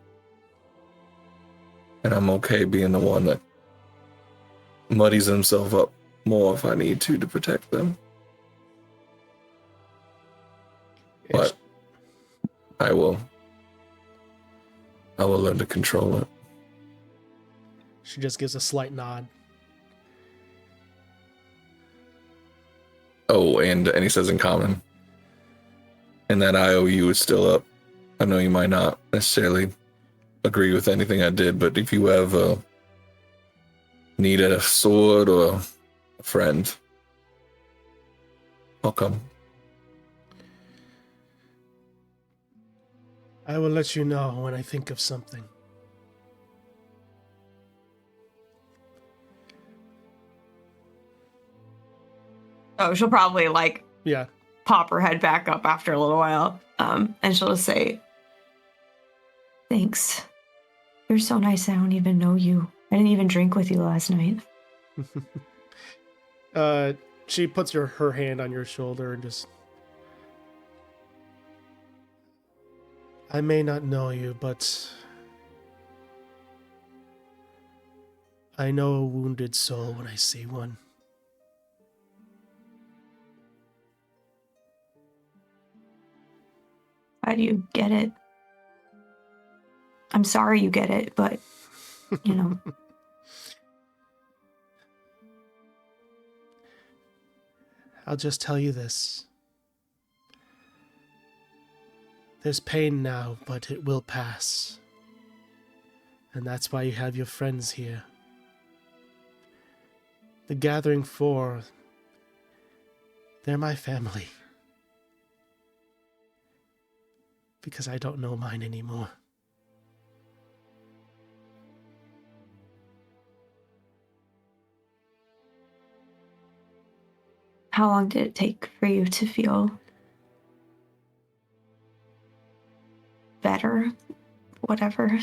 And I'm okay being the one that muddies himself up more if I need to protect them. But I will learn to control it. She just gives a slight nod. Oh, and he says in common, and that IOU is still up. I know you might not necessarily agree with anything I did, but if you ever need a sword or a friend, I'll come. I will let you know when I think of something. Oh, she'll probably like Yeah. pop her head back up after a little while. And she'll just say, Thanks. You're so nice. I don't even know you. I didn't even drink with you last night. She puts her hand on your shoulder and just... I may not know you, but I know a wounded soul when I see one. How do you get it? I'm sorry you get it, but, you know. I'll just tell you this. There's pain now, but it will pass. And that's why you have your friends here. The Gathering Four, they're my family. Because I don't know mine anymore. How long did it take for you to feel better? Whatever.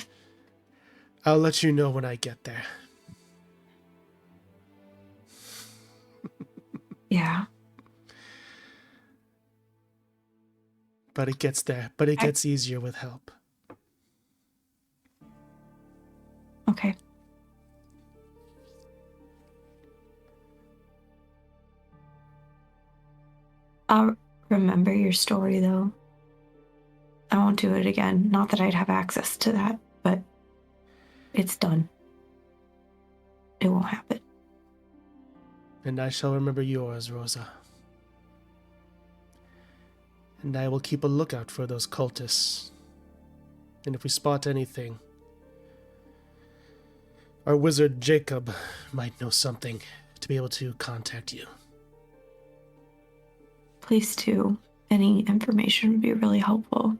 I'll let you know when I get there. Yeah. But it gets there. But it gets easier with help. Okay. I'll remember your story, though. I won't do it again. Not that I'd have access to that, but it's done. It won't happen. And I shall remember yours, Rosa. And I will keep a lookout for those cultists. And if we spot anything, our wizard Jacob might know something to be able to contact you. Please do. Any information would be really helpful.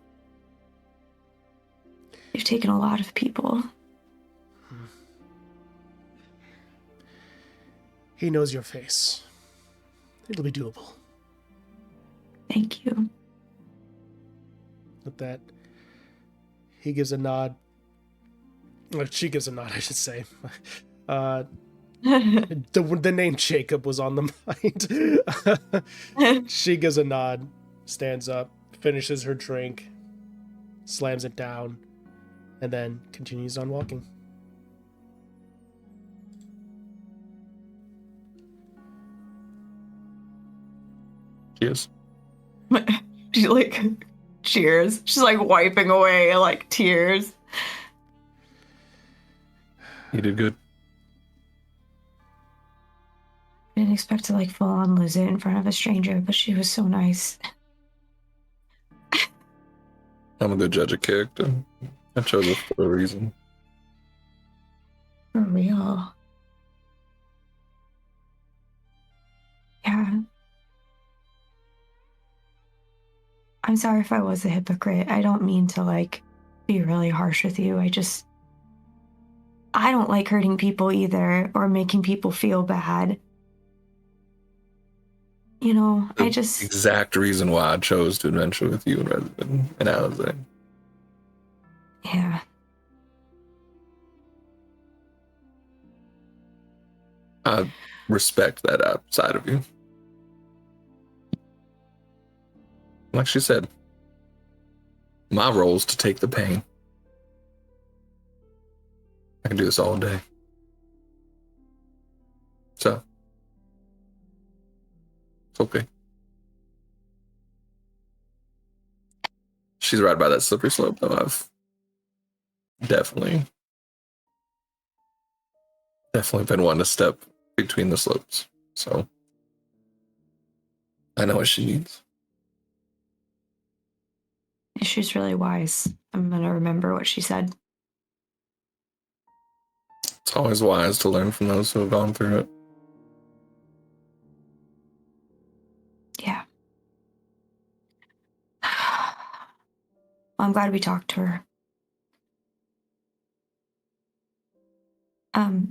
You've taken a lot of people. He knows your face. It'll be doable. Thank you. With that, he gives a nod. Or she gives a nod, I should say. The name Jacob was on the mind. She gives a nod, stands up, finishes her drink, slams it down, and then continues on walking. Cheers. she like cheers. She's like wiping away like tears. You did good. I didn't expect to like full on lose it in front of a stranger, but she was so nice. I'm a good judge of character. I chose it for a reason. For real. Yeah. I'm sorry if I was a hypocrite. I don't mean to like be really harsh with you. I don't like hurting people either or making people feel bad. You know, The I just... exact reason why I chose to adventure with you rather than an Alizé. Yeah. I respect that outside of you. Like she said, my role is to take the pain. I can do this all day. So, it's okay. She's right by that slippery slope, though. I've definitely been one to step between the slopes. So, I know what she needs. She's really wise. I'm going to remember what she said. It's always wise to learn from those who have gone through it. Yeah. I'm glad we talked to her.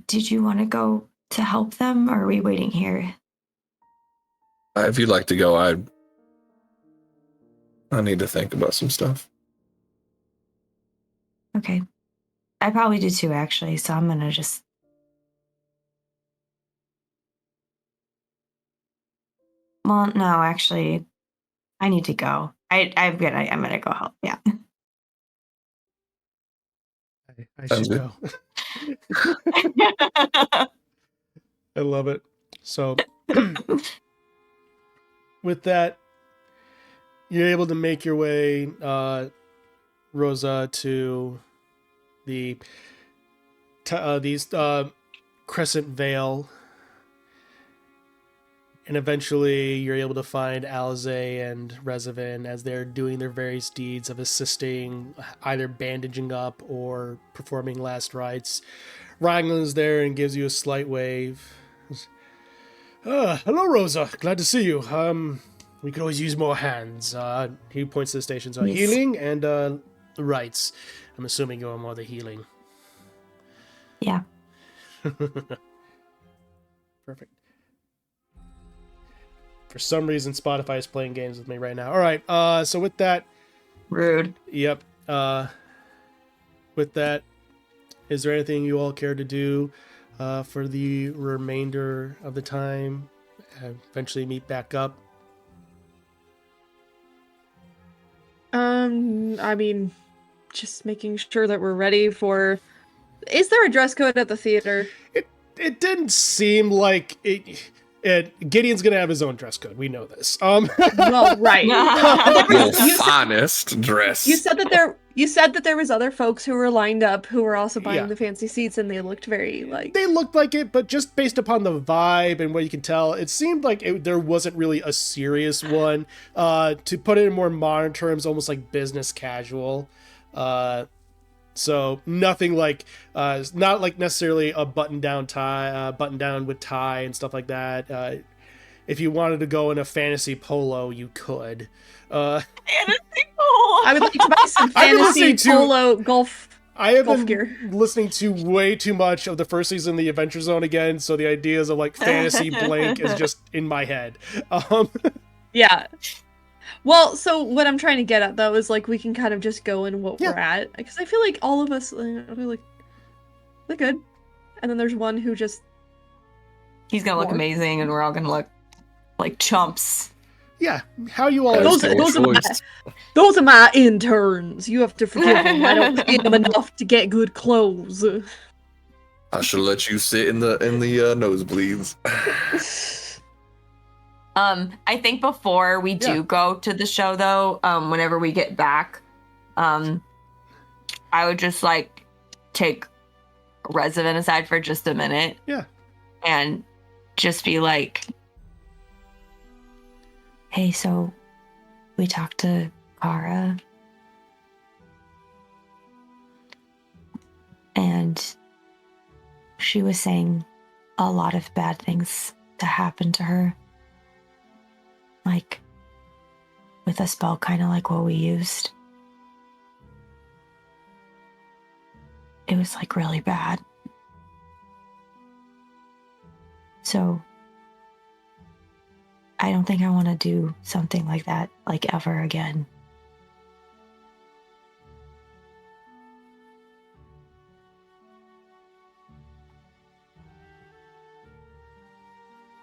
Did you want to go to help them, or are we waiting here? If you'd like to go, I need to think about some stuff. Okay. I probably do too, actually, so I'm gonna just... Well, no, actually, I need to go. I'm gonna go help, yeah. I Sounds should good. go. I love it. So, with that, you're able to make your way, Rosa, to the these Crescent Vale, and eventually you're able to find Alize and Rezavin as they're doing their various deeds of assisting, either bandaging up or performing last rites. Raglan's there and gives you a slight wave. Hello, Rosa. Glad to see you. We could always use more hands. He points to the stations. Yes. Healing and rites. I'm assuming you're more the healing. Yeah. Perfect. For some reason, Spotify is playing games with me right now. All right. So with that, Rude. yep. With that, is there anything you all care to do for the remainder of the time? Eventually meet back up. I mean, just making sure that we're ready for... Is there a dress code at the theater? It didn't seem like it. Gideon's gonna have his own dress code. We know this. Well, right. Your You said- finest dress. You said that there was other folks who were lined up who were also buying Yeah. the fancy seats, and they looked very like... They looked like it, but just based upon the vibe and what you can tell, it seemed like there wasn't really a serious one. To put it in more modern terms, almost like business casual. So nothing like, not like necessarily a button down with tie and stuff like that. If you wanted to go in a fantasy polo, you could. Fantasy I would like to buy some I've been fantasy listening to- polo golf. I have Golf been gear. listening to way too much of the first season of the Adventure Zone again, so the ideas of like fantasy blank is just in my head. Yeah. Well, so what I'm trying to get at though is like we can kind of just go in what Yeah. we're at, because I feel like all of us, I feel like they're good, and then there's one who just... He's gonna look More. amazing, and we're all gonna look like chumps. Yeah, how you all That's Those your are my, choice. those are my interns. You have to forgive them. I don't pay them enough to get good clothes. I should let you sit in the nosebleeds. I think before we do Yeah. go to the show, though, whenever we get back, I would just like take Resident aside for just a minute. Yeah. And just be like, Hey, so we talked to Kara, and she was saying a lot of bad things to happen to her. Like, with a spell kind of like what we used. It was like really bad. So, I don't think I want to do something like that, like ever again.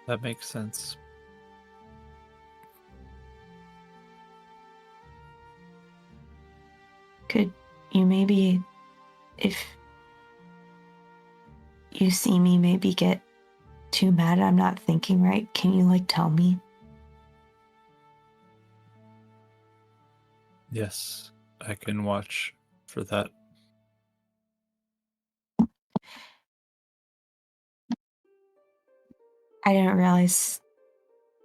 That makes sense. Could you maybe, if you see me maybe get too mad I'm not thinking right, can you like tell me? Yes, I can watch for that. I didn't realize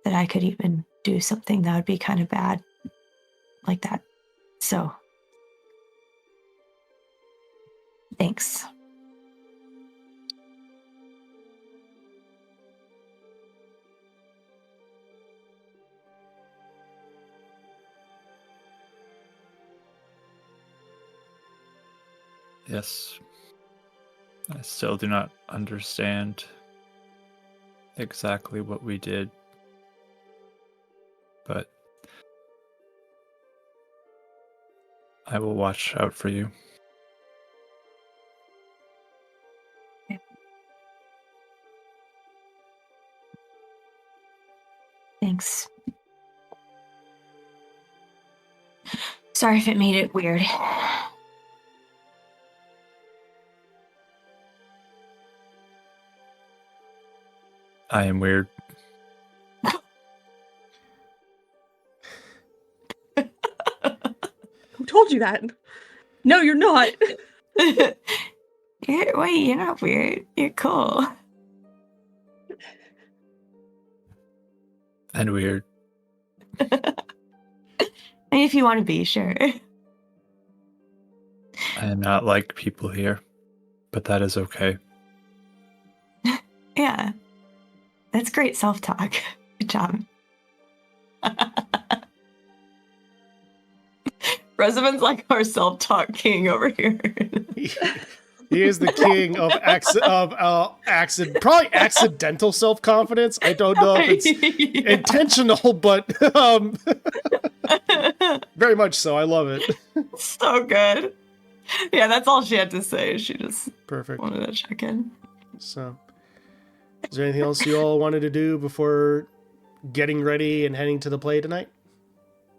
that I could even do something that would be kind of bad like that. So, thanks. Yes. I still do not understand exactly what we did. But I will watch out for you. Thanks. Sorry if it made it weird. I am weird. Who told you that? No, you're not. Wait, you're not weird. You're cool. And weird. I mean, if you want to be, sure. I am not like people here, but that is okay. Yeah. That's great self-talk. Good job. Resident's like our self-talk king over here. He is the king of probably accidental self-confidence. I don't know if it's intentional, but very much so. I love it. So good. Yeah, that's all she had to say. She just Perfect. wanted to check in. So, is there anything else you all wanted to do before getting ready and heading to the play tonight?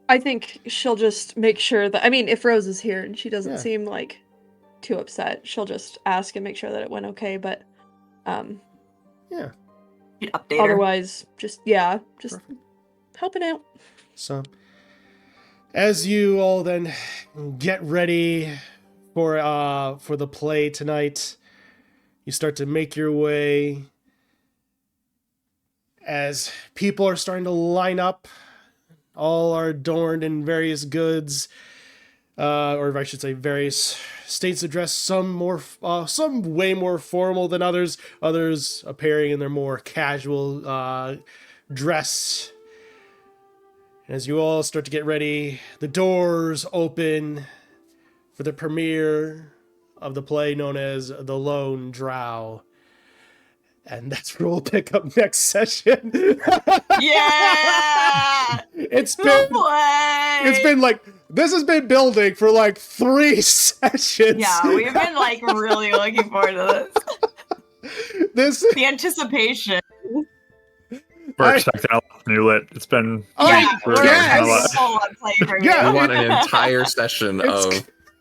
I think she'll just make sure that, I mean, if Rose is here and she doesn't seem like too upset, she'll just ask and make sure that it went okay, but yeah. You'd update her. Otherwise, just Perfect. Helping out. So, as you all then get ready for the play tonight, you start to make your way as people are starting to line up. All are adorned in various goods, or I should say various states of dress, some way more formal than others, others appearing in their more casual dress. As you all start to get ready, the doors open for the premiere of the play known as The Lone Drow. And that's where we'll pick up next session. Yeah! It's been like, this has been building for like 3 sessions. Yeah, we've been like really looking forward to this. The anticipation. We're expecting a lot of new lit. It's been We want an entire session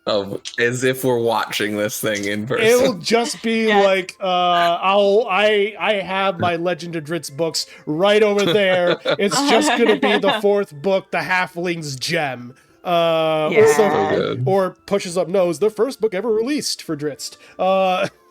of as if we're watching this thing in person. It'll just be like I have my Legend of Dritz books right over there. It's just gonna be the 4th book, The Halfling's Gem. Or Pushes Up Nose, the first book ever released for Dritz.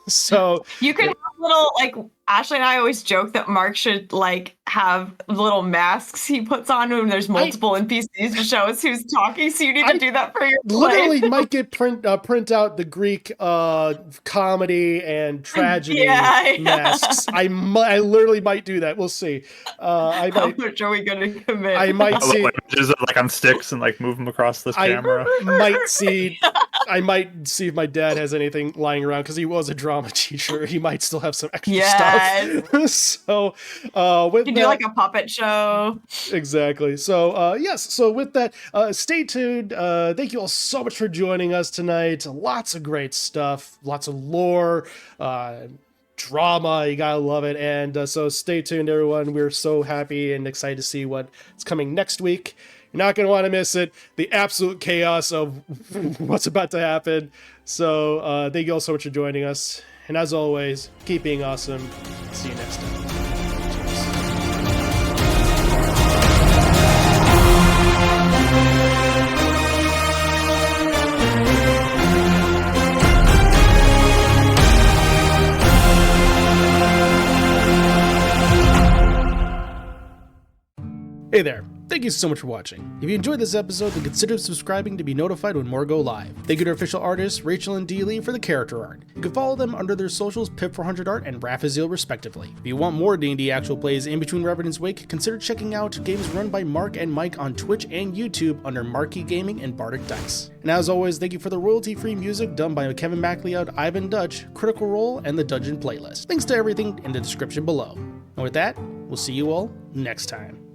So you can have little, like, Ashley and I always joke that Mark should like have little masks he puts on when there's multiple NPCs to show us who's talking. So you need to do that for your play. Literally might get print out the Greek comedy and tragedy masks. I literally might do that. We'll see. How much are we going to commit? I might see images like on sticks and like move them across this camera. I might see if my dad has anything lying around because he was a drama teacher. He might still have some extra stuff. So with you can do like a puppet show. Exactly. So yes. So with that, stay tuned. Thank you all so much for joining us tonight. Lots of great stuff. Lots of lore. Drama, you gotta love it. And so stay tuned, everyone. We're so happy and excited to see what's coming next week. You're not gonna want to miss it. The absolute chaos of what's about to happen. So thank you all so much for joining us. And as always, keep being awesome. See you next time. Hey there. Thank you so much for watching. If you enjoyed this episode, then consider subscribing to be notified when more go live. Thank you to our official artists, Rachel and Dee Lee, for the character art. You can follow them under their socials, Pip400art and Raphaziel, respectively. If you want more D&D actual plays in between Revenants Wake, consider checking out games run by Mark and Mike on Twitch and YouTube under Marquee Gaming and Bardic Dice. And as always, thank you for the royalty-free music done by Kevin MacLeod, Ivan Dutch, Critical Role, and the Dungeon Playlist. Links to everything in the description below. And with that, we'll see you all next time.